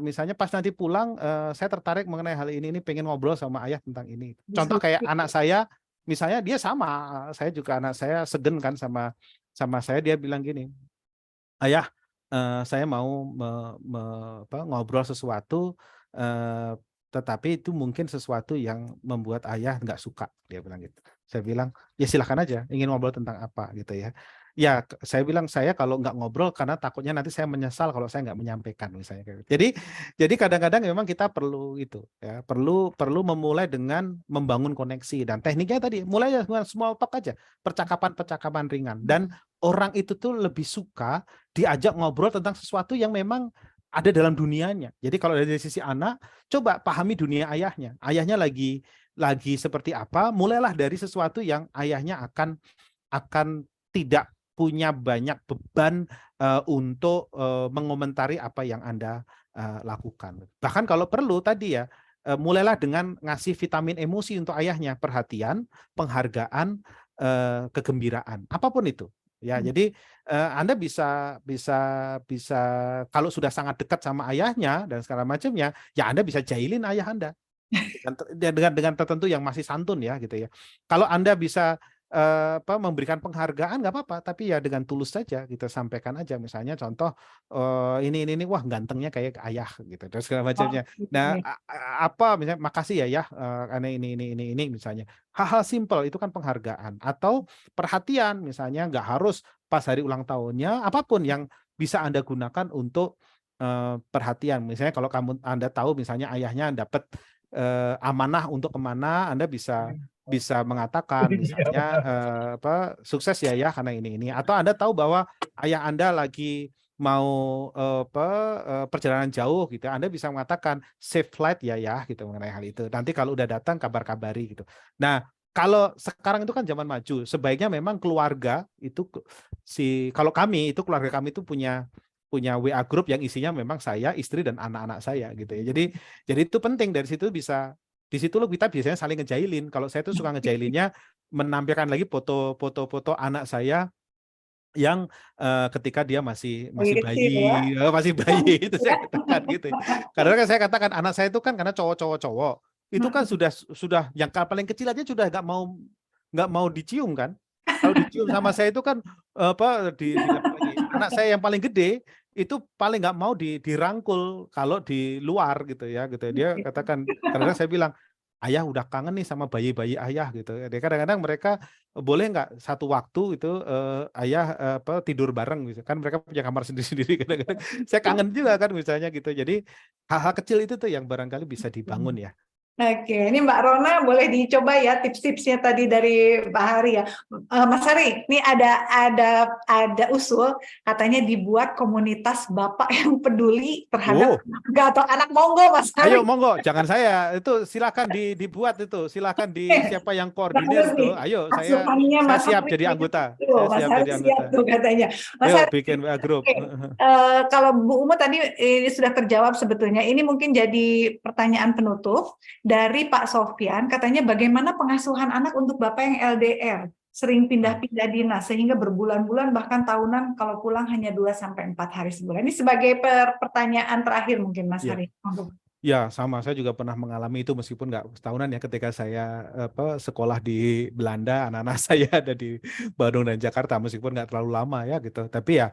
misalnya pas nanti pulang saya tertarik mengenai hal ini pengen ngobrol sama ayah tentang ini. Contoh kayak anak saya, misalnya dia sama, saya juga anak saya segen kan sama saya, dia bilang gini, ayah, saya mau ngobrol sesuatu, tetapi itu mungkin sesuatu yang membuat ayah nggak suka, dia bilang gitu. Saya bilang, ya silahkan aja, ingin ngobrol tentang apa gitu ya. Ya, saya bilang saya kalau nggak ngobrol karena takutnya nanti saya menyesal kalau saya nggak menyampaikan misalnya. Jadi kadang-kadang memang kita perlu itu ya, perlu memulai dengan membangun koneksi, dan tekniknya tadi mulai dengan small talk aja, percakapan ringan, dan orang itu tuh lebih suka diajak ngobrol tentang sesuatu yang memang ada dalam dunianya. Jadi kalau dari sisi anak, coba pahami dunia ayahnya. Ayahnya lagi seperti apa? Mulailah dari sesuatu yang ayahnya akan tidak punya banyak beban untuk mengomentari apa yang Anda lakukan. Bahkan kalau perlu tadi ya, mulailah dengan ngasih vitamin emosi untuk ayahnya, perhatian, penghargaan, kegembiraan, apapun itu. Ya, jadi Anda bisa kalau sudah sangat dekat sama ayahnya dan segala macamnya, ya Anda bisa jahilin ayah Anda dengan tertentu yang masih santun ya gitu ya. Kalau Anda bisa memberikan penghargaan nggak apa-apa, tapi ya dengan tulus saja kita sampaikan aja, misalnya contoh ini wah gantengnya kayak ayah gitu terus segala macamnya. Nah, apa misalnya makasih ya karena ini misalnya. Hal-hal simpel itu kan penghargaan atau perhatian, misalnya nggak harus pas hari ulang tahunnya, apapun yang bisa Anda gunakan untuk perhatian. Misalnya kalau Anda tahu misalnya ayahnya dapat amanah untuk kemana, Anda bisa mengatakan misalnya sukses ya karena ini, atau Anda tahu bahwa ayah Anda lagi mau perjalanan jauh gitu, Anda bisa mengatakan safe flight ya gitu mengenai hal itu. Nanti kalau udah datang kabar-kabari gitu. Nah, kalau sekarang itu kan zaman maju, sebaiknya memang keluarga itu kalau keluarga kami itu punya WA grup yang isinya memang saya, istri dan anak-anak saya gitu ya. Jadi itu penting, dari situ di situ kita biasanya saling ngejailin. Kalau saya tuh suka ngejailinnya menampilkan lagi foto-foto anak saya yang ketika dia masih bayi, masih bayi itu saya katakan gitu. Karena kan saya katakan anak saya itu kan karena cowok itu kan sudah yang paling kecil aja sudah nggak mau dicium kan. Kalau dicium sama saya itu kan anak saya yang paling gede itu paling nggak mau dirangkul kalau di luar gitu ya gitu. Dia katakan, karena saya bilang, ayah udah kangen nih sama bayi-bayi ayah gitu. Jadi kadang-kadang mereka boleh nggak satu waktu itu ayah tidur bareng gitu. Kan mereka punya kamar sendiri-sendiri kadang-kadang. Saya kangen juga kan misalnya gitu. Jadi hal-hal kecil itu tuh yang barangkali bisa dibangun ya. Oke, ini Mbak Rona boleh dicoba ya tips-tipsnya tadi dari Mbak Hari ya. Mas Hari, ini ada usul katanya dibuat komunitas bapak yang peduli terhadap anak atau anak, monggo Mas Hari. Ayo monggo, jangan saya, itu silakan dibuat itu, silakan siapa yang koordinir itu. Ayo saya siap jadi anggota. Saya siap jadi anggota. Tuh katanya. Mas Ayo Hari, bikin grup. Kalau Bu Umu tadi ini sudah terjawab sebetulnya. Ini mungkin jadi pertanyaan penutup dari Pak Sofyan, katanya bagaimana pengasuhan anak untuk Bapak yang LDR, sering pindah-pindah dinas, sehingga berbulan-bulan bahkan tahunan kalau pulang hanya 2-4 hari sebulan. Ini sebagai pertanyaan terakhir mungkin Mas Hari. Ya, sama, saya juga pernah mengalami itu meskipun nggak setahunan ya, ketika saya sekolah di Belanda, anak-anak saya ada di Bandung dan Jakarta, meskipun nggak terlalu lama ya gitu. Tapi ya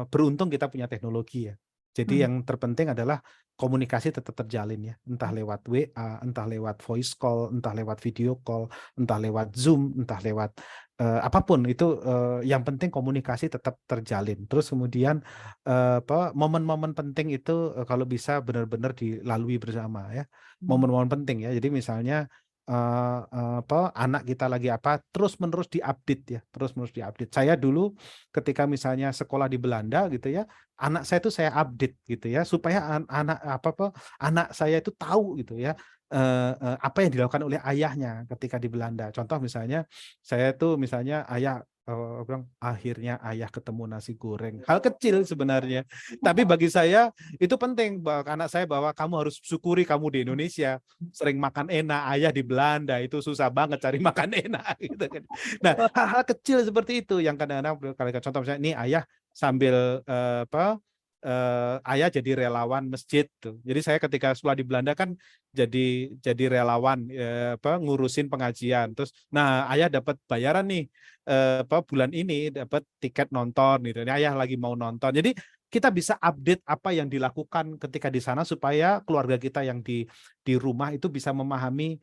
beruntung kita punya teknologi ya. Jadi yang terpenting adalah komunikasi tetap terjalin ya, entah lewat WA, entah lewat voice call, entah lewat video call, entah lewat Zoom, entah lewat apapun itu, yang penting komunikasi tetap terjalin. Terus kemudian momen-momen penting itu kalau bisa benar-benar dilalui bersama ya, momen-momen penting ya. Jadi misalnya anak kita lagi apa, terus-menerus diupdate ya, terus-menerus diupdate. Saya dulu ketika misalnya sekolah di Belanda gitu ya, anak saya itu saya update gitu ya, supaya anak saya itu tahu gitu ya, apa yang dilakukan oleh ayahnya ketika di Belanda. Contoh misalnya, saya tuh misalnya ayah bilang, akhirnya ayah ketemu nasi goreng. Hal kecil sebenarnya, tapi bagi saya itu penting bahwa anak saya, bahwa kamu harus syukuri kamu di Indonesia sering makan enak, ayah di Belanda itu susah banget cari makan enak gitu kan. Nah, hal-hal kecil seperti itu yang kadang-kadang, kalau contoh misalnya ini ayah sambil ayah jadi relawan masjid tuh. Jadi saya ketika sekolah di Belanda kan jadi relawan ngurusin pengajian. Terus nah ayah dapat bayaran nih bulan ini dapat tiket nonton gitu. Ini ayah lagi mau nonton. Jadi kita bisa update apa yang dilakukan ketika di sana supaya keluarga kita yang di rumah itu bisa memahami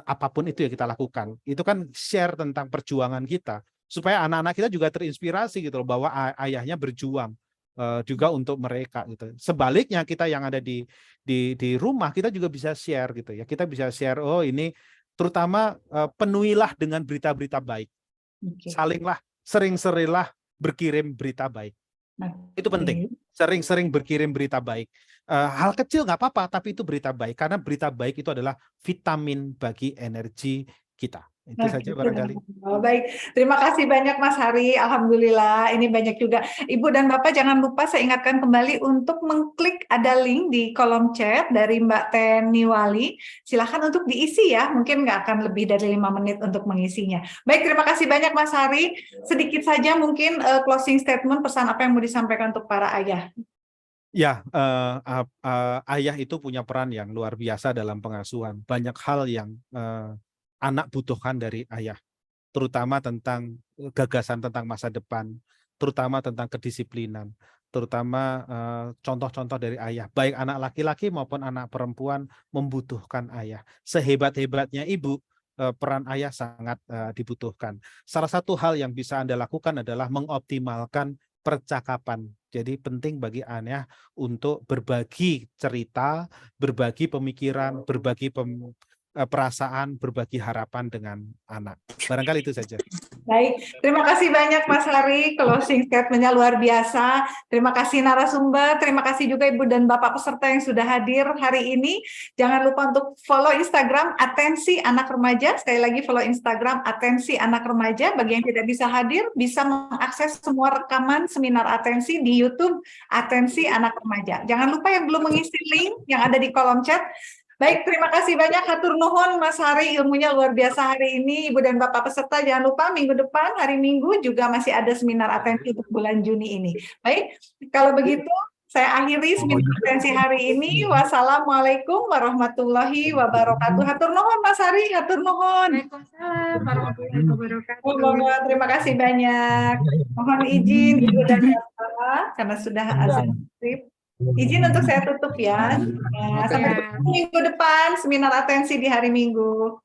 apapun itu yang kita lakukan. Itu kan share tentang perjuangan kita supaya anak-anak kita juga terinspirasi gitu loh, bahwa ayahnya berjuang juga untuk mereka gitu. Sebaliknya kita yang ada di rumah kita juga bisa share gitu ya. Kita bisa share, oh ini terutama penuhilah dengan berita-berita baik. Salinglah, sering-seringlah berkirim berita baik. Itu penting. Sering-sering berkirim berita baik. Hal kecil nggak apa-apa, tapi itu berita baik, karena berita baik itu adalah vitamin bagi energi kita. Itu saja barangkali. Baik, terima kasih banyak Mas Hari. Alhamdulillah, ini banyak juga. Ibu dan Bapak jangan lupa saya ingatkan kembali untuk mengklik ada link di kolom chat dari Mbak Teniwali. Silahkan untuk diisi ya, mungkin nggak akan lebih dari 5 menit untuk mengisinya. Baik, terima kasih banyak Mas Hari. Sedikit saja mungkin closing statement, pesan apa yang mau disampaikan untuk para ayah. Ya, ayah itu punya peran yang luar biasa dalam pengasuhan. Banyak hal yang anak butuhkan dari ayah, terutama tentang gagasan tentang masa depan, terutama tentang kedisiplinan, terutama contoh-contoh dari ayah, baik anak laki-laki maupun anak perempuan membutuhkan ayah. Sehebat-hebatnya ibu, peran ayah sangat dibutuhkan. Salah satu hal yang bisa Anda lakukan adalah mengoptimalkan percakapan. Jadi penting bagi ayah untuk berbagi cerita, berbagi pemikiran, berbagi perasaan, berbagi harapan dengan anak. Barangkali itu saja. Baik, terima kasih banyak Mas Hari, closing statement-nya luar biasa. Terima kasih narasumber, terima kasih juga Ibu dan Bapak peserta yang sudah hadir hari ini. Jangan lupa untuk follow Instagram Atensi Anak Remaja. Sekali lagi follow Instagram Atensi Anak Remaja. Bagi yang tidak bisa hadir, bisa mengakses semua rekaman seminar Atensi di YouTube Atensi Anak Remaja. Jangan lupa yang belum mengisi link yang ada di kolom chat. Baik, terima kasih banyak hatur nuhun Mas Hari, ilmunya luar biasa hari ini. Ibu dan Bapak peserta jangan lupa minggu depan hari Minggu juga masih ada seminar atensi untuk bulan Juni ini. Baik, kalau begitu saya akhiri seminar atensi hari ini. Wassalamualaikum warahmatullahi wabarakatuh. Hatur nuhun Mas Hari, hatur nuhun. Waalaikumsalam warahmatullahi wabarakatuh. Terima kasih banyak. Mohon izin Ibu dan Bapak karena sudah azan maghrib. Izin untuk saya tutup ya. Sampai ketemu minggu depan seminar atensi di hari Minggu.